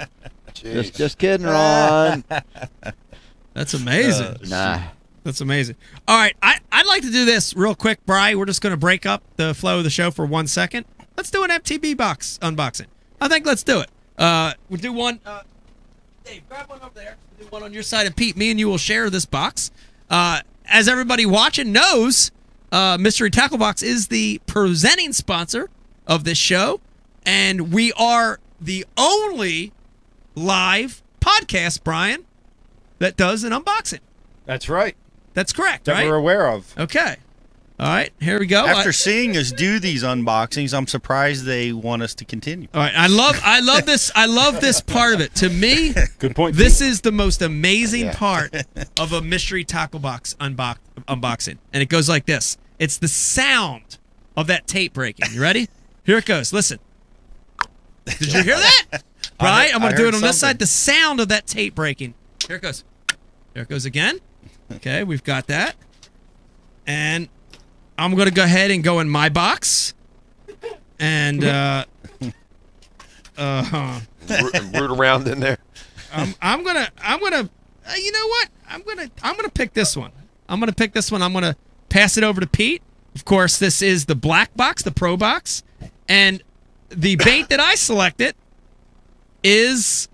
Just kidding, Ron. That's amazing. Nah. That's amazing. All right, I'd like to do this real quick, Bri. We're just going to break up the flow of the show for 1 second. Let's do an MTB box unboxing. I think let's do it. We'll do one. Dave, grab one over there. We'll do one on your side, and Pete, me and you will share this box. As everybody watching knows, Mystery Tackle Box is the presenting sponsor of this show, and we are the only live podcast, Brian, that does an unboxing. That's right. That's correct, that right? we're aware of. Okay. All right, here we go. After seeing us do these unboxings, I'm surprised they want us to continue. All right, I love this. I love this part of it. To me, good point. This is the most amazing part of a Mystery Tackle Box unboxing, and it goes like this. It's the sound of that tape breaking. You ready? Here it goes. Listen. Did you hear that? Right? I'm going to do it on this side. The sound of that tape breaking. Here it goes. There it goes again. Okay, we've got that. And I'm going to go ahead and go in my box. And root around in there. I'm gonna. You know what? I'm gonna pick this one. I'm gonna pass it over to Pete. Of course, this is the black box, the pro box, and the bait that I selected is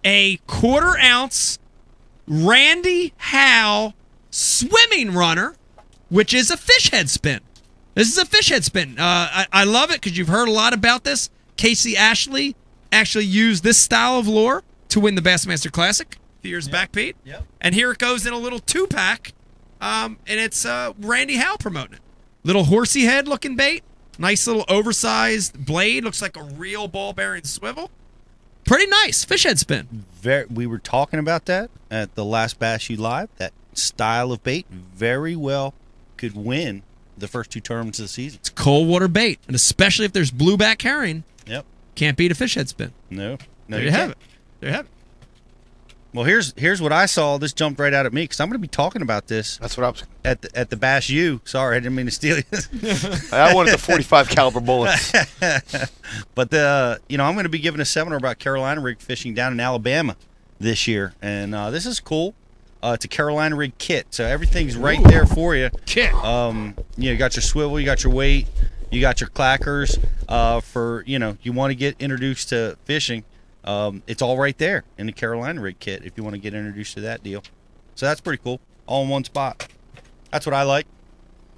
a 1/4 ounce Randy Howe swimming runner, which is a fish head spin. This is a fish head spin. I love it because you've heard a lot about this. Casey Ashley actually used this style of lure to win the Bassmaster Classic a few years back, Pete. Yep. And here it goes in a little 2-pack, and it's Randy Howe promoting it. Little horsey head looking bait. Nice little oversized blade. Looks like a real ball bearing swivel. Pretty nice fish head spin. We were talking about that at the last Bass U Live. That style of bait very well could win the first 2 tournaments of the season. It's cold water bait, and especially if there's blueback herring. Yep. Can't beat a fish head spin. No. There you have it. There you have it. Well, here's what I saw. This jumped right out at me because I'm going to be talking about this. That's what I was at the Bass U. Sorry, I didn't mean to steal you. I wanted the 45 caliber bullets. But I'm going to be giving a seminar about Carolina rig fishing down in Alabama this year, and this is cool. It's a Carolina rig kit, so everything's right there for you. Kit. You got your swivel, you got your weight, you got your clackers. For you want to get introduced to fishing. It's all right there in the Carolina rig kit if you want to get introduced to that deal. So that's pretty cool. All in one spot. That's what I like.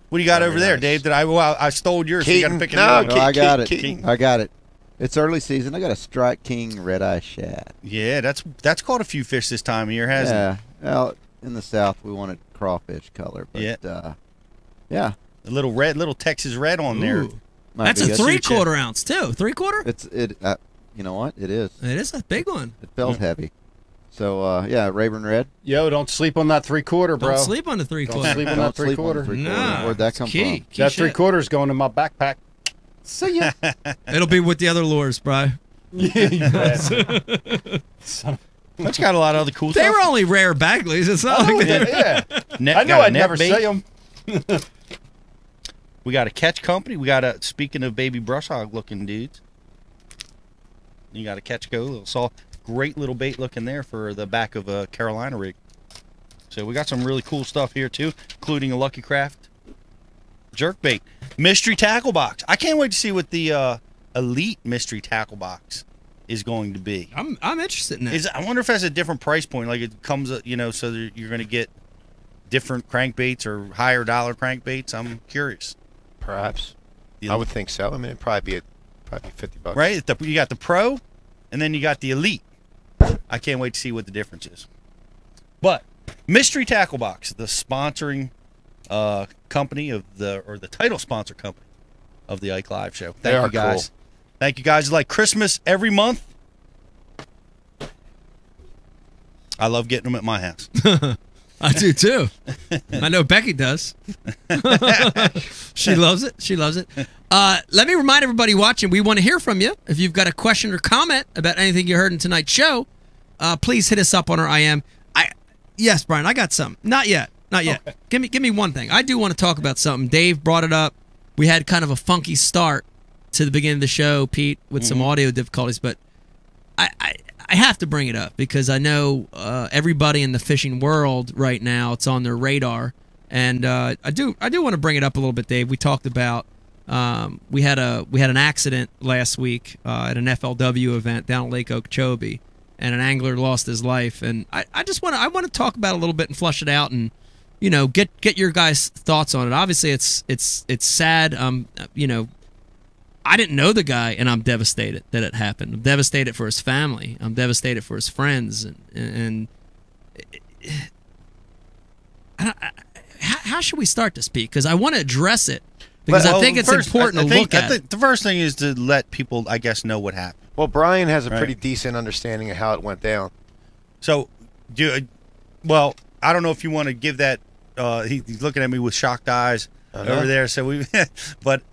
What do you got over there, Dave? I stole yours. So you got to pick it up. I got it. I got it. It's early season. I got a Strike King red eye shad. Yeah, that's caught a few fish this time of year, hasn't it? Well, in the south we wanted crawfish color, but yeah, a little Texas red on there. That's a 3/4 ounce too. 3/4. You know what? It is. It is a big one. It felt heavy. So Rayburn red. Yo, don't sleep on that 3/4, bro. Don't sleep on the 3/4. Don't sleep on that 3/4. Nah, where'd that come from? That 3/4 is going in my backpack. See ya. It'll be with the other lures, bro. That's got a lot of other cool stuff. They were only rare Bagleys. It's not like I knew I'd never say them. We got a catch company. We got speaking of baby brush hog looking dudes. You got a catch go, little soft, great little bait looking there for the back of a Carolina rig. So we got some really cool stuff here too, including a Lucky Craft jerk bait, mystery tackle box. I can't wait to see what the elite mystery tackle box is going to be. I'm interested in that. I wonder if that's a different price point. Like it comes, so that you're going to get different crankbaits or higher dollar crankbaits. I'm curious. Perhaps. I would think so. I mean, it'd probably be $50. Right? You got the pro, and then you got the elite. I can't wait to see what the difference is. But Mystery Tackle Box, the sponsoring company or the title sponsor company of the IKE Live show. Thank you guys. Cool. Thank you guys. It's like Christmas every month. I love getting them at my house. I do too. I know Becky does. She loves it. She loves it. Let me remind everybody watching, we want to hear from you. If you've got a question or comment about anything you heard in tonight's show, please hit us up on our IM. Yes, Brian, I got some. Not yet. Not yet. Okay. Give me one thing. I do want to talk about something. Dave brought it up. We had kind of a funky start to the beginning of the show, Pete, with some audio difficulties, but I have to bring it up because I know everybody in the fishing world right now, it's on their radar, and I do want to bring it up a little bit, Dave. We talked about we had an accident last week at an FLW event down at Lake Okeechobee, and an angler lost his life, and I want to talk about it a little bit and flush it out, and get your guys' thoughts on it. Obviously, it's sad. I didn't know the guy, and I'm devastated that it happened. I'm devastated for his family. I'm devastated for his friends. And how should we start to speak? Because I want to address it. Because I think it's important to look at it. The first thing is to let people, I guess, know what happened. Well, Brian has a pretty decent understanding of how it went down. So, I don't know if you want to give that. He's looking at me with shocked eyes over there. So but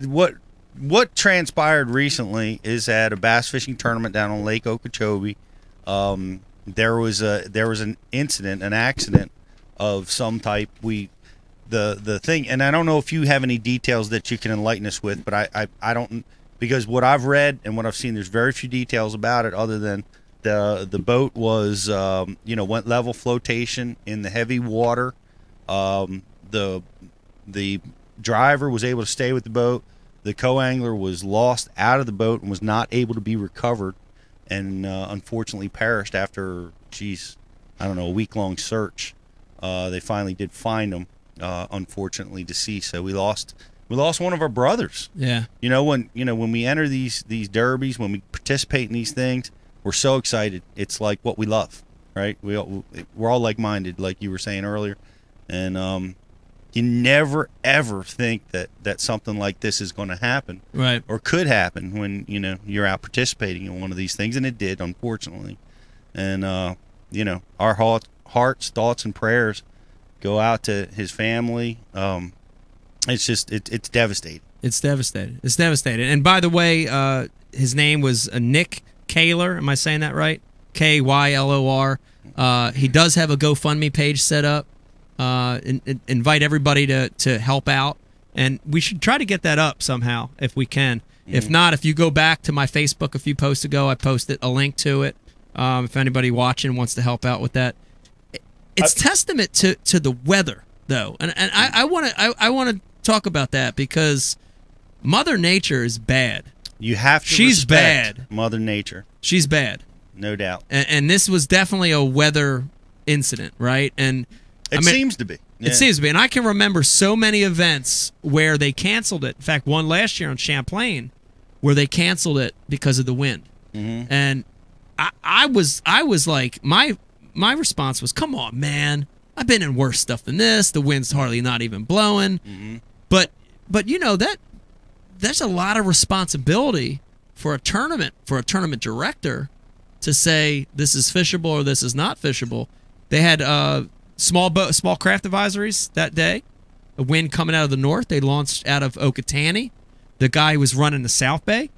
what transpired recently is at a bass fishing tournament down on Lake Okeechobee, there was an incident, an accident of some type. The thing, and I don't know if you have any details that you can enlighten us with, but I don't, because what I've read and what I've seen, there's very few details about it other than the boat was went level flotation in the heavy water. The driver was able to stay with the boat. The co-angler was lost out of the boat and was not able to be recovered, and unfortunately perished after, a week-long search. They finally did find him, unfortunately deceased. So we lost one of our brothers. Yeah. When we enter these derbies, when we participate in these things, we're so excited. It's like what we love, right? We're all like-minded, like you were saying earlier, and you never ever think that something like this is going to happen, right? Or could happen when you're out participating in one of these things, and it did, unfortunately. And our hearts, thoughts, and prayers go out to his family. It's just it's devastating. It's devastating. It's devastating. And by the way, his name was Nick Kaylor. Am I saying that right? K-Y-L-O-R. He does have a GoFundMe page set up. Invite everybody to help out, and we should try to get that up somehow if we can. If not, if you go back to my Facebook a few posts ago, I posted a link to it. If anybody watching wants to help out with that, it's testament to the weather, though, and I want to talk about that because Mother Nature is bad. You have to. She's respect bad. Mother Nature. She's bad, no doubt. And this was definitely a weather incident, right? And it seems to be. Yeah. It seems to be. And I can remember so many events where they canceled it. In fact, one last year on Champlain where they canceled it because of the wind. Mm-hmm. And I was like, my response was, come on, man. I've been in worse stuff than this. The wind's hardly not even blowing. Mm-hmm. But there's a lot of responsibility for a tournament director to say this is fishable or this is not fishable. They had small craft advisories that day. A wind coming out of the north. They launched out of Okatani. The guy who was running the South Bay,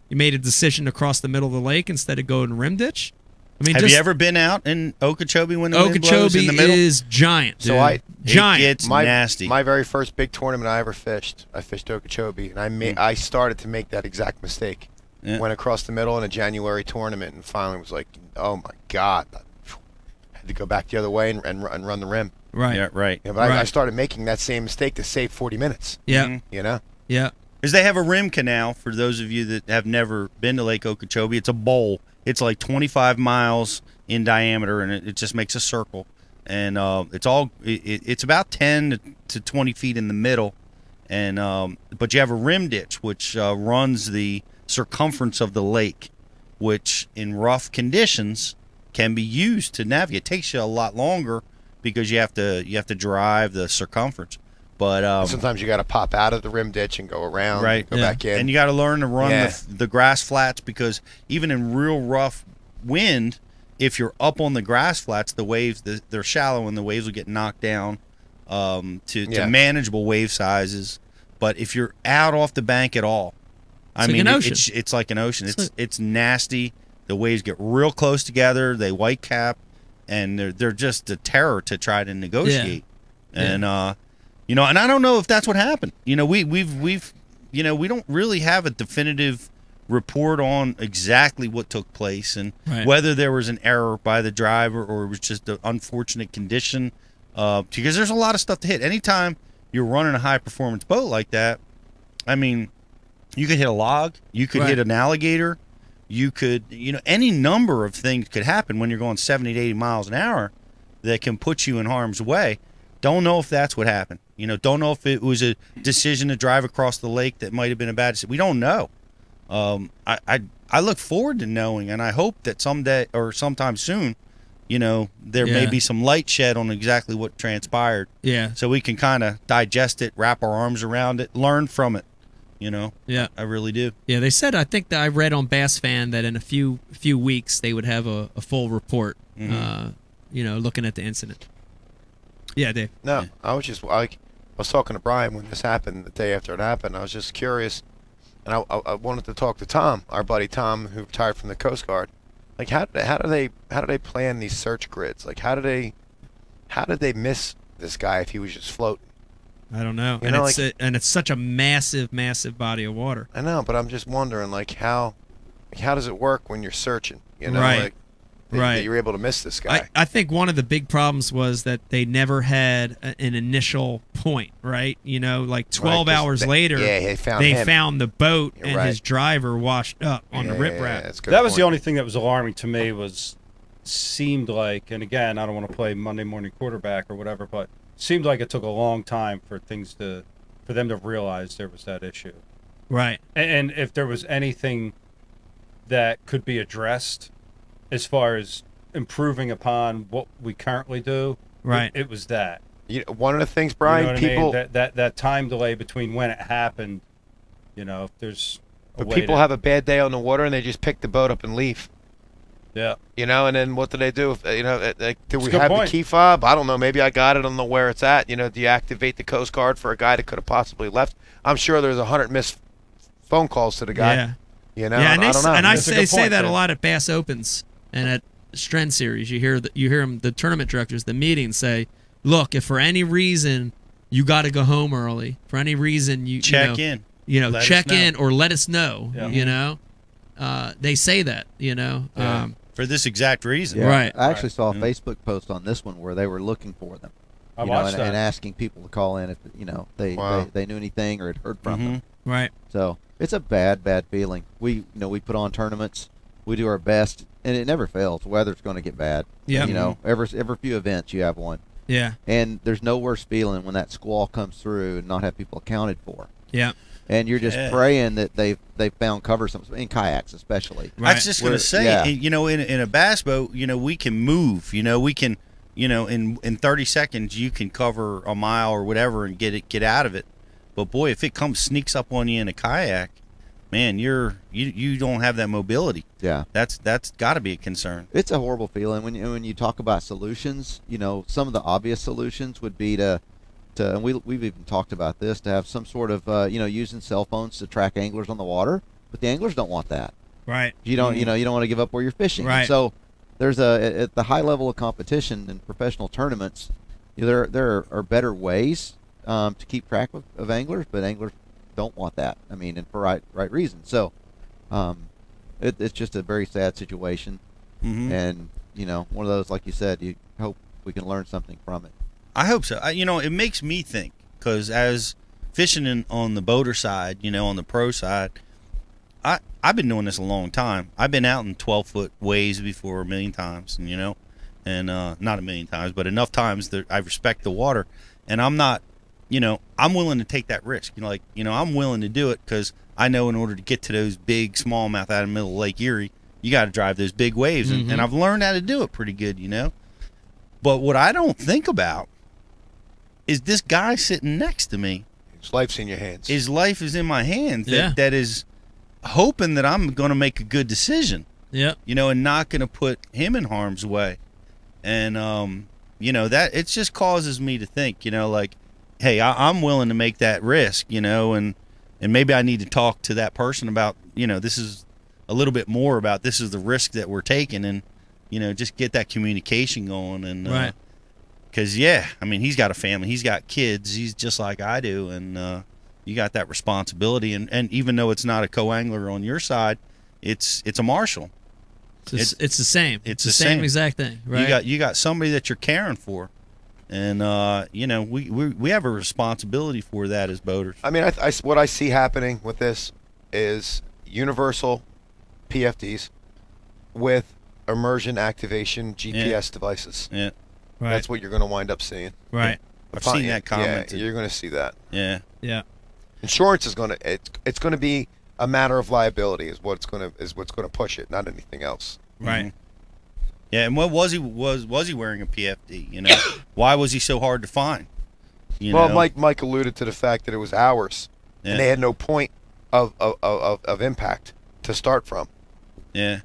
he made a decision to cross the middle of the lake instead of going rim ditch. I mean, have you ever been out in Okeechobee when the wind blows in the middle? Okeechobee is giant. Dude. So giant. It gets nasty. My very first big tournament I ever fished, I fished Okeechobee, and I started to make that exact mistake. Yeah. Went across the middle in a January tournament, and finally was like, oh my God. Had to go back the other way and run the rim. Right. Yeah, right. Yeah, but I started making that same mistake to save 40 minutes. Yeah. Yeah. Because they have a rim canal, for those of you that have never been to Lake Okeechobee. It's a bowl. It's like 25 miles in diameter, and it just makes a circle. And it's about 10 to 20 feet in the middle. And but you have a rim ditch, which runs the circumference of the lake, which in rough conditions can be used to navigate. It takes you a lot longer because you have to drive the circumference. But sometimes you got to pop out of the rim ditch and go around, right? Go back in, and you got to learn to run the grass flats, because even in real rough wind, if you're up on the grass flats, the waves they're shallow and the waves will get knocked down to manageable wave sizes. But if you're out off the bank at all, it's like an ocean. It's nasty. The waves get real close together. They white cap, and they're just a terror to try to negotiate. And and I don't know if that's what happened. We don't really have a definitive report on exactly what took place and whether there was an error by the driver or it was just an unfortunate condition. Because there's a lot of stuff to hit. Anytime you're running a high performance boat like that, I mean, you could hit a log, you could hit an alligator, you could, any number of things could happen when you're going 70 to 80 miles an hour that can put you in harm's way. Don't know if that's what happened. Don't know if it was a decision to drive across the lake that might have been a bad decision. We don't know. I look forward to knowing, and I hope that someday or sometime soon, there may be some light shed on exactly what transpired. Yeah. So we can kind of digest it, wrap our arms around it, learn from it. Yeah. I really do. Yeah, they said, I think that I read on Bass Fan that in a few weeks they would have a full report, looking at the incident. Yeah, Dave. No, I was talking to Brian when this happened, the day after it happened. I was just curious, and I wanted to talk to Tom, our buddy Tom, who retired from the Coast Guard. Like, how do they plan these search grids? Like, how did they miss this guy if he was just floating? I don't know. You And know, it's and it's such a massive, massive body of water. I know, but I'm just wondering, like, how does it work when you're searching? You know, Right. like, that you're able to miss this guy. I think one of the big problems was that they never had an initial point, right? You know, like 12 Right, 'cause hours they- later, yeah, they found him. found the boat You're and right. his driver washed up on the riprap. That was the only thing that was alarming to me. Seemed like, and again, I don't want to play Monday morning quarterback or whatever, but seemed like it took a long time for them to realize there was that issue. Right. And if there was anything that could be addressed as far as improving upon what we currently do, Right. it was that. One of the things, Brian, you know what people I mean? that time delay between when it happened, you know, if there's a but way people to, have a bad day on the water and they just pick the boat up and leave. Yeah. You know, and then what do they do? If, you know, like, do we a good have point. the key fob? I don't know. Maybe I got it. I don't know where it's at. You know, do you activate the Coast Guard for a guy that could have possibly left? I'm sure there's 100 missed phone calls to the guy. Yeah. You know, Yeah, and I don't know. they say that a lot at Bass Opens and at Stren Series. You hear them, the tournament directors, the meetings say, "Look, if for any reason you got to go home early, for any reason you Check in. you know, Let us check know. in or let us know." Yeah. You know, they say that. You know, for this exact reason. Yeah. Right. I actually saw a Mhm. Facebook post on this one where they were looking for them. I You know, watched and, that. and asking people to call in if they Wow. they knew anything or had heard from them. Right. So it's a bad feeling. We we put on tournaments, we do our best, and it never fails. Weather's going to get bad. Yep. You know, every few events you have one. Yeah. And there's no worse feeling when that squall comes through and not have people accounted for. Yeah. And you're just Yeah. praying that they found cover, in kayaks especially. I was just going Where- to say, yeah. you know, in a bass boat, you know, we can move. You know, we can, you know, in 30 seconds you can cover a mile or whatever and get out of it. But boy, if it sneaks up on you in a kayak, man, you don't have that mobility. Yeah. That's got to be a concern. It's a horrible feeling when you talk about solutions. You know, some of the obvious solutions would be to and we've even talked about this, to have some sort of using cell phones to track anglers on the water, but the anglers don't want that. Right. You don't you don't want to give up where you're fishing. Right. So there's at the high level of competition in professional tournaments, there are better ways to keep track of anglers, but anglers don't want that. I mean, and for right reasons. So it's just a very sad situation. And one of those, like you said, you hope we can learn something from it. I hope so. It makes me think, because as fishing on the boater side, on the pro side, I've been doing this a long time. I've been out in 12-foot waves before a million times, and not a million times, but enough times that I respect the water, and I'm not, I'm willing to take that risk. I'm willing to do it because I know in order to get to those big smallmouth out in the middle of Lake Erie, you got to drive those big waves, and I've learned how to do it pretty good, But what I don't think about is this guy sitting next to me. His life's in your hands. His life is in my hands. Yeah. That is hoping that I'm going to make a good decision. Yeah. And not going to put him in harm's way. And, that it just causes me to think, like, hey, I'm willing to make that risk, and maybe I need to talk to that person about, this is a little bit more about this is the risk that we're taking, and, just get that communication going. And, right. Because, he's got a family. He's got kids. He's just like I do. And you got that responsibility. And even though it's not a co-angler on your side, it's a marshal. It's the same. It's the same exact thing, right? You got somebody that you're caring for. And, we have a responsibility for that as boaters. I mean, what I see happening with this is universal PFDs with immersion activation GPS devices. Yeah. Right. That's what you're going to wind up seeing. Right. I've seen that commented. Yeah, you're going to see that. Yeah. Yeah. Insurance is going to it's going to be a matter of liability is what's going to push it, not anything else. Right. Yeah, and what was he wearing a PFD? Why was he so hard to find? Well, Mike alluded to the fact that it was hours, and they had no point of impact to start from. Yeah.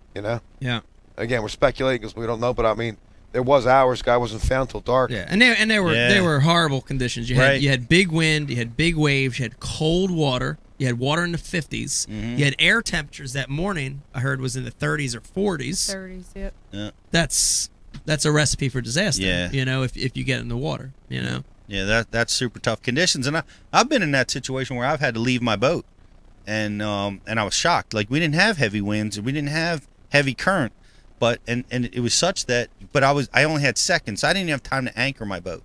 Yeah. Again, we're speculating because we don't know, but I mean, there was hours. Guy wasn't found till dark. Yeah, and they were horrible conditions. You had big wind, you had big waves, you had cold water, you had water in the 50s, you had air temperatures that morning. I heard was in the 30s or 40s. 30s, yep. Yeah. That's a recipe for disaster. Yeah. If you get in the water, Yeah, that's super tough conditions, and I've been in that situation where I've had to leave my boat, and I was shocked. Like, we didn't have heavy winds, and we didn't have heavy current, but and it was such that, but I only had seconds. So I didn't have time to anchor my boat,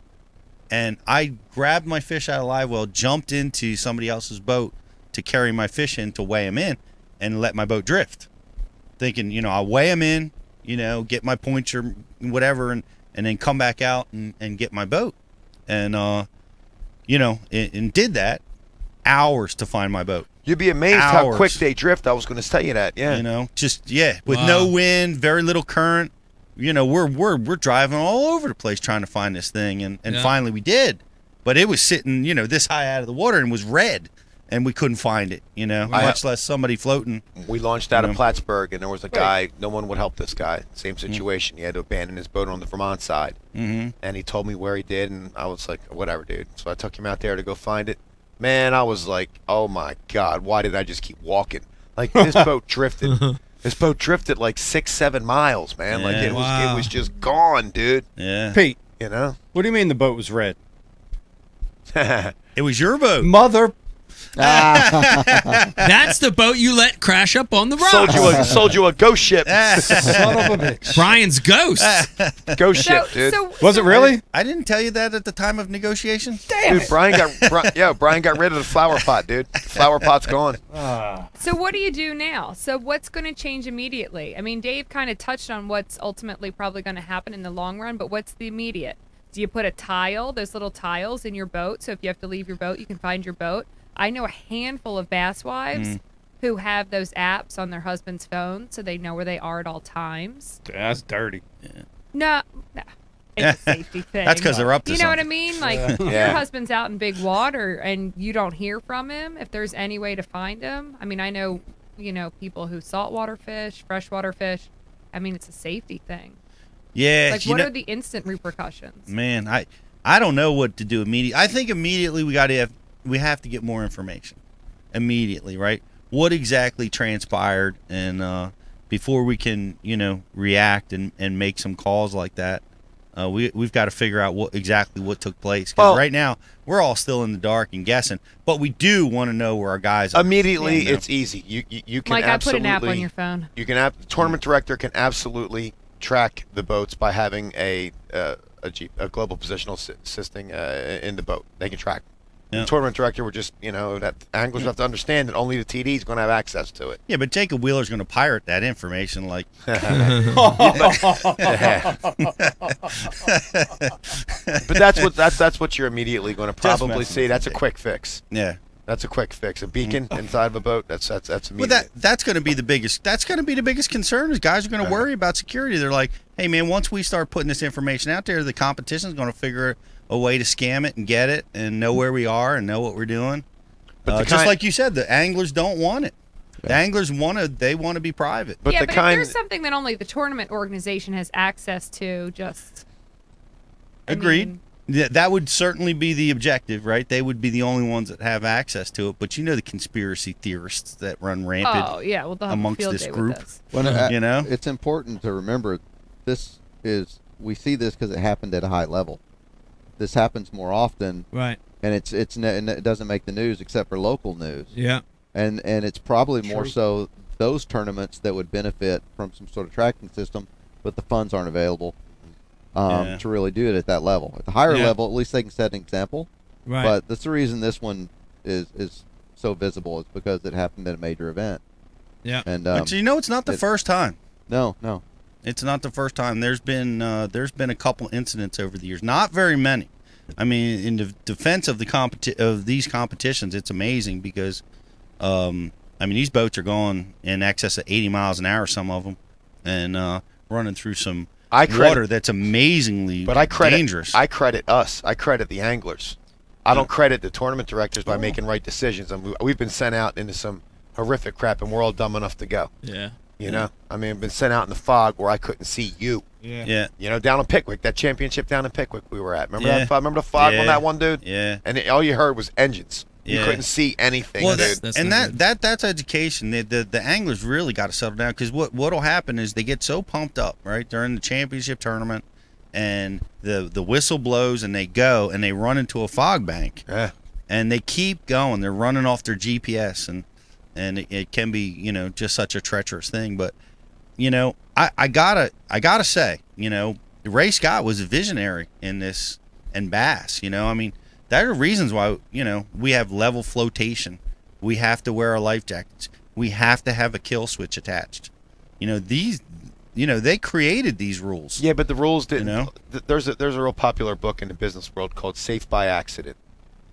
and I grabbed my fish out of live well, jumped into somebody else's boat to carry my fish in to weigh them in, and let my boat drift, thinking, I'll weigh them in, get my points or whatever, and then come back out and get my boat. And, and did that. Hours to find my boat. You'd be amazed how quick they drift. I was going to tell you that. Yeah. With no wind, very little current. We're driving all over the place trying to find this thing, and finally we did. But it was sitting, this high out of the water and was red, and we couldn't find it. Much less somebody floating. We launched out of Plattsburgh, and there was a guy. No one would help this guy. Same situation. He had to abandon his boat on the Vermont side, and he told me where he did, and I was like, whatever, dude. So I took him out there to go find it. Man, I was like, oh my God, why did I just keep walking? Like, this boat drifted. This boat drifted like 6-7 miles, man. Yeah. Like, it was just gone, dude. Yeah. Pete, what do you mean the boat was red? It was your boat. Mother. That's the boat you let crash up on the rocks. Sold you a ghost ship. Son of a bitch. Brian's ghost. Ghost ship, dude. Was it really? I didn't tell you that at the time of negotiation. Damn, dude, Brian got rid of the flower pot, dude. Flower pot's gone. So what do you do now? So what's going to change immediately? I mean, Dave kind of touched on what's ultimately probably going to happen in the long run, but what's the immediate? Do you put a tile, those little tiles in your boat, so if you have to leave your boat, you can find your boat? I know a handful of bass wives who have those apps on their husband's phone so they know where they are at all times. That's dirty. No. It's a safety thing. That's because they're up to You know what I mean? Like, if your Yeah. husband's out in big water and you don't hear from him, if there's any way to find him. I mean, I know, people who saltwater fish, freshwater fish. I mean, it's a safety thing. Yeah. Like, what are the instant repercussions? Man, I don't know what to do immediately. I think immediately we have to get more information immediately, right? What exactly transpired, and before we can, react and make some calls like that, we've got to figure out what took place. Because right now we're all still in the dark and guessing, but we do want to know where our guys are. Immediately, it's easy. You can Mike, absolutely. I put an app on your phone. You can the tournament director can absolutely track the boats by having a global positional system in the boat. They can track. The tournament director would just, that anglers have to understand that only the TD is going to have access to it. Yeah, but Jacob Wheeler's going to pirate that information, like. But that's what you're immediately going to probably see. That's a quick fix. Yeah. That's a quick fix. A beacon inside of a boat. That's immediate. Well, that's going to be the biggest. That's going to be the biggest concern. Is guys are going to worry about security. They're like, hey man, once we start putting this information out there, the competition's going to figure a way to scam it and get it and know where we are and know what we're doing. But just like you said, the anglers don't want it. The anglers want to be private. But if there's something that only the tournament organization has access to, Agreed. That would certainly be the objective, right? They would be the only ones that have access to it. But the conspiracy theorists that run rampant we'll have amongst a field this day group. With this. It's important to remember we see this because it happened at a high level. This happens more often, right? And it doesn't make the news except for local news. Yeah, and it's probably more so those tournaments that would benefit from some sort of tracking system, but the funds aren't available to really do it at that level. At the higher level, at least they can set an example. Right. But that's the reason this one is so visible is because it happened at a major event. Yeah, and but it's not the first time. No. It's not the first time. There's been a couple incidents over the years, not very many. I mean, in the defense of these competitions, it's amazing because, these boats are going in excess of 80 miles an hour, some of them, and running through some water that's amazingly dangerous. I credit us. I credit the anglers. I don't credit the tournament directors by making right decisions. We've been sent out into some horrific crap, and we're all dumb enough to go. Yeah. I've been sent out in the fog where I couldn't see you. Yeah. Down in Pickwick, that championship down in Pickwick we were at. Remember that? Remember the fog on that one, dude? Yeah. And all you heard was engines. You couldn't see anything, dude. That's education. The anglers really got to settle down because what'll happen is they get so pumped up, right, during the championship tournament, and the whistle blows and they go and they run into a fog bank. Yeah. And they keep going. They're running off their GPS, and it can be, you know, just such a treacherous thing. But, you know, I gotta say, you know, Ray Scott was a visionary in this, and Bass. You know, I mean, there are reasons why, you know, we have level flotation. We have to wear our life jackets. We have to have a kill switch attached. You know, they created these rules. Yeah, but the rules didn't. You know? There's a real popular book in the business world called Safe by Accident,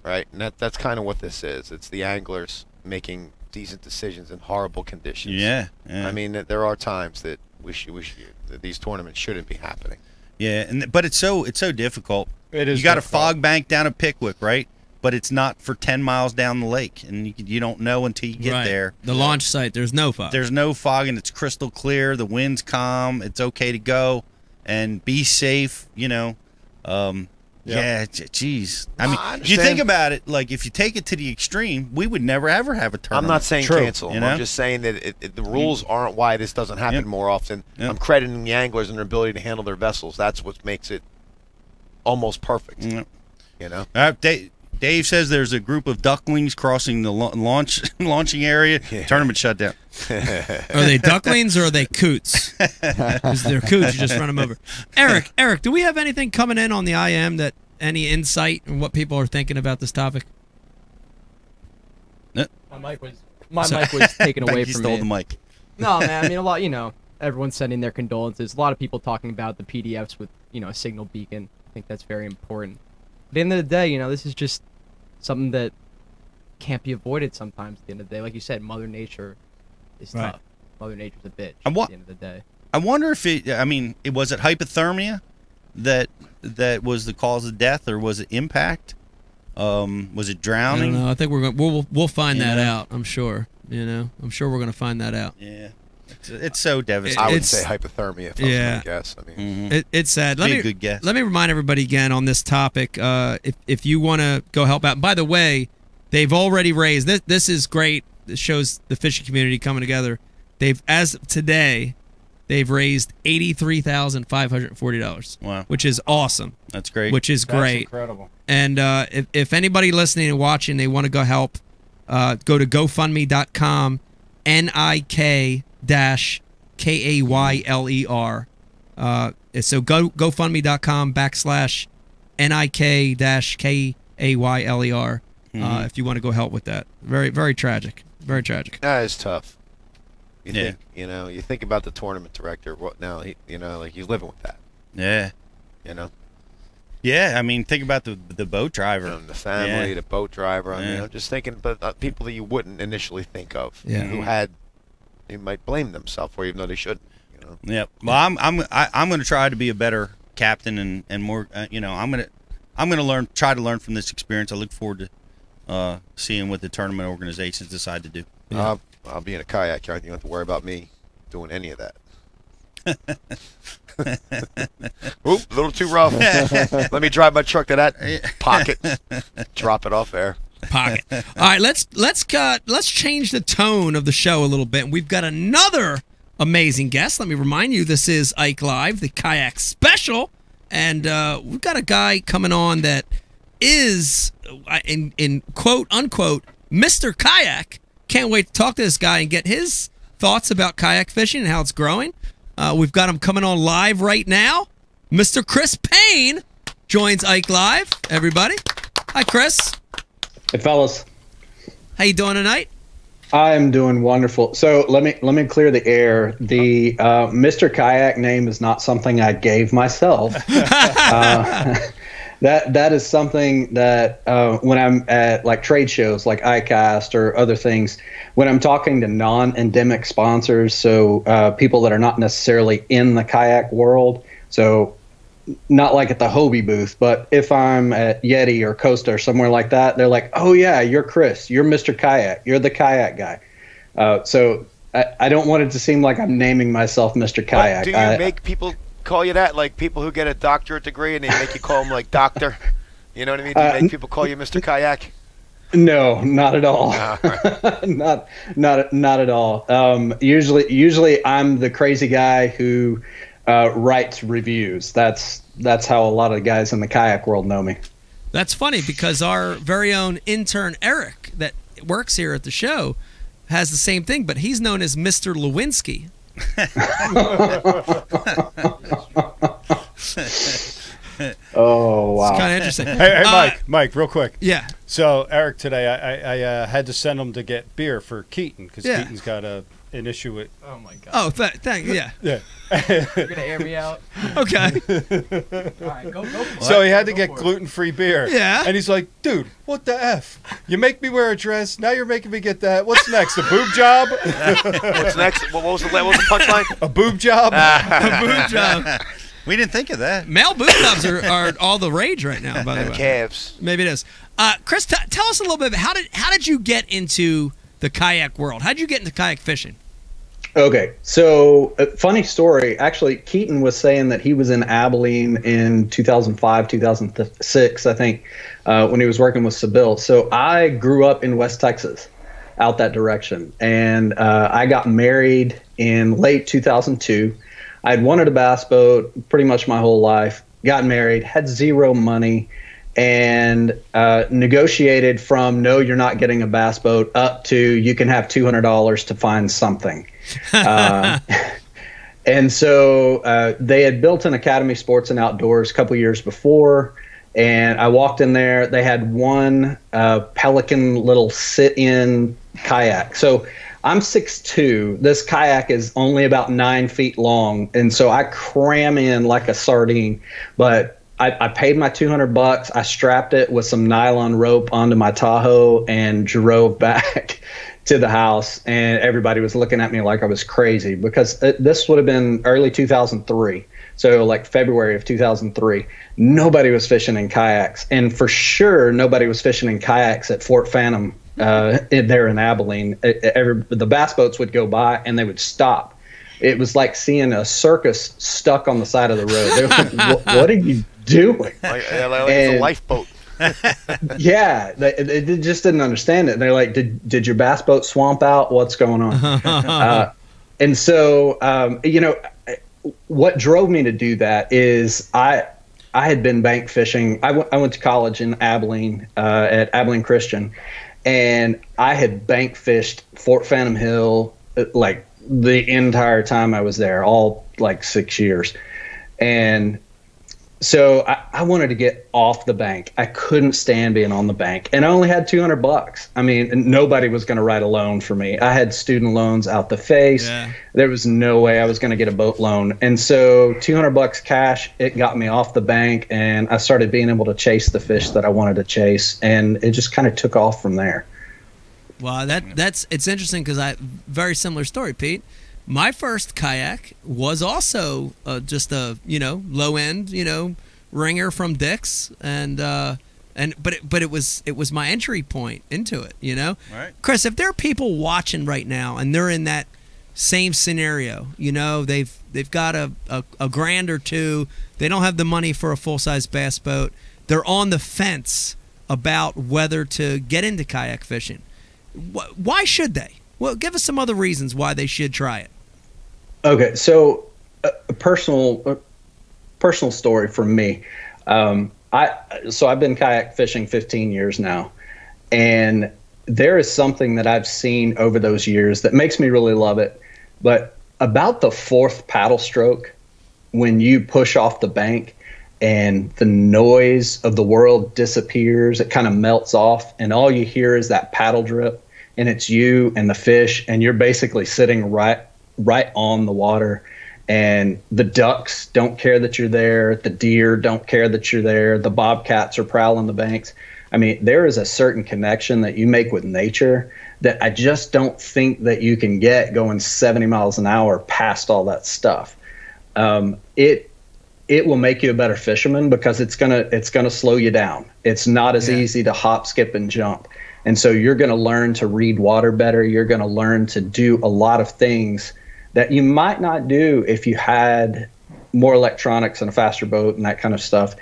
right? And that's kind of what this is. It's the anglers making decent decisions in horrible conditions. Yeah. I mean, there are times that that these tournaments shouldn't be happening. Yeah, but it's so difficult. It is. You got difficult. a fog bank down at Pickwick, right? But it's not for 10 miles down the lake, and you don't know until you get Right. there. The launch site, there's no fog. There's no fog, and it's crystal clear. The wind's calm. It's okay to go and be safe. You know, yeah. Geez, I mean, I you understand. think about it. Like if you take it to the extreme, we would never ever have a tournament. I'm not saying cancel. You know? I'm just saying that the rules aren't why this doesn't happen more often. I'm crediting the anglers and their ability to handle their vessels. That's what makes it almost perfect. You know. Dave says there's a group of ducklings crossing the launching area. Tournament shut down. Are they ducklings or are they coots? Because they're coots, you just run them over. Eric, do we have anything coming in on the IM that any insight on what people are thinking about this topic? My mic was taken away He from stole me. the mic. No, man. I mean, a lot. You know, everyone's sending their condolences. A lot of people talking about the PDFs with a signal beacon. I think that's very important. At the end of the day, this is just something that can't be avoided sometimes. At the end of the day, like you said, Mother Nature is Right. tough. Mother Nature's a bitch. And at the end of the day. I wonder if was it hypothermia that was the cause of death, or was it impact? Was it I drowning? don't know. I think we'll find that out. I'm sure. I'm sure we're going to find that out. Yeah. It's so devastating. I would say hypothermia if I was going to guess. I mean, It's sad. Be a good guess. Let me remind everybody again on this topic. If you want to go help out. By the way, they've already raised. This is great. This shows the fishing community coming together. As of today, they've raised $83,540. Wow, which is awesome. That's great. Which is great. That's incredible. And if anybody listening and watching, they want to go help, go to GoFundMe.com, NIK-KAYLER. So GoFundMe.com/NIK-KAYLER if you want to go help with that. Very, very tragic. Very tragic. that is tough. You Yeah. think, you think about the tournament director. What now? Like he's living with that. Yeah. Yeah, I mean, think about the boat driver. The family, Yeah. the boat driver. I mean, Yeah. I'm just thinking, but people that you wouldn't initially think of, Yeah. who they might blame themselves for, even though they shouldn't. Yep. Well, I'm going to try to be a better captain and more. I'm going to try to learn from this experience. I look forward to seeing what the tournament organizations decide to do. I'll be in a kayak yard. You don't have to worry about me doing any of that. Oop, a little too rough. Let me drive my truck to that pocket. Drop it off there. Pocket. All right, let's change the tone of the show a little bit. We've got another amazing guest. Let me remind you, this is Ike Live, the kayak special, and we've got a guy coming on that is in quote unquote Mr. Kayak. Can't wait to talk to this guy and get his thoughts about kayak fishing and how it's growing. We've got him coming on live right now. Mr. Chris Payne joins Ike Live. Everybody, hi Chris. Hey fellas, how you doing tonight? I am doing wonderful. So let me clear the air. The Mr. Kayak name is not something I gave myself. That is something that when I'm at like trade shows like ICAST or other things, when I'm talking to non-endemic sponsors, so people that are not necessarily in the kayak world, so not like at the Hobie booth, but if I'm at Yeti or Costa or somewhere like that, they're like, oh yeah, you're Chris, you're Mr. Kayak, you're the kayak guy. So I don't want it to seem like I'm naming myself Mr. Kayak. Do you make people call you that? Like people who get a doctorate degree and they make you call them like doctor? You know what I mean? Do you make people call you Mr. Kayak? No, not at all. Not at all. Usually I'm the crazy guy who writes reviews. That's that's how a lot of the guys in the kayak world know me. That's funny because our very own intern Eric that works here at the show has the same thing, but he's known as Mr. Lewinsky. Oh, wow. It's kind of interesting. Hey, Mike, real quick. Yeah. So Eric today, I had to send him to get beer for Keaton because Yeah. Keaton's got an issue with. Oh my god. Oh, thank yeah. Yeah. You're gonna air me out. Okay. All right, go. So he had to get gluten-free beer. Yeah. And he's like, dude, what the F? You make me wear a dress. Now you're making me get that. What's next? A boob job? What's next? What was the punchline? A boob job? A boob job. We didn't think of that. Male boob jobs are all the rage right now, by the way. And calves. Maybe it is. Chris, tell us a little bit. How did you get into the kayak world? How did you get into kayak fishing? Okay, so funny story. Actually, Keaton was saying that he was in Abilene in 2005, 2006, I think, when he was working with Seville. So I grew up in West Texas, out that direction, and I got married in late 2002. I had wanted a bass boat pretty much my whole life. Got married, had zero money, and negotiated from no, you're not getting a bass boat, up to you can have $200 to find something. And so they had built an Academy Sports and Outdoors a couple years before, and I walked in there. They had one Pelican little sit-in kayak. So I'm 6'2". This kayak is only about 9 feet long, and so I cram in like a sardine. But I paid my $200. I strapped it with some nylon rope onto my Tahoe and drove back to the house, and everybody was looking at me like I was crazy because this would have been early 2003. So like February of 2003, nobody was fishing in kayaks, and for sure nobody was fishing in kayaks at Fort Phantom there in Abilene. The bass boats would go by and they would stop. It was like seeing a circus stuck on the side of the road. They were like, what are you doing? Like it's a lifeboat. Yeah, they just didn't understand it. They're like, did your bass boat swamp out? What's going on? And so, what drove me to do that is I had been bank fishing. I went to college in Abilene at Abilene Christian, and I had bank fished Fort Phantom Hill like the entire time I was there, all like 6 years. And so I wanted to get off the bank. I couldn't stand being on the bank, and I only had $200. I mean, nobody was going to write a loan for me. I had student loans out the face. Yeah. There was no way I was going to get a boat loan. And so $200 cash, it got me off the bank, and I started being able to chase the fish that I wanted to chase, and it just kind of took off from there. Well, it's interesting because very similar story, Pete. My first kayak was also just a low end ringer from Dick's, but it was my entry point into it. Right. Chris, if there are people watching right now and they're in that same scenario, they've got a grand or two, they don't have the money for a full size bass boat, they're on the fence about whether to get into kayak fishing. Why should they? Well, give us some other reasons why they should try it. Okay, so a personal story from me. I've been kayak fishing 15 years now, and there is something that I've seen over those years that makes me really love it. But about the fourth paddle stroke, when you push off the bank and the noise of the world disappears, it kind of melts off, and all you hear is that paddle drip, and it's you and the fish, and you're basically sitting right on the water, and the ducks don't care that you're there, the deer don't care that you're there, the bobcats are prowling the banks. I mean, there is a certain connection that you make with nature that I just don't think that you can get going 70 miles an hour past all that stuff. It will make you a better fisherman because it's gonna slow you down. It's not as easy to hop, skip, and jump. And so you're going to learn to read water better. You're going to learn to do a lot of things that you might not do if you had more electronics and a faster boat and that kind of stuff.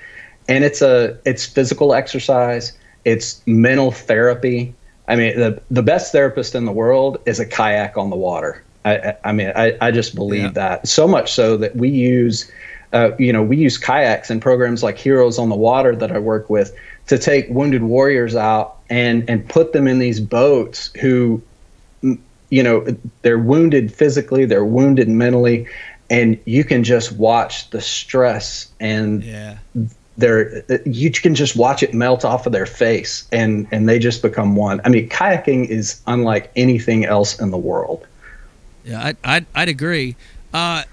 And it's physical exercise. It's mental therapy. I mean, the best therapist in the world is a kayak on the water. I just believe that. So much so that we use We use kayaks in programs like Heroes on the Water that I work with to take wounded warriors out and put them in these boats who, they're wounded physically, they're wounded mentally, and you can just watch the stress and you can just watch it melt off of their face, and they just become one. I mean, kayaking is unlike anything else in the world. Yeah, I'd agree. I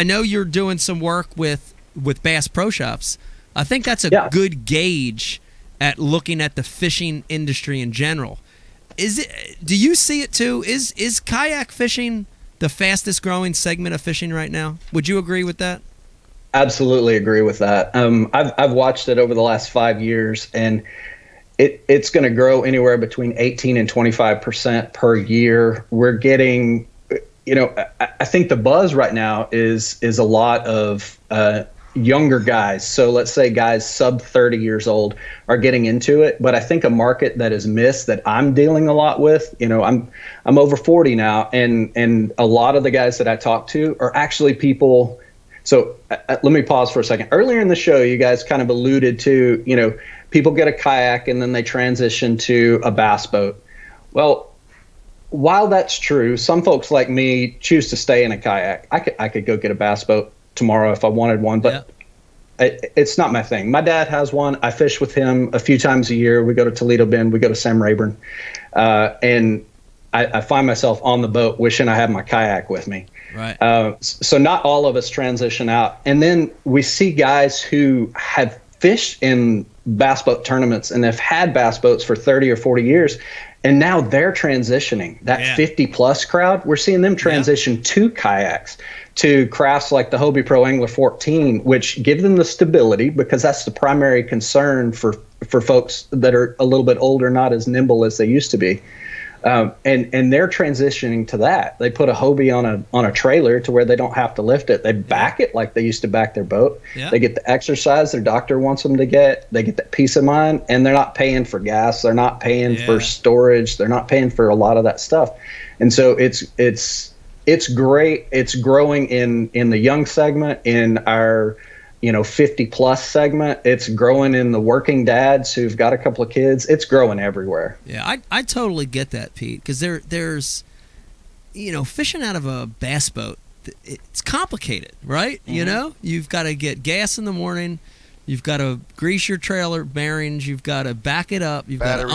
know you're doing some work with Bass Pro Shops. I think that's a good gauge at looking at the fishing industry in general. Do you see it too? Is kayak fishing the fastest growing segment of fishing right now? Would you agree with that? Absolutely agree with that. I've watched it over the last 5 years, and it's going to grow anywhere between 18 and 25% per year. We're getting, I think the buzz right now is a lot of younger guys. So let's say guys sub 30 years old are getting into it. But I think a market that is missed that I'm dealing a lot with, I'm over 40 now, and a lot of the guys that I talk to are actually people. So let me pause for a second. Earlier in the show, you guys kind of alluded to, people get a kayak and then they transition to a bass boat. Well, while that's true, some folks like me choose to stay in a kayak. I could go get a bass boat tomorrow if I wanted one, but it's not my thing. My dad has one. I fish with him a few times a year. We go to Toledo Bend. We go to Sam Rayburn. And I find myself on the boat wishing I had my kayak with me. Right. So not all of us transition out. And then we see guys who have fished in bass boat tournaments and have had bass boats for 30 or 40 years. And now they're transitioning. That 50-plus crowd, we're seeing them transition to kayaks, to crafts like the Hobie Pro Angler 14, which give them the stability, because that's the primary concern for folks that are a little bit older, not as nimble as they used to be. And they're transitioning to that. They put a Hobie on a trailer to where they don't have to lift it. They back it like they used to back their boat. Yeah. They get the exercise their doctor wants them to get. They get that peace of mind, and they're not paying for gas. They're not paying for storage. They're not paying for a lot of that stuff. And so it's great. It's growing in the young segment, in our 50-plus segment. It's growing in the working dads who've got a couple of kids. It's growing everywhere. Yeah, I totally get that, Pete, because there's fishing out of a bass boat, it's complicated, right? Mm-hmm. You've got to get gas in the morning. You've got to grease your trailer bearings. You've got to back it up. You've got to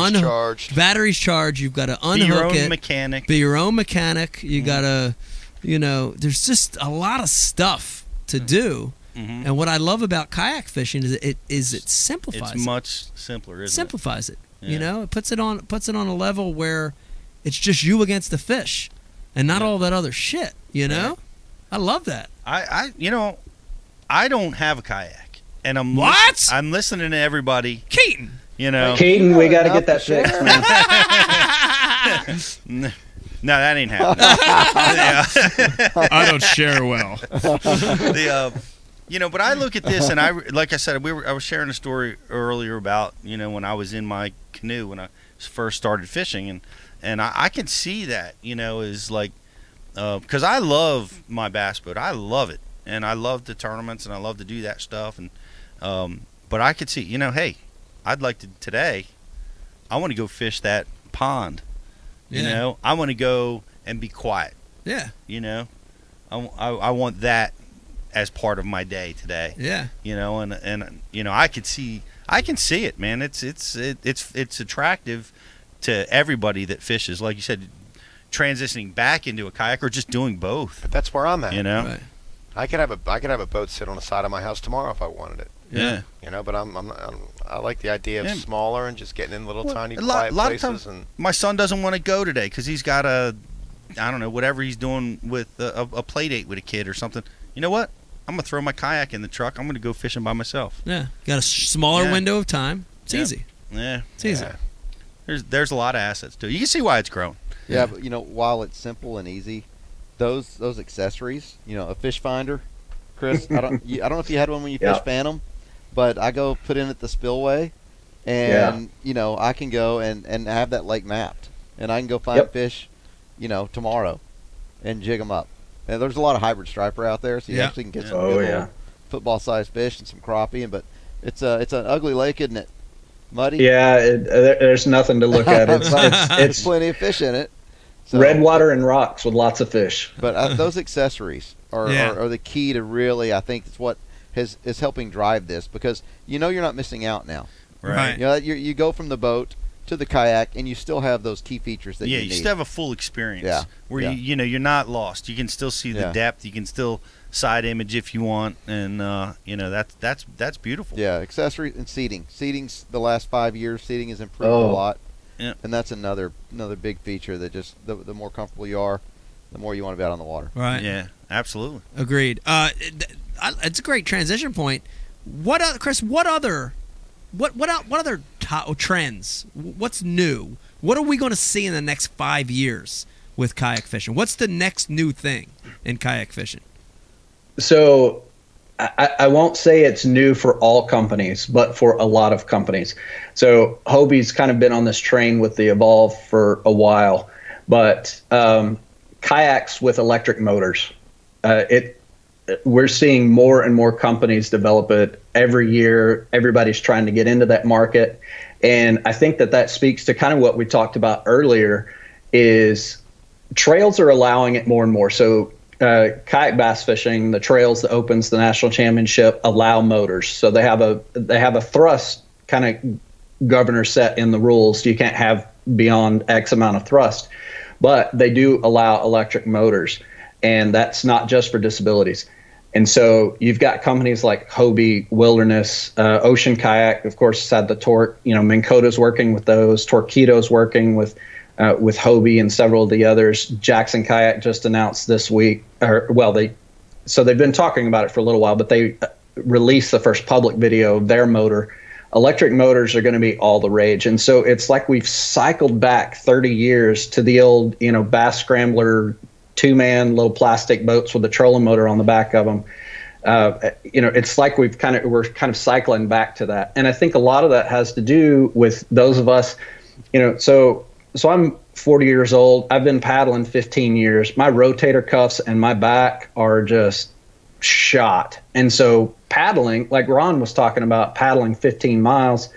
batteries charged. You've got to unhook it. Be your own mechanic. Be your own mechanic. You got to, there's just a lot of stuff to do. Mm-hmm. And what I love about kayak fishing is it simplifies. It's much simpler, isn't it? Simplifies it. Yeah. It puts it on a level where it's just you against the fish, and not all that other shit. Yeah. I love that. I don't have a kayak, and I'm listening to everybody. Keaton. Keaton, we got to get that fixed, man. No, that ain't happening. I don't share well. But I look at this, and like I said, I was sharing a story earlier about, when I was in my canoe when I first started fishing, and I can see that, is like, because I love my bass boat, I love it, and I love the tournaments, and I love to do that stuff, and but I could see, hey, I'd like to today, I want to go fish that pond, I want to go and be quiet, I want that as part of my day today. Yeah. And I can see it, man. It's attractive to everybody that fishes. Like you said, transitioning back into a kayak or just doing both. But that's where I'm at. Right. I could have a boat sit on the side of my house tomorrow if I wanted it. Yeah. But I like the idea of smaller and just getting in little tiny quiet places. Of times, my son doesn't want to go today because he's got I don't know, whatever he's doing with a play date with a kid or something. You know what? I'm going to throw my kayak in the truck. I'm going to go fishing by myself. Yeah. Got a smaller window of time. It's easy. Yeah. It's easy. There's a lot of assets to it. You can see why it's grown. Yeah, but while it's simple and easy, those accessories, a fish finder, Chris, I don't know if you had one when you fished Phantom, but I go put in at the spillway, and I can go and have that lake mapped, and I can go find fish, tomorrow, and jig them up. And there's a lot of hybrid striper out there, so you actually can get some football-sized fish and some crappie. But it's an ugly lake, isn't it? Muddy. Yeah, there's nothing to look at. It's plenty of fish in it. So, red water and rocks with lots of fish. But those accessories are the key to really, I think, it's what is helping drive this, because you're not missing out now. Right. You go from the boat to the kayak, and you still have those key features that you need. Yeah, you still have a full experience. Yeah. Where you're not lost. You can still see the depth. You can still side image if you want, and that's beautiful. Yeah, accessories and seating. Seating's the last 5 years. Seating has improved a lot. Yeah. And that's another big feature that just the more comfortable you are, the more you want to be out on the water. Right. Yeah, absolutely. Agreed. It's a great transition point. Chris? What other trends? What's new? What are we going to see in the next 5 years with kayak fishing? What's the next new thing in kayak fishing? So I won't say it's new for all companies, but for a lot of companies. So Hobie's kind of been on this train with the Evolve for a while, but kayaks with electric motors. We're seeing more and more companies develop it every year. Everybody's trying to get into that market. And I think that speaks to kind of what we talked about earlier, is trails are allowing it more and more. So kayak bass fishing, the trails, the opens, the national championship allow motors. So they have a thrust kind of governor set in the rules. You can't have beyond X amount of thrust, but they do allow electric motors, and that's not just for disabilities. And so you've got companies like Hobie, Wilderness, Ocean Kayak, of course, has had the Torque. Minn Kota's working with those. Torquedo's working with Hobie and several of the others. Jackson Kayak just announced this week, they've been talking about it for a little while, but they released the first public video of their motor. Electric motors are going to be all the rage. And so it's like we've cycled back 30 years to the old, bass scrambler, two-man little plastic boats with a trolling motor on the back of them. It's like we're kind of cycling back to that. And I think a lot of that has to do with those of us, so I'm 40 years old. I've been paddling 15 years. My rotator cuffs and my back are just shot. And so paddling, like Ron was talking about, paddling 15 miles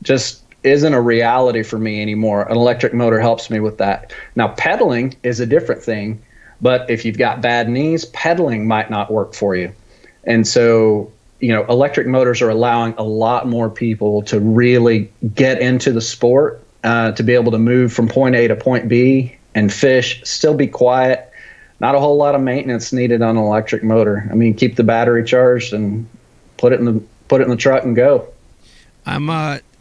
just isn't a reality for me anymore. An electric motor helps me with that. Now, pedaling is a different thing, but if you've got bad knees, pedaling might not work for you. And so, electric motors are allowing a lot more people to really get into the sport, to be able to move from point A to point B and fish, still be quiet. Not a whole lot of maintenance needed on an electric motor. I mean, keep the battery charged and put it in the truck and go. I'm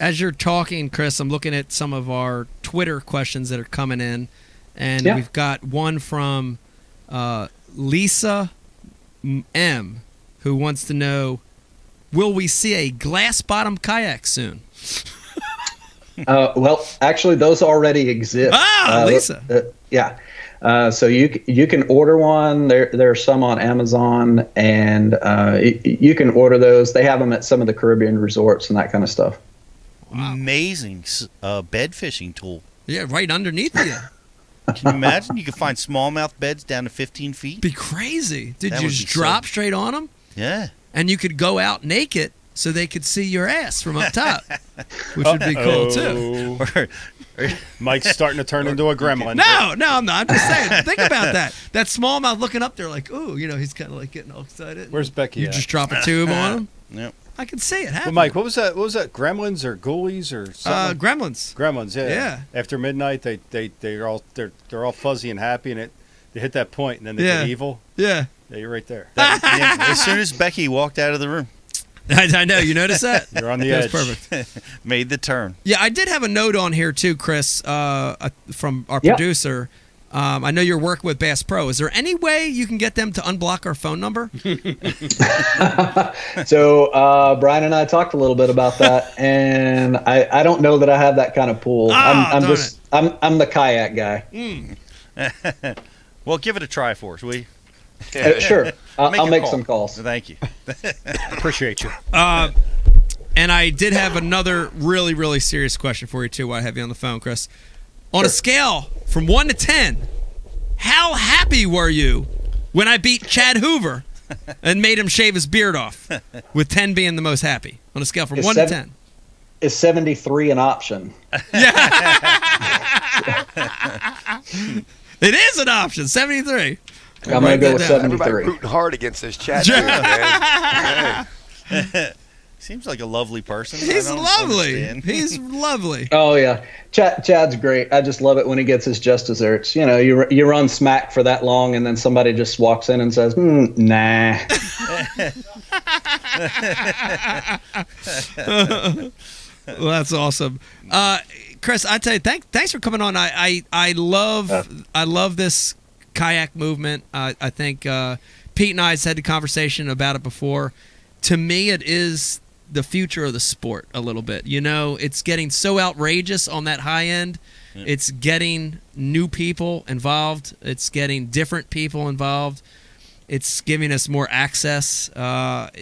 as you're talking, Chris, I'm looking at some of our Twitter questions that are coming in, and we've got one from Lisa M, who wants to know, will we see a glass bottom kayak soon? Well, actually, those already exist. Lisa. Yeah. So you can order one. There are some on Amazon, and you can order those. They have them at some of the Caribbean resorts and that kind of stuff. Wow. Amazing bed fishing tool. Yeah, right underneath you. Can you imagine? You could find smallmouth beds down to 15 feet. Be crazy. Did you just drop straight on them? Yeah. And you could go out naked so they could see your ass from up top, which would be cool too. Mike's starting to turn into a gremlin. No, I'm not. I'm just saying. Think about that. That smallmouth looking up there like, ooh, he's kind of like getting all excited. Where's Becky? You just drop a tube on him. Yep. I can see it happening. Well, Mike, what was that? Gremlins or ghoulies or something? Gremlins. Gremlins, yeah. After midnight, they're all fuzzy and happy, and they hit that point, and then they get evil. Yeah. Yeah, you're right there. As soon as Becky walked out of the room. I know. You noticed that? You're on the edge. That's perfect. Made the turn. Yeah, I did have a note on here too, Chris, from our producer. I know you're working with Bass Pro. Is there any way you can get them to unblock our phone number? So Brian and I talked a little bit about that, and I don't know that I have that kind of pool. I'm the kayak guy. Well, give it a try for us, will you? Sure. I'll make some calls. Thank you. Appreciate you. And I did have another really, really serious question for you, too, while I have you on the phone, Chris. On a scale from 1 to 10, how happy were you when I beat Chad Hoover and made him shave his beard off, with 10 being the most happy on a scale from Is 1 to 10. Is 73 an option? It is an option. 73. I'm going to go with 73. Everybody rooting hard against this chat dude, man. Seems like a lovely person. He's lovely. He's lovely. Oh yeah, Chad's great. I just love it when he gets his just desserts. You know, you run smack for that long, and then somebody just walks in and says, "Nah." Well, that's awesome, Chris. I tell you, thanks for coming on. I love this kayak movement. I think Pete and I had the conversation about it before. To me, it is the future of the sport a little bit. You know, it's getting so outrageous on that high end. Yeah. It's getting new people involved. It's getting different people involved. It's giving us more access. And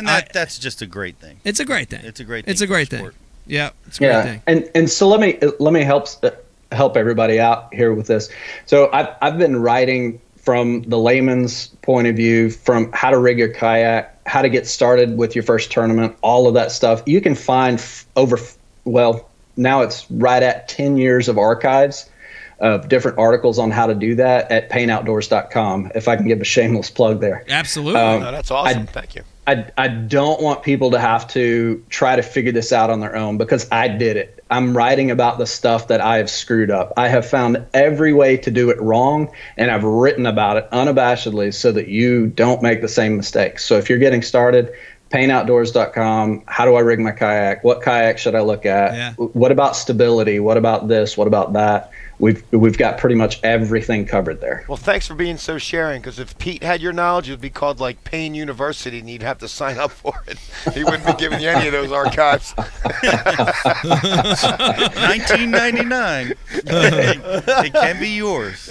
that's just a great thing. It's a great thing. It's a great thing. It's a great thing. Yeah, it's a great thing. And so let me help everybody out here with this. So I've been writing from the layman's point of view, from how to rig your kayak, how to get started with your first tournament, all of that stuff. You can find now it's right at 10 years of archives of different articles on how to do that at paintoutdoors.com, if I can give a shameless plug there. Absolutely. No, that's awesome. Thank you. I don't want people to have to try to figure this out on their own, because I did it. I'm writing about the stuff that I have screwed up. I have found every way to do it wrong, and I've written about it unabashedly so that you don't make the same mistakes. So if you're getting started, paintoutdoors.com. How do I rig my kayak? What kayak should I look at? Yeah. What about stability? What about this? What about that? We've got pretty much everything covered there. Well, thanks for being so sharing, because if Pete had your knowledge, it would be called like Payne University, and you'd have to sign up for it. He wouldn't be giving you any of those archives. 1999. It can be yours.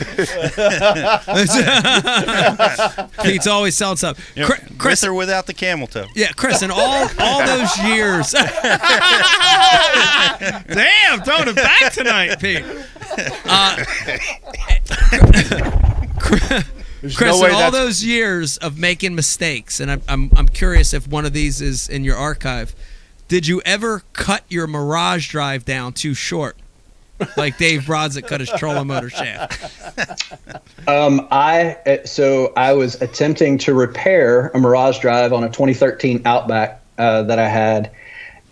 Pete's always selling stuff. You know, Chris, with or without the camel toe. Yeah, Chris, in all those years. Damn, throwing it back tonight, Pete. Chris, in all those years of making mistakes, and I'm curious if one of these is in your archive, did you ever cut your Mirage drive down too short, like Dave Brodzik cut his trolling motor shaft? I was attempting to repair a Mirage drive on a 2013 Outback that I had,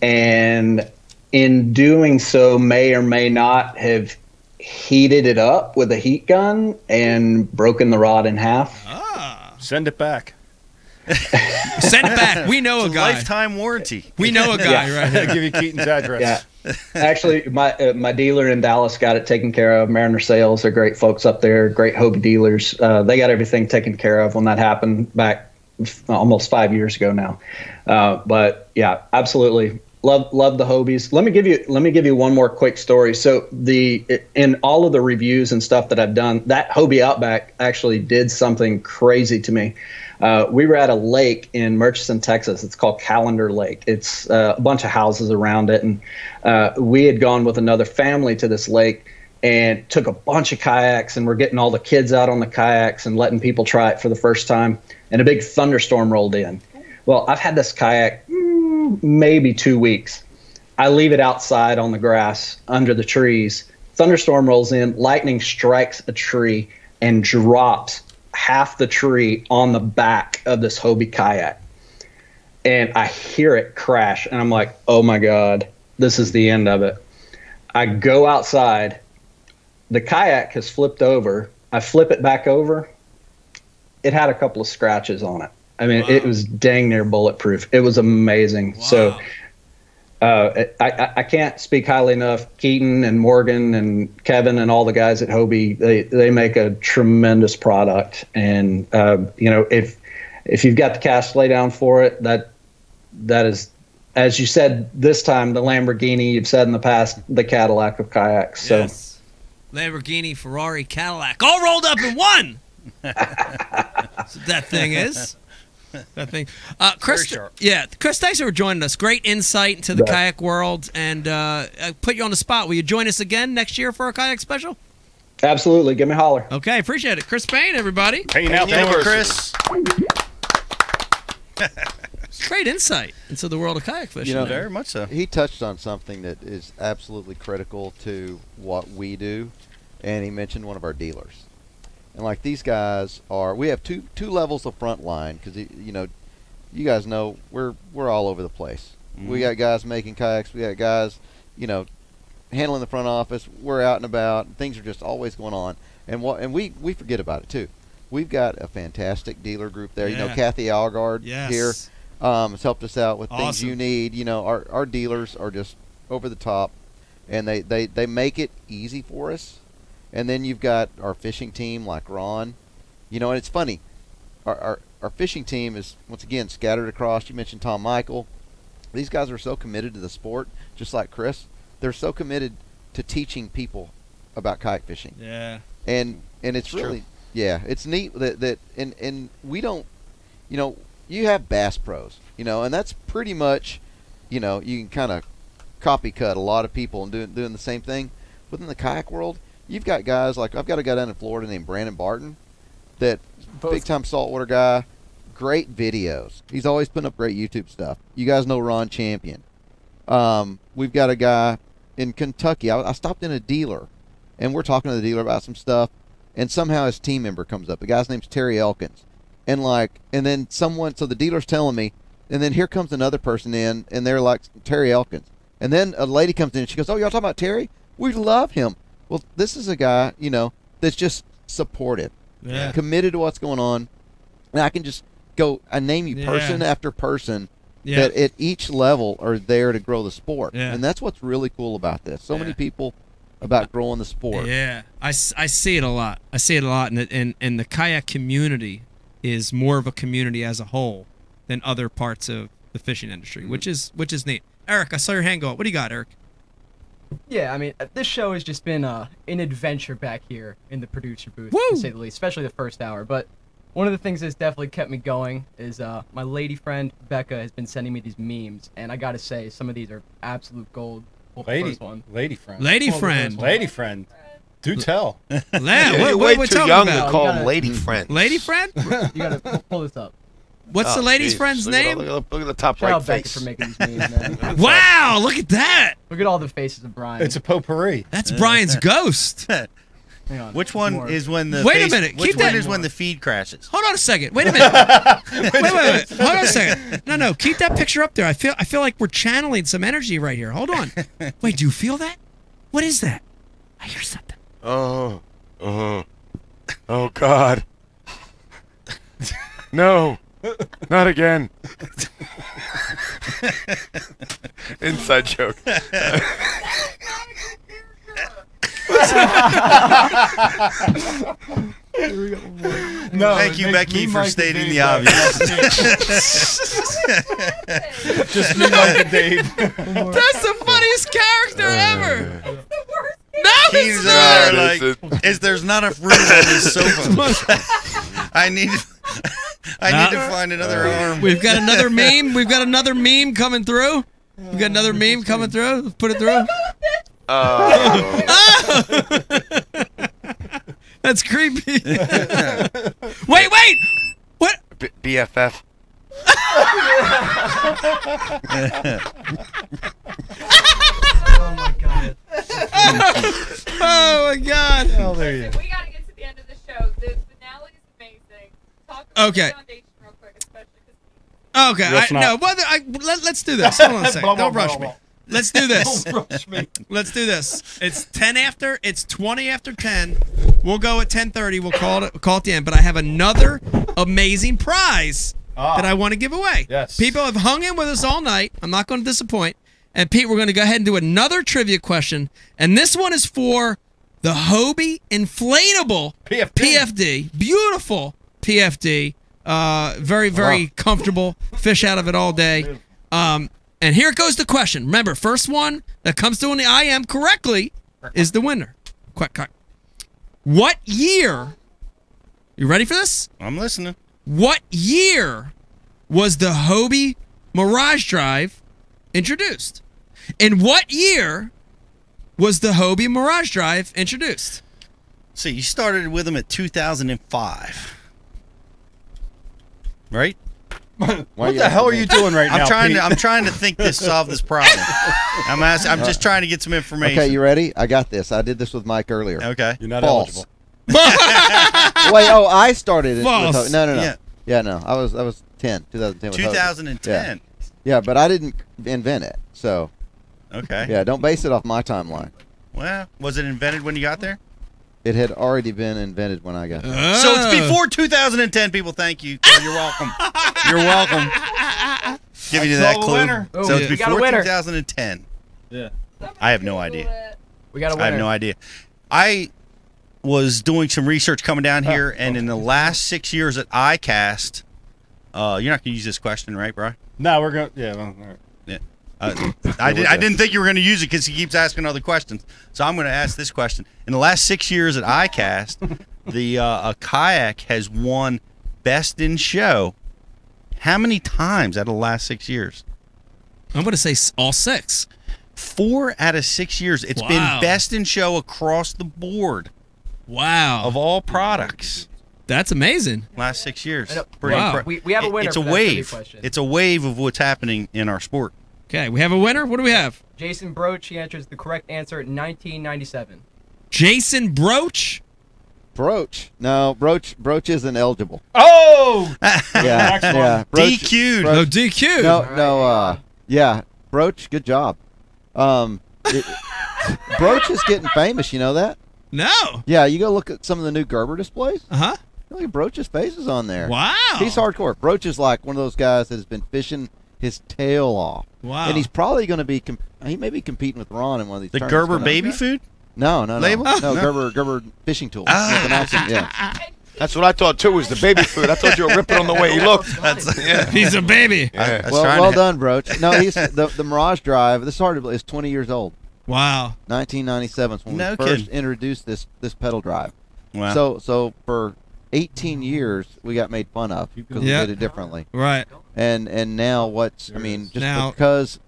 and in doing so may or may not have heated it up with a heat gun and broken the rod in half. Send it back. Send it back. We know a guy. Lifetime warranty. We know a guy, right? I'll give you Keaton's address. Yeah. Actually, my dealer in Dallas got it taken care of. Mariner Sales, they're great folks up there, great Hobie dealers. They got everything taken care of when that happened back almost 5 years ago now. But yeah, absolutely. Love the Hobies. Let me give you one more quick story. So in all of the reviews and stuff that I've done, that Hobie Outback actually did something crazy to me. We were at a lake in Murchison, Texas. It's called Calendar Lake. It's a bunch of houses around it, and we had gone with another family to this lake and took a bunch of kayaks, and we're getting all the kids out on the kayaks and letting people try it for the first time. And a big thunderstorm rolled in. Well, I've had this kayak maybe 2 weeks. I leave it outside on the grass under the trees. Thunderstorm rolls in, lightning strikes a tree and drops half the tree on the back of this Hobie kayak. And I hear it crash, and I'm like, oh my God, this is the end of it. I go outside. The kayak has flipped over. I flip it back over. It had a couple of scratches on it. I mean, It was dang near bulletproof. It was amazing. Wow. So I can't speak highly enough. Keaton and Morgan and Kevin and all the guys at Hobie, they make a tremendous product. And, if you've got the cash to lay down for it, that is, as you said this time, the Lamborghini, you've said in the past, the Cadillac of kayaks. So. Yes. Lamborghini, Ferrari, Cadillac, all rolled up in one. That's what that thing is. That thing. Chris, Chris, thanks for joining us. Great insight into the kayak world, and I put you on the spot. Will you join us again next year for a kayak special? Absolutely. Give me a holler. Okay, appreciate it. Chris Payne, everybody. Payne Outdoors. Chris. Great insight into the world of kayak fishing. You know, very much so. He touched on something that is absolutely critical to what we do, and he mentioned one of our dealers. And like these guys are, we have two levels of front line because you know, you guys know we're all over the place. We got guys making kayaks, we got guys, you know, handling the front office. We're out and about. Things are just always going on, and we forget about it too. We've got a fantastic dealer group there. You know, Kathy Algard here has helped us out with things you need. You know, our dealers are just over the top, and they make it easy for us. And then you've got our fishing team like Ron. You know, and it's funny. Our fishing team is, once again, scattered across. You mentioned Tom Michael. These guys are so committed to the sport, just like Chris. They're so committed to teaching people about kayak fishing. Yeah. And it's really, yeah, it's neat that and we don't, you know, you have bass pros, you know, and that's pretty much, you know, you can kind of copycat a lot of people and doing the same thing. Within the kayak world, you've got guys like, I've got a guy down in Florida named Brandon Barton, that big time saltwater guy, great videos. He's always putting up great YouTube stuff. You guys know Ron Champion. We've got a guy in Kentucky. I stopped in a dealer, and we're talking to the dealer about some stuff, and somehow his team member comes up. The guy's name's Terry Elkins. And then someone, so the dealer's telling me, and then here comes another person in, and they're like, Terry Elkins. And then a lady comes in, and she goes, oh, y'all talking about Terry? We love him. Well, this is a guy, you know, that's just supportive, committed to what's going on. And I can just go, I name you person after person that at each level are there to grow the sport. And that's what's really cool about this. So many people about growing the sport. Yeah, I see it a lot. I see it a lot, and the kayak community is more of a community as a whole than other parts of the fishing industry, which is neat. Eric, I saw your hand go up. What do you got, Eric? Yeah, I mean, this show has just been an adventure back here in the producer booth, to say the least, especially the first hour. But one of the things that's definitely kept me going is my lady friend, Becca, has been sending me these memes, and I got to say, some of these are absolute gold. Lady friend. Lady friend. Do tell. You're way too young to call him lady friend. Lady friend? You got to pull this up. What's the lady's friend's name? Look at the top Shout right out Becca face. for making these memes, man. Wow, look at that. Look at all the faces of Brian. It's a potpourri. That's Brian's ghost. Hang on. Which one is when the Wait a minute. Which Keep one that. is when the feed crashes? Hold on a second. Wait a minute. wait. Hold on a second. No. Keep that picture up there. I feel like we're channeling some energy right here. Hold on. Wait, do you feel that? What is that? I hear something. Oh God. No. Not again. Inside joke. No, thank you, Becky, for stating the obvious. Just me, Mike and Dave. That's the funniest character ever. No, Keys are like, there's not enough room on this sofa. I need to find another arm. We've got another meme. We've got another meme coming through. We've got another meme coming through. Let's put it through. That's creepy. Wait. What? BFF. Oh my god. Oh my god. Oh, there you go. We gotta get to the end of the show. The finale is amazing. Talk about Okay. the foundation real quick, especially because Okay. Let's do this. Hold on a second. Don't rush me. Let's do this. Don't rush me. Let's do this. It's 10 after. It's 20 after 10. We'll go at 10:30. We'll call it the end. But I have another amazing prize that I want to give away. Yes. People have hung in with us all night. I'm not going to disappoint. And Pete, we're going to go ahead and do another trivia question. And this one is for the Hobie inflatable PFD. Beautiful PFD. Very comfortable. Fish out of it all day. And here goes the question. Remember, first one that comes to the IM correctly is the winner. Quick. What year? You ready for this? I'm listening. What year was the Hobie Mirage Drive introduced? In what year was the Hobie Mirage Drive introduced? So you started with them at 2005, right? What the hell are you doing right now? I'm trying to think solve this problem. I'm just trying to get some information. Okay, you ready? I got this. I did this with Mike earlier. Okay. You're not False. eligible. Wait, I started it. False. No. Yeah, no. I was 2010. 2010. Yeah, but I didn't invent it. So. Okay. Yeah, don't base it off my timeline. Well, was it invented when you got there? It had already been invented when I got there. So it's before 2010, people. Thank you. You're welcome. You're welcome. Give you that clue. So it's before 2010. Yeah. I have no idea. We got a winner. I have no idea. I was doing some research coming down here, and in the last 6 years at ICAST, you're not going to use this question, right, bro? No, we're going. Yeah. Well, all right. Yeah. I didn't think you were going to use it because he keeps asking other questions. So I'm going to ask this question. In the last 6 years at ICAST, a kayak has won Best in Show. How many times out of the last 6 years? I'm going to say all 6. 4 out of 6 years. It's been Best in Show across the board. Wow. Of all products. That's amazing. Last 6 years. Wow. We have a winner. It's a for that wave. question. It's a wave of what's happening in our sport. Okay, we have a winner. What do we have? Jason Broach. He answers the correct answer at 1997. Jason Broach? Broach. No, Broach isn't eligible. Oh! Yeah. Broach, DQ'd. No, DQ'd. No, yeah. Broach, good job. Broach is getting famous, you know that? No. Yeah, you go look at some of the new Gerber displays. Uh-huh. Look at Broach's faces on there. Wow. He's hardcore. Broach is like one of those guys that has been fishing his tail off. Wow. And he's probably going to be, he may be competing with Ron in one of these The tournaments Gerber coming baby up. food? No. Label? No, No. Gerber fishing tools. Yeah. That's what I thought too. Was the baby food? I thought you were ripping on the way he looked. He's a baby. Yeah. Well done, Broach. No, he's the Mirage Drive. This is hard to believe. Is 20 years old. Wow. 1997 is when we first introduced this pedal drive. Wow. So for 18 years we got made fun of because we did it differently. Right. And now because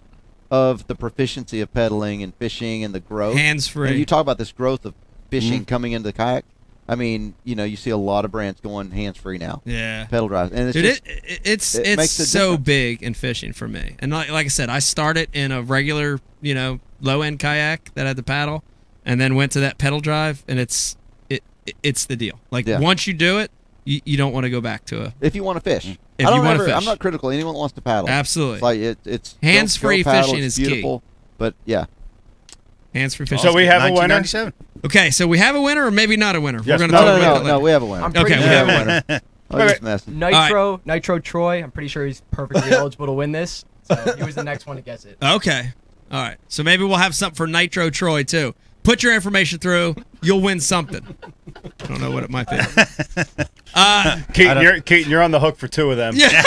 of the proficiency of pedaling and fishing and the growth. Hands-free. And you talk about this growth of fishing coming into the kayak. I mean, you see a lot of brands going hands-free now. Yeah. Pedal drives. And it's makes so difference. big in fishing for me. And like I said, I started in a regular, low-end kayak that had the paddle, and then went to that pedal drive, and it's the deal. Like once you do it, you don't want to go back to it. If you want to fish. If you want to fish. I'm not critical. Anyone that wants to paddle. Absolutely. It's like it's hands-free go paddle, fishing it's is beautiful, key. But yeah. Hands-free fishing. So we have a winner. 1997. Okay, so we have a winner or maybe not a winner. Yes, We're going to talk about that later. No, we have a winner. Okay, we have a winner. I'm just messing. Nitro Troy. I'm pretty sure he's perfectly eligible to win this. So he was the next one to guess it. Okay. All right. So maybe we'll have something for Nitro Troy, too. Put your information through. You'll win something. I don't know what it might be. Keaton, you're on the hook for 2 of them. Yeah.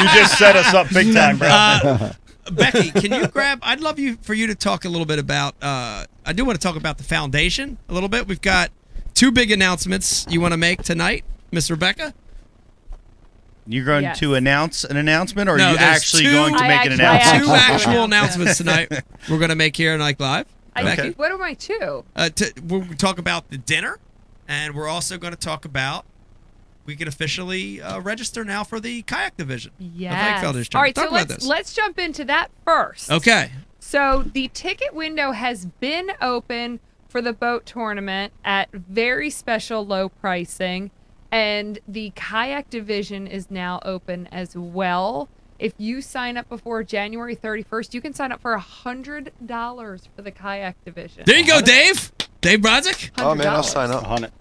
You just set us up big time, bro. Becky, can you grab? I'd love for you to talk a little bit about. I do want to talk about the foundation a little bit. We've got 2 big announcements you want to make tonight, Miss Rebecca. You're going to announce an announcement, or No, are you there's actually 2 going to make an announcement? 2 actual announcements tonight. We're going to make here on Ike Live. Okay. What are my 2? We'll talk about the dinner, and we're also going to talk about. We can officially register now for the kayak division. Yes. All right, so let's jump into that first. Okay. So the ticket window has been open for the boat tournament at very special low pricing, and the kayak division is now open as well. If you sign up before January 31st, you can sign up for $100 for the kayak division. There you go, Dave. Dave Brodzik. Oh man, I'll sign up. 100.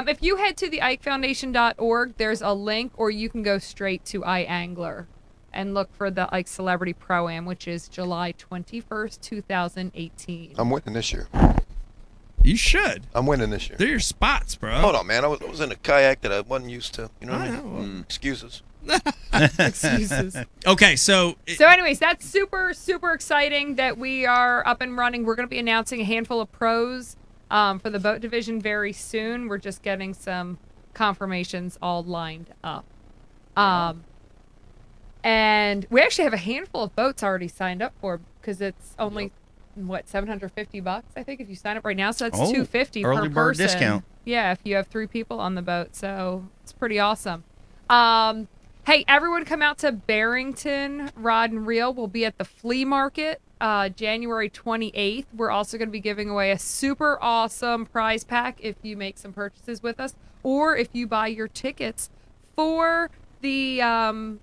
If you head to the IKEfoundation.org, there's a link, or you can go straight to iAngler and look for the Ike Celebrity Pro-Am, which is July 21st, 2018. I'm winning this year. You should. I'm winning this year. They're your spots, bro. Hold on, man. I was in a kayak that I wasn't used to. You know what I mean? Excuses. Excuses. Okay, so anyways, that's super, super exciting that we are up and running. We're going to be announcing a handful of pros for the boat division very soon. We're just getting some confirmations all lined up. And we actually have a handful of boats already signed up for, because it's only $750 I think if you sign up right now. So that's $250 early per bird person. discount. Yeah, if you have 3 people on the boat. So it's pretty awesome. Hey, everyone come out to Barrington Rod and Reel. We'll be at the flea market January 28th. We're also going to be giving away a super awesome prize pack if you make some purchases with us, or if you buy your tickets for the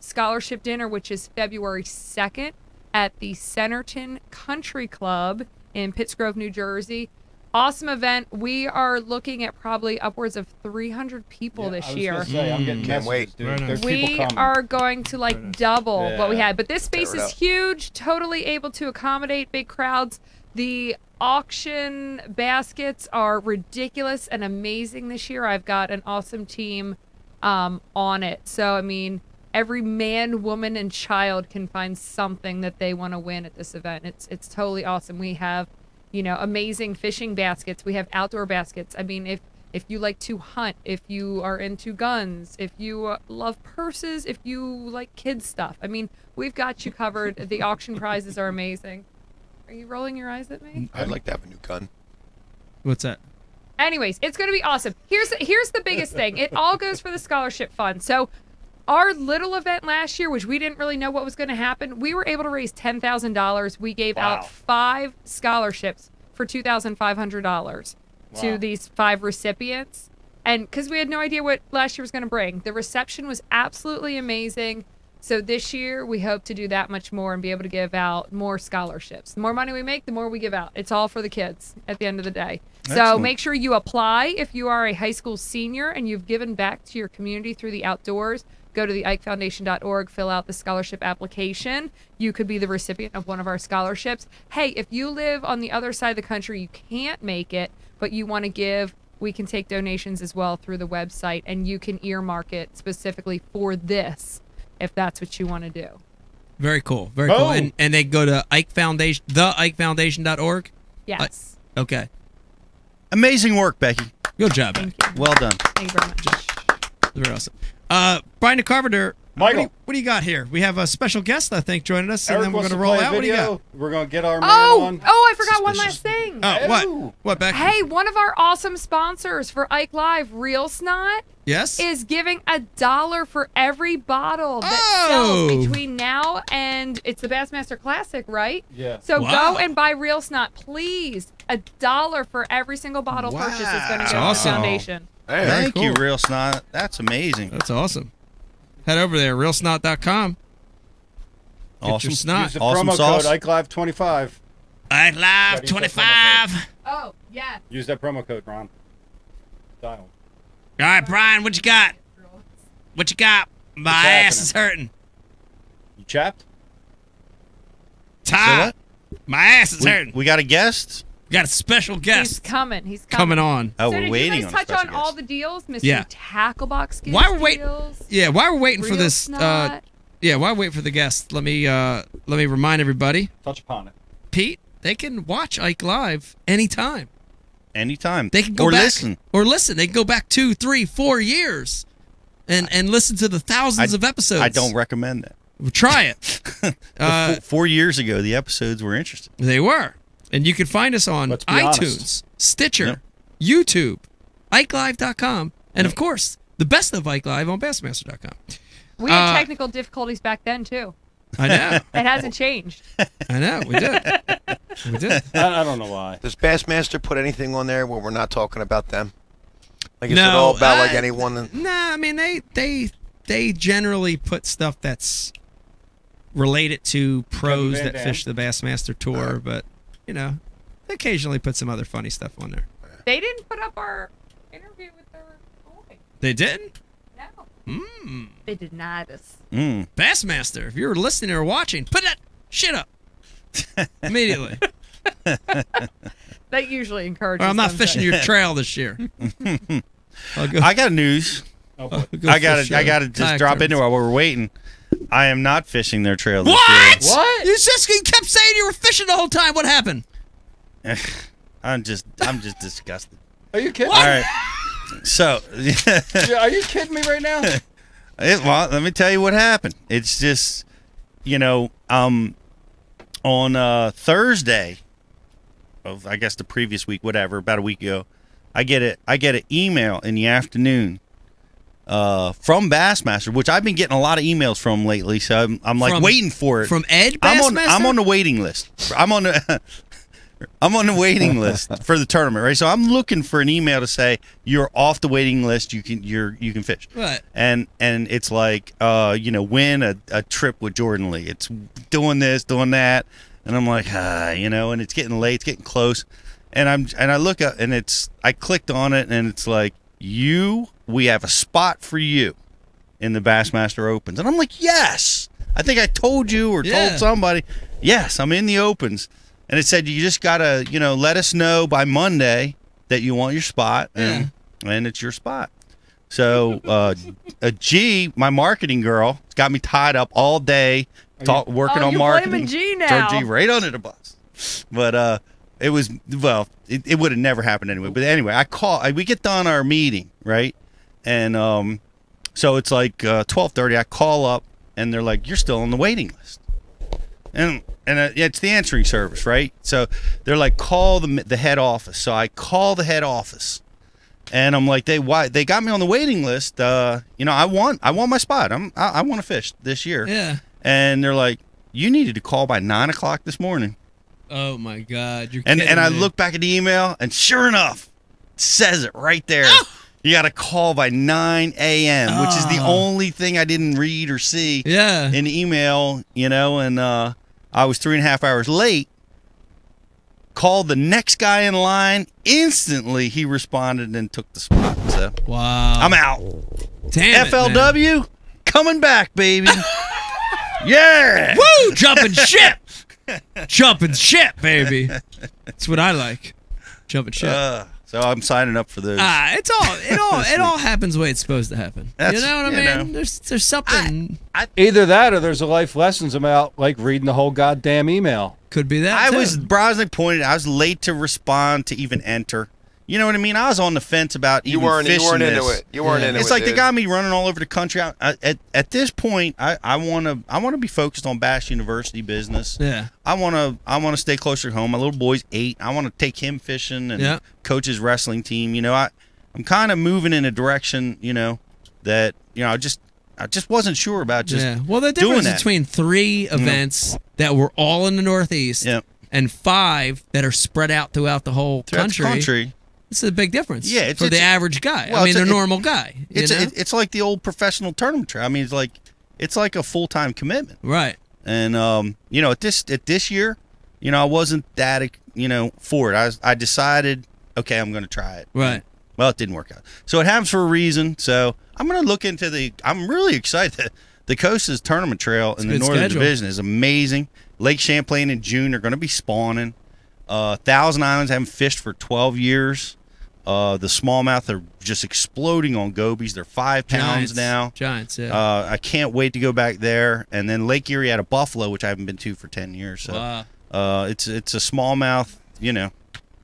scholarship dinner, which is February 2nd at the Centerton Country Club in Pittsgrove, New Jersey. Awesome event. We are looking at probably upwards of 300 people this year. I'm getting Can't wait. Dude. There's We people coming. are going to double what we Yeah. had, but this space Tear it is up. huge, totally able to accommodate big crowds. The auction baskets are ridiculous and amazing this year. I've got an awesome team on it. So, I mean, every man, woman, and child can find something that they want to win at this event. It's totally awesome. We have, amazing fishing baskets. We have outdoor baskets. I mean, if you like to hunt, if you are into guns, if you love purses, if you like kids stuff, I mean, we've got you covered. The auction prizes are amazing. Are you rolling your eyes at me? I'd like to have a new gun. What's that? Anyways, it's going to be awesome. Here's the biggest thing. It all goes for the scholarship fund. So our little event last year, which we didn't really know what was going to happen, we were able to raise $10,000. We gave out 5 scholarships for $2,500 to these 5 recipients. And because we had no idea what last year was going to bring. The reception was absolutely amazing. So this year, we hope to do that much more and be able to give out more scholarships. The more money we make, the more we give out. It's all for the kids at the end of the day. So Excellent. make sure you apply if you are a high school senior and you've given back to your community through the outdoors. Go to the IKEFoundation.org, fill out the scholarship application. You could be the recipient of one of our scholarships. Hey, if you live on the other side of the country, you can't make it, but you want to give, we can take donations as well through the website, and you can earmark it specifically for this if that's what you want to do. Very cool. Very cool. And they go to Ike Foundation, theikefoundation.org? Yes. Okay. Amazing work, Becky. Good job, Thank Becky. you. Well done. Thank you very much. Very awesome. Brian the Carpenter, Michael. what do you got here? We have a special guest, I think, joining us, and Eric then we're wants going to to roll play a out. What do you video. got? We're going to get our man on. I forgot one last thing. Oh, what? What, Becky? Hey, one of our awesome sponsors for Ike Live, Real Snot, Yes? is giving $1 for every bottle that Oh! sells between now and it's the Bassmaster Classic, right? Yeah. So Wow. go and buy Real Snot, please. $1 for every single bottle purchase is going to go to the Awesome. foundation. Thank cool. you, Real Snot. That's amazing. That's awesome. Head over there, realsnot.com. Get your Awesome. snot. Use the Awesome promo sauce. code IKELive25. Ike Live Gotta use that 25. Oh, yeah. Use that promo code, Ron. Dial. All right, Brian, what you got? What you got? My What's ass is happening? hurting. You chapped? Ty, what? my ass is hurting. We got a guest? We got a special He's guest coming. He's coming coming. on. Oh, So we're did waiting you on guys a touch special on all guest. the deals? Mr. Yeah. Tacklebox gives While we're waiting, deals. yeah, while we're waiting for Real this, Snot. while we wait for the guest, let me remind everybody, Touch upon it. Pete, they can watch Ike Live anytime. Anytime. They can go or back listen. or listen. They can go back 2, 3, 4 years, and listen to the thousands of episodes. I don't recommend that. Try it. 4 years ago, the episodes were interesting. They were. And you can find us on Let's be iTunes, honest. Stitcher, YouTube, IkeLive.com, and of course, the best of Ike Live on Bassmaster.com. We had technical difficulties back then, too. I know. It hasn't changed. I know. We did. We did. I don't know why. Does Bassmaster put anything on there where we're not talking about them? Like, is No, it all about like anyone? Nah, I mean, they generally put stuff that's related to pros Van that Dam. fish the Bassmaster Tour, but, you know, they occasionally put some other funny stuff on there. They didn't put up our interview with their boy. They didn't? No. They denied us. Bassmaster, if you're listening or watching, put that shit up immediately. That usually encourages Or I'm not them fishing to- your trail this year. I got news. I'll I fish got to your just drop kayak in there while we're waiting. I am not fishing their trail this What? year. What? You kept saying you were fishing the whole time. What happened? I'm just disgusted. Are you kidding? All right. So, Are you kidding me right now? well, let me tell you what happened. It's just, on Thursday of I guess the previous week, whatever, about a week ago, I get an email in the afternoon from Bassmaster, which I've been getting a lot of emails from lately. So I'm like waiting for it. From Ed Bassmaster? I'm on the waiting list. I'm on the waiting list for the tournament, right? So I'm looking for an email to say you're off the waiting list. You can fish. Right. And it's like win a trip with Jordan Lee. It's doing this, doing that, and I'm like and it's getting late, it's getting close, and I look up and I clicked on it and it's like we have a spot for you in the Bassmaster Opens, and I'm like, yes. I think I told you or told somebody, yes, I'm in the Opens. And it said you just gotta, let us know by Monday that you want your spot, and it's your spot. So, G, my marketing girl, has got me tied up all day, working on marketing. Blaming G now. Throw G right under the bus. But it was it would have never happened anyway. But anyway, we get done our meeting, right, and so it's like 12:30. I call up, and they're like, "You're still on the waiting list," and it's the answering service, right? So they're like, call the head office. So I call the head office, and I'm like, they got me on the waiting list. I want my spot. I want to fish this year. Yeah. And they're like, you needed to call by 9 o'clock this morning. Oh my God! And I look back at the email, and sure enough, it says it right there. Oh! You got to call by 9 a.m., which is the only thing I didn't read or see. In the email, and. I was 3.5 hours late, called the next guy in line. Instantly, he responded and took the spot. So, wow. I'm out. Damn FLW, man. Coming back, baby. Yeah. Woo! Jumping ship. Jumping ship, baby. That's what I like. Jumping ship. So I'm signing up for those. It all happens the way it's supposed to happen. You know what I mean? There's something. Either that or there's a life lessons about like reading the whole goddamn email. Could be that. Brosnick pointed. I was late to respond to even enter. You know what I mean? I was on the fence about even fishing. You weren't this. into it. You weren't into it. It's like dude. they got me running all over the country. At this point, I want to be focused on Bass University business. Yeah. I want to stay closer to home. My little boy's 8. I want to take him fishing and coach his wrestling team. I'm kind of moving in a direction. That I just wasn't sure about just. Yeah. Well, the difference between 3 events that were all in the Northeast and 5 that are spread out throughout the whole country. This is a big difference for the average guy. Well, the normal guy. It's like the old professional tournament track. I mean, it's like a full-time commitment. Right. And at this year, I wasn't that for it. I decided, okay, I'm going to try it. Right. Well, it didn't work out. So it happens for a reason. So I'm going to look into I'm really excited. The Coast's tournament trail in the Northern Division is amazing. Lake Champlain in June, they're going to be spawning. Thousand Islands, I haven't fished for 12 years. The smallmouth are just exploding on gobies. They're 5 pounds now. Giants, yeah. I can't wait to go back there. And then Lake Erie at a Buffalo, which I haven't been to for 10 years. So it's a smallmouth,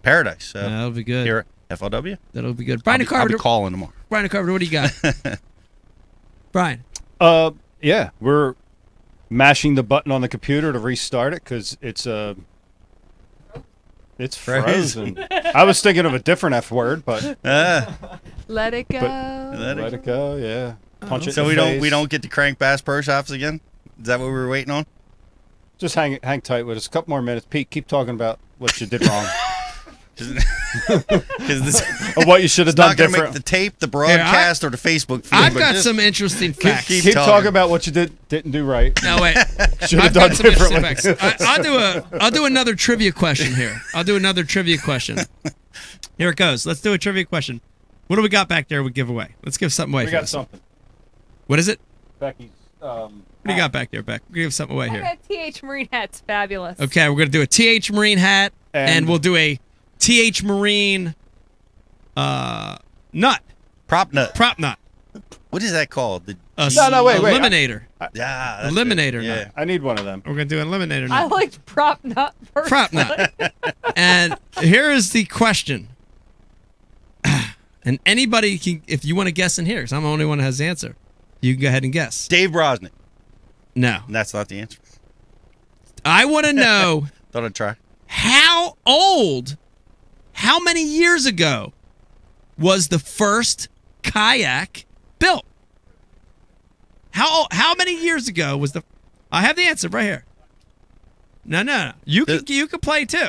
paradise. So that'll be good. Here at FLW. That'll be good. Brian Carpenter. I'll be calling tomorrow. Brian Carpenter, what do you got? Brian. Yeah, we're mashing the button on the computer to restart it because it's frozen. I was thinking of a different F word, but let it go. Let it go. Yeah. Punch it. So in we the face. don't get to crank Bass Pro Shops again. Is that what we were waiting on? Just hang tight with us. A couple more minutes. Pete, keep talking about what you did wrong. Or what you should have done different. Make the tape, the broadcast, or the Facebook feed. I've got some interesting facts. Keep talking about what you didn't do right. No, wait. Should have done differently. I'll do another trivia question here. I'll do another trivia question. Here it goes. Let's do a trivia question. What do we got back there we give away? Let's give something away. We got something. What is it? Becky's. What do you got back there, Beck? We'll give something away here. That TH Marine hat's fabulous. Okay, we're going to do a TH Marine hat, and we'll do a TH Marine nut. Prop nut. Prop nut. What is that called? Wait. Eliminator. Eliminator nut. Yeah. I need one of them. We're going to do an eliminator nut. I liked prop nut first. Prop nut. And here is the question. And anybody can, if you want to guess in here, because I'm the only one that has the answer, you can go ahead and guess. Dave Brosnick. No. That's not the answer. I want to know. Thought I'd try. How many years ago was the first kayak built? How many years ago was the? I have the answer right here. No. You can play too.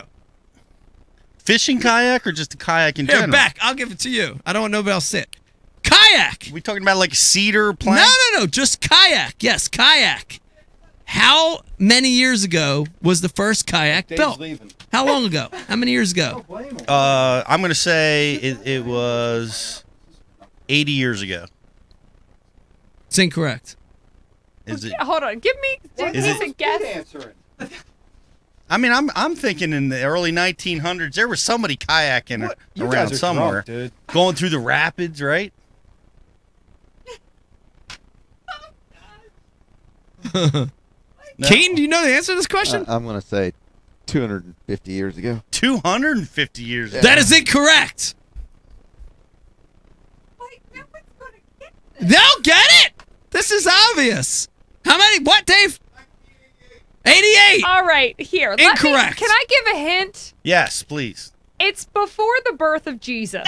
Fishing kayak or just a kayak in general? Here, back. I'll give it to you. I don't want nobody else to sit. Kayak. We talking about like cedar plank? No. Just kayak. Yes, kayak. How many years ago was the first kayak built? How long ago? How many years ago? I'm going to say it was 80 years ago. It's incorrect. Is it? Hold on. Give me a guess. I mean, I'm thinking in the early 1900s there was somebody kayaking around somewhere, drunk, going through the rapids, right? No. Keaton, do you know the answer to this question? I'm going to say 250 years ago. 250 years ago. That is incorrect. They'll get it. This is obvious. How many? What, Dave? 88. All right, here. Incorrect. Can I give a hint? Yes, please. It's before the birth of Jesus.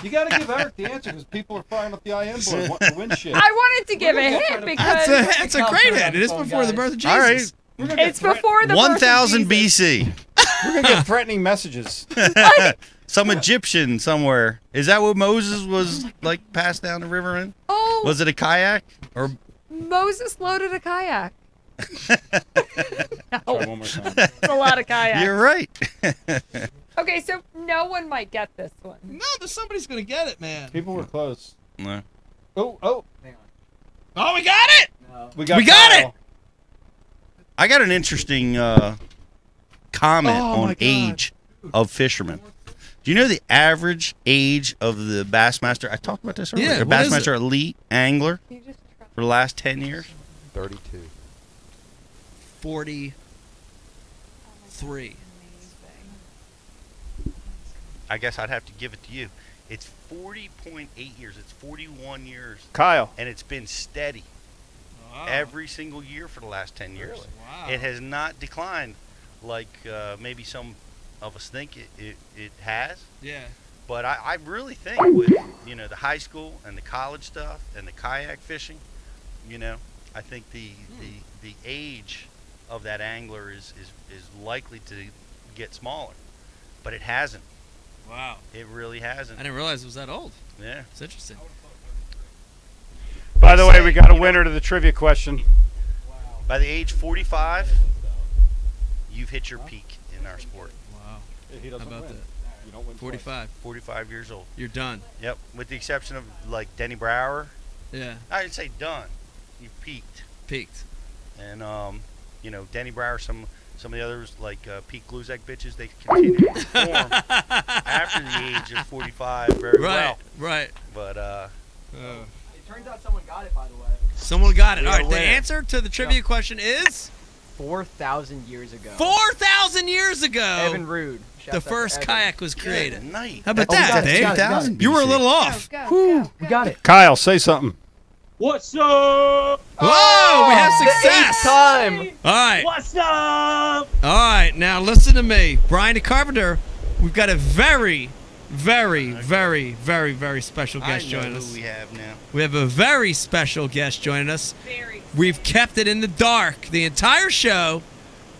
You got to give Eric the answer because people are firing up the IM board wanting to win shit. I wanted to give a hint because that's a great hint. It is before the birth of Jesus. All right. It's before the 1000 BC. We're going to get threatening messages. Some Egyptian somewhere. Is that what Moses was like passed down the river in? Oh. Was it a kayak or? Moses loaded a kayak. Try one more time. It's a lot of kayaks. You're right. Okay, so no one might get this one. No, somebody's gonna get it, man. People were close. No. Oh. Hang on. Oh, we got it. No. We got it. I got an interesting comment on age of fishermen. Do you know the average age of the Bassmaster? I talked about this earlier. Yeah, The what is Bassmaster Elite Angler for the last 10 years? 32. 43. I guess I'd have to give it to you. It's 40.8 years. It's 41 years. Kyle. And it's been steady every single year for the last 10 years. Really? Wow. It has not declined like maybe some of us think it has. Yeah. But I really think with, the high school and the college stuff and the kayak fishing, I think the age of that angler is likely to get smaller. But it hasn't. Wow. It really hasn't. I didn't realize it was that old. Yeah. It's interesting. By the way, we got a winner to the trivia question. By the age 45, you've hit your peak in our sport. Wow. He doesn't How about win. that? You don't win 45. 45 years old. You're done. Yep. With the exception of like Denny Brower. Yeah. I'd say done. You've peaked. Peaked. And Denny Brower, some of the others like Pete Gluzak bitches, they continue to perform after the age of 45 very well. Right. But It turns out someone got it, by the way. Someone got it. We All are right. The winner. answer to the trivia question is 4,000 years ago. 4,000 years ago. Evan Rude. The first kayak was created. Night. How about Oh, we that, got it, Dave? we got it. You were a little off. We got it. Kyle, say something. What's up? Whoa, we have success. Time. All right. What's up? All right. Now listen to me. Brian the Carpenter, we've got a very, very, very, very, very special guest joining us. Who we have now. We have a very special guest joining us. We've kept it in the dark the entire show,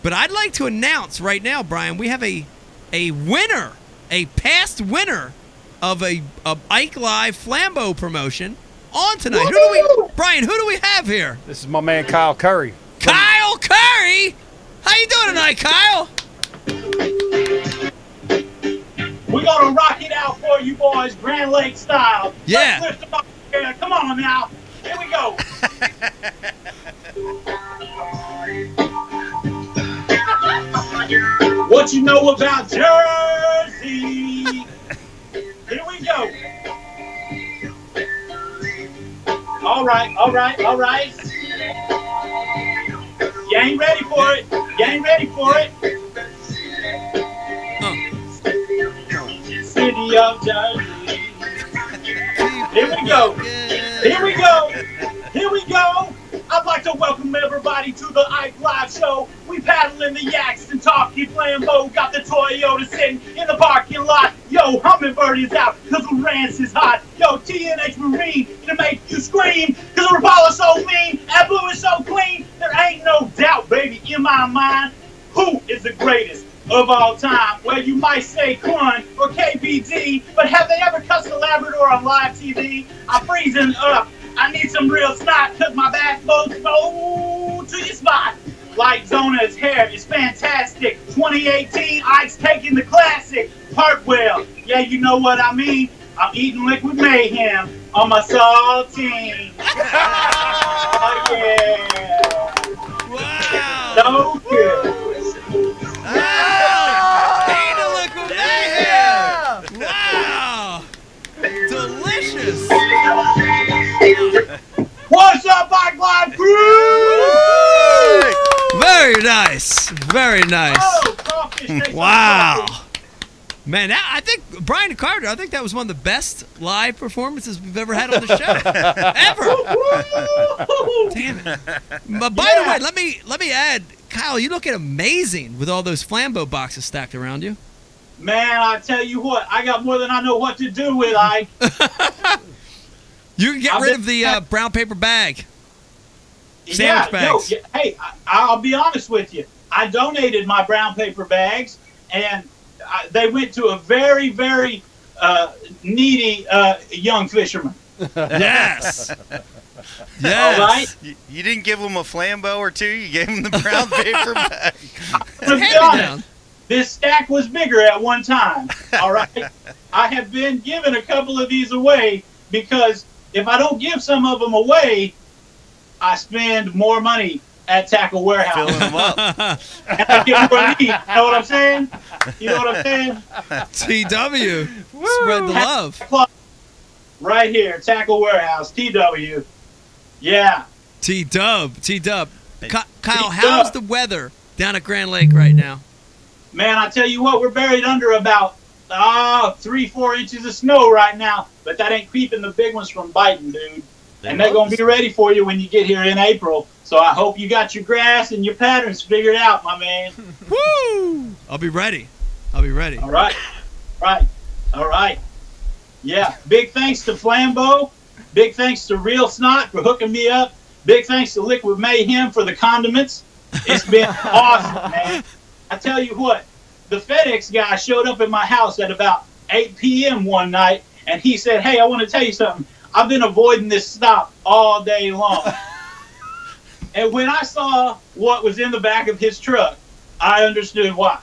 but I'd like to announce right now, Brian, we have a winner, a past winner of a Ike Live Flambeau promotion on tonight. Brian, who do we have here? This is my man Kyle Curry. Kyle Curry? How you doing tonight, Kyle? We're gonna rock it out for you boys, Grand Lake style. Yeah. Let's lift them up here. Come on now. Here we go. What you know about Jersey? Here we go. All right. You ain't ready for it. City of Jersey. Here we go. I'd like to welcome everybody to the Ike Live live show. We paddling the yaks and talking Flambeau. Got the Toyota sitting in the parking lot. Yo, Hummingbird is out because the Rance is hot. Yo, TNH Marine gonna make you scream because the Rapala's so mean and Blue is so clean. There ain't no doubt, baby, in my mind, who is the greatest of all time. Well, you might say Clun or KBD, but have they ever cussed a Labrador on live TV? I'm freezing up. I need some real snot because my backbone's go to your spot. Like Zona's hair is fantastic. 2018, Ike's taking the classic. Hartwell, yeah, you know what I mean. I'm eating liquid mayhem on my saltine. Oh, yeah. Wow. So good. Eat a liquid mayhem. Wow. Delicious. What's up, Ike Live crew? Very nice. Very nice. Oh, crawfish tastes so Wow. Man, I think, Brian Carter, I think that was one of the best live performances we've ever had on the show. Ever. Damn it. But by the way, let me add, Kyle, you looking amazing with all those Flambeau boxes stacked around you. Man, I tell you what, I got more than I know what to do with, Ike. You can get rid of the brown paper bag. Sandwich bags. Hey, I'll be honest with you. I donated my brown paper bags, and they went to a very, very needy young fisherman. Yes. Yes. All right. You didn't give him a Flambeau or two. You gave him the brown paper bag. To be honest, this stack was bigger at one time. All right. I have been giving a couple of these away because if I don't give some of them away, I spend more money at Tackle Warehouse. Filling them up. And I get more leads. You know what I'm saying? You know what I'm saying? TW. Spread the love. Right here, Tackle Warehouse, TW. Yeah. T-Dub. Kyle, how's the weather down at Grand Lake right now? Man, I tell you what, we're buried under about 3-4 inches of snow right now, but that ain't keeping the big ones from biting, dude. And they're going to be ready for you when you get here in April. So I hope you got your grass and your patterns figured out, my man. Woo! I'll be ready. All right. All right. Yeah. Big thanks to Flambeau. Big thanks to Real Snot for hooking me up. Big thanks to Liquid Mayhem for the condiments. It's been awesome, man. I tell you what, the FedEx guy showed up at my house at about 8 p.m. one night, and he said, hey, I want to tell you something. I've been avoiding this stop all day long. And when I saw what was in the back of his truck, I understood why.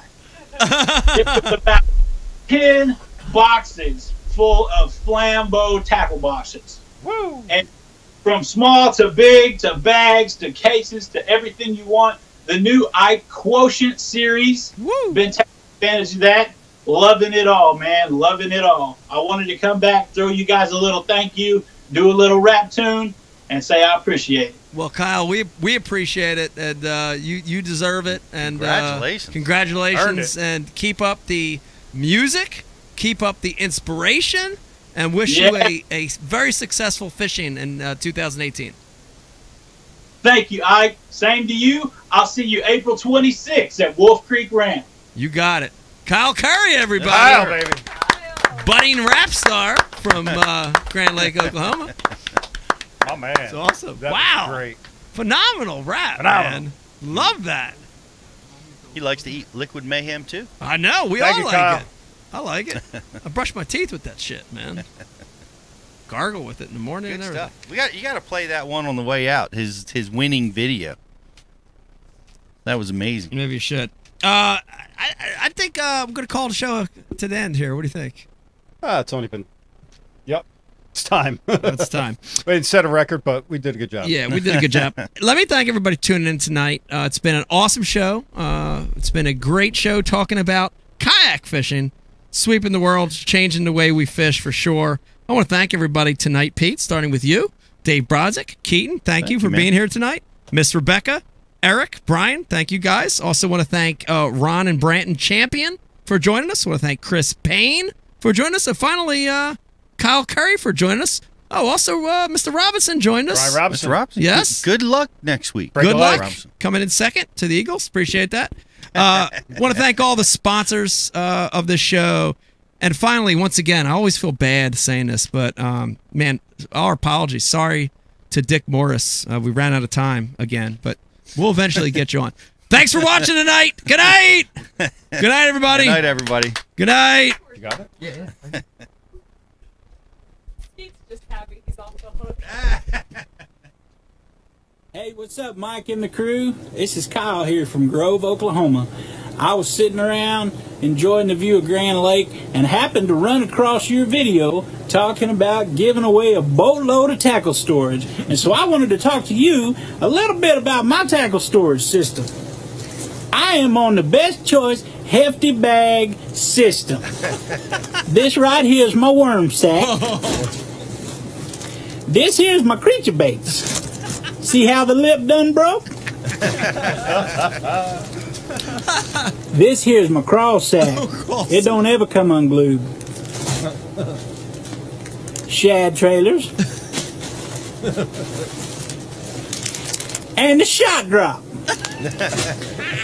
It was about 10 boxes full of Flambeau tackle boxes. Woo! And from small to big to bags to cases to everything you want. The new IKE Quotient series. Woo! Been taking advantage of that. Loving it all, man. Loving it all. I wanted to come back, throw you guys a little thank you, do a little rap tune, and say I appreciate it. Well, Kyle, we appreciate it, and you deserve it. And Congratulations. Congratulations, and keep up the music, keep up the inspiration, and wish you a very successful fishing in 2018. Thank you, Ike. Same to you. I'll see you April 26th at Wolf Creek Ramp. You got it. Kyle Curry, everybody. Kyle, baby. Budding rap star from Grand Lake, Oklahoma. Oh, man. It's awesome. That wow. was great. Phenomenal rap, Phenomenal. man. Love that. He likes to eat Liquid Mayhem, too. I know. We Thank all you, like Kyle. it. I like it. I brush my teeth with that shit, man. Gargle with it in the morning Good and everything. stuff. You got to play that one on the way out. His winning video. That was amazing. Maybe you should. I think I'm going to call the show to the end here. What do you think? It's only been... Yep. It's time. It's time. We didn't set a record, but we did a good job. Yeah, we did a good job. Let me thank everybody tuning in tonight. It's been an awesome show. It's been a great show talking about kayak fishing, sweeping the world, changing the way we fish for sure. I want to thank everybody tonight, Pete, starting with you. Dave Brodzik, Keaton, thank you for being here tonight. Miss Rebecca, Eric, Brian, thank you guys. Also want to thank Ron and Branton Champion for joining us. I want to thank Chris Payne for joining us. And finally, Kyle Curry for joining us. Oh, also, Mr. Robinson joined us. Brian Robinson. Mr. Robinson. Yes. Good luck next week. Good luck. Coming in second to the Eagles. Appreciate that. Want to thank all the sponsors of this show. And finally, once again, I always feel bad saying this, but, man, our apologies. Sorry to Dick Morris. We ran out of time again, but we'll eventually get you on. Thanks for watching tonight. Good night. Good night, everybody. Good night, everybody. Good night. You got it? Yeah. He's just happy he's off the hook. Hey, what's up, Mike and the crew? This is Kyle here from Grove, Oklahoma. I was sitting around enjoying the view of Grand Lake and happened to run across your video talking about giving away a boatload of tackle storage. And so I wanted to talk to you a little bit about my tackle storage system. I am on the Best Choice Hefty Bag system. This right here is my worm sack. This here's my creature baits. See how the lip done broke? This here's my crawl sack. It don't ever come unglued. Shad trailers. And the shot drop.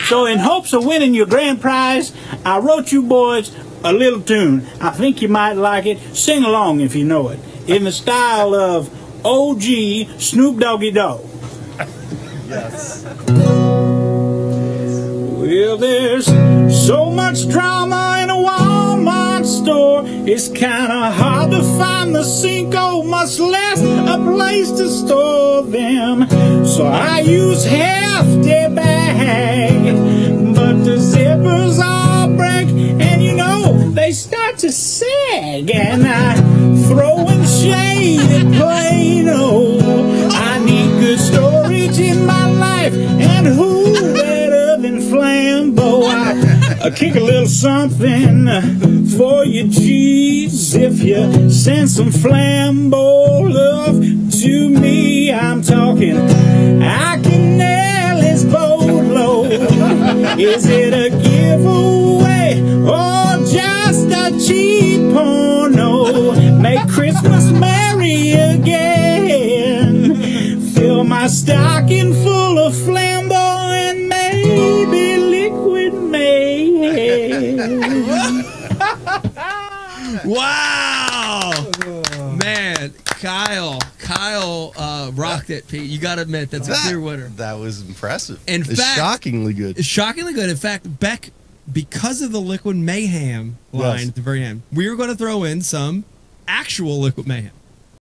So in hopes of winning your grand prize, I wrote you boys a little tune. I think you might like it. Sing along if you know it. In the style of OG Snoop Doggy Dogg. Yes. Well, there's so much drama in a Walmart store. It's kind of hard to find the Cinco, much less a place to store them. So I use Hefty Bag, but the zippers all break, and you know they start to sag. And I throw in shade at Plano. I need good storage in my life, and who better than Flambeau? I kick a little something for you G's if you send some Flambeau love to me. I'm talking I can nail his boatload. Is it a giveaway or just a cheap porno? Make Christmas merry again. Fill my stocking full of Flambeau and maybe liquid mayhem. Wow. Man, Kyle rocked it, Pete. You got to admit, that's a clear winner. That was impressive. In It's fact, shockingly good. It's shockingly good. In fact, Beck, because of the Liquid Mayhem line Yes. at the very end, we were going to throw in some actual Liquid Mayhem.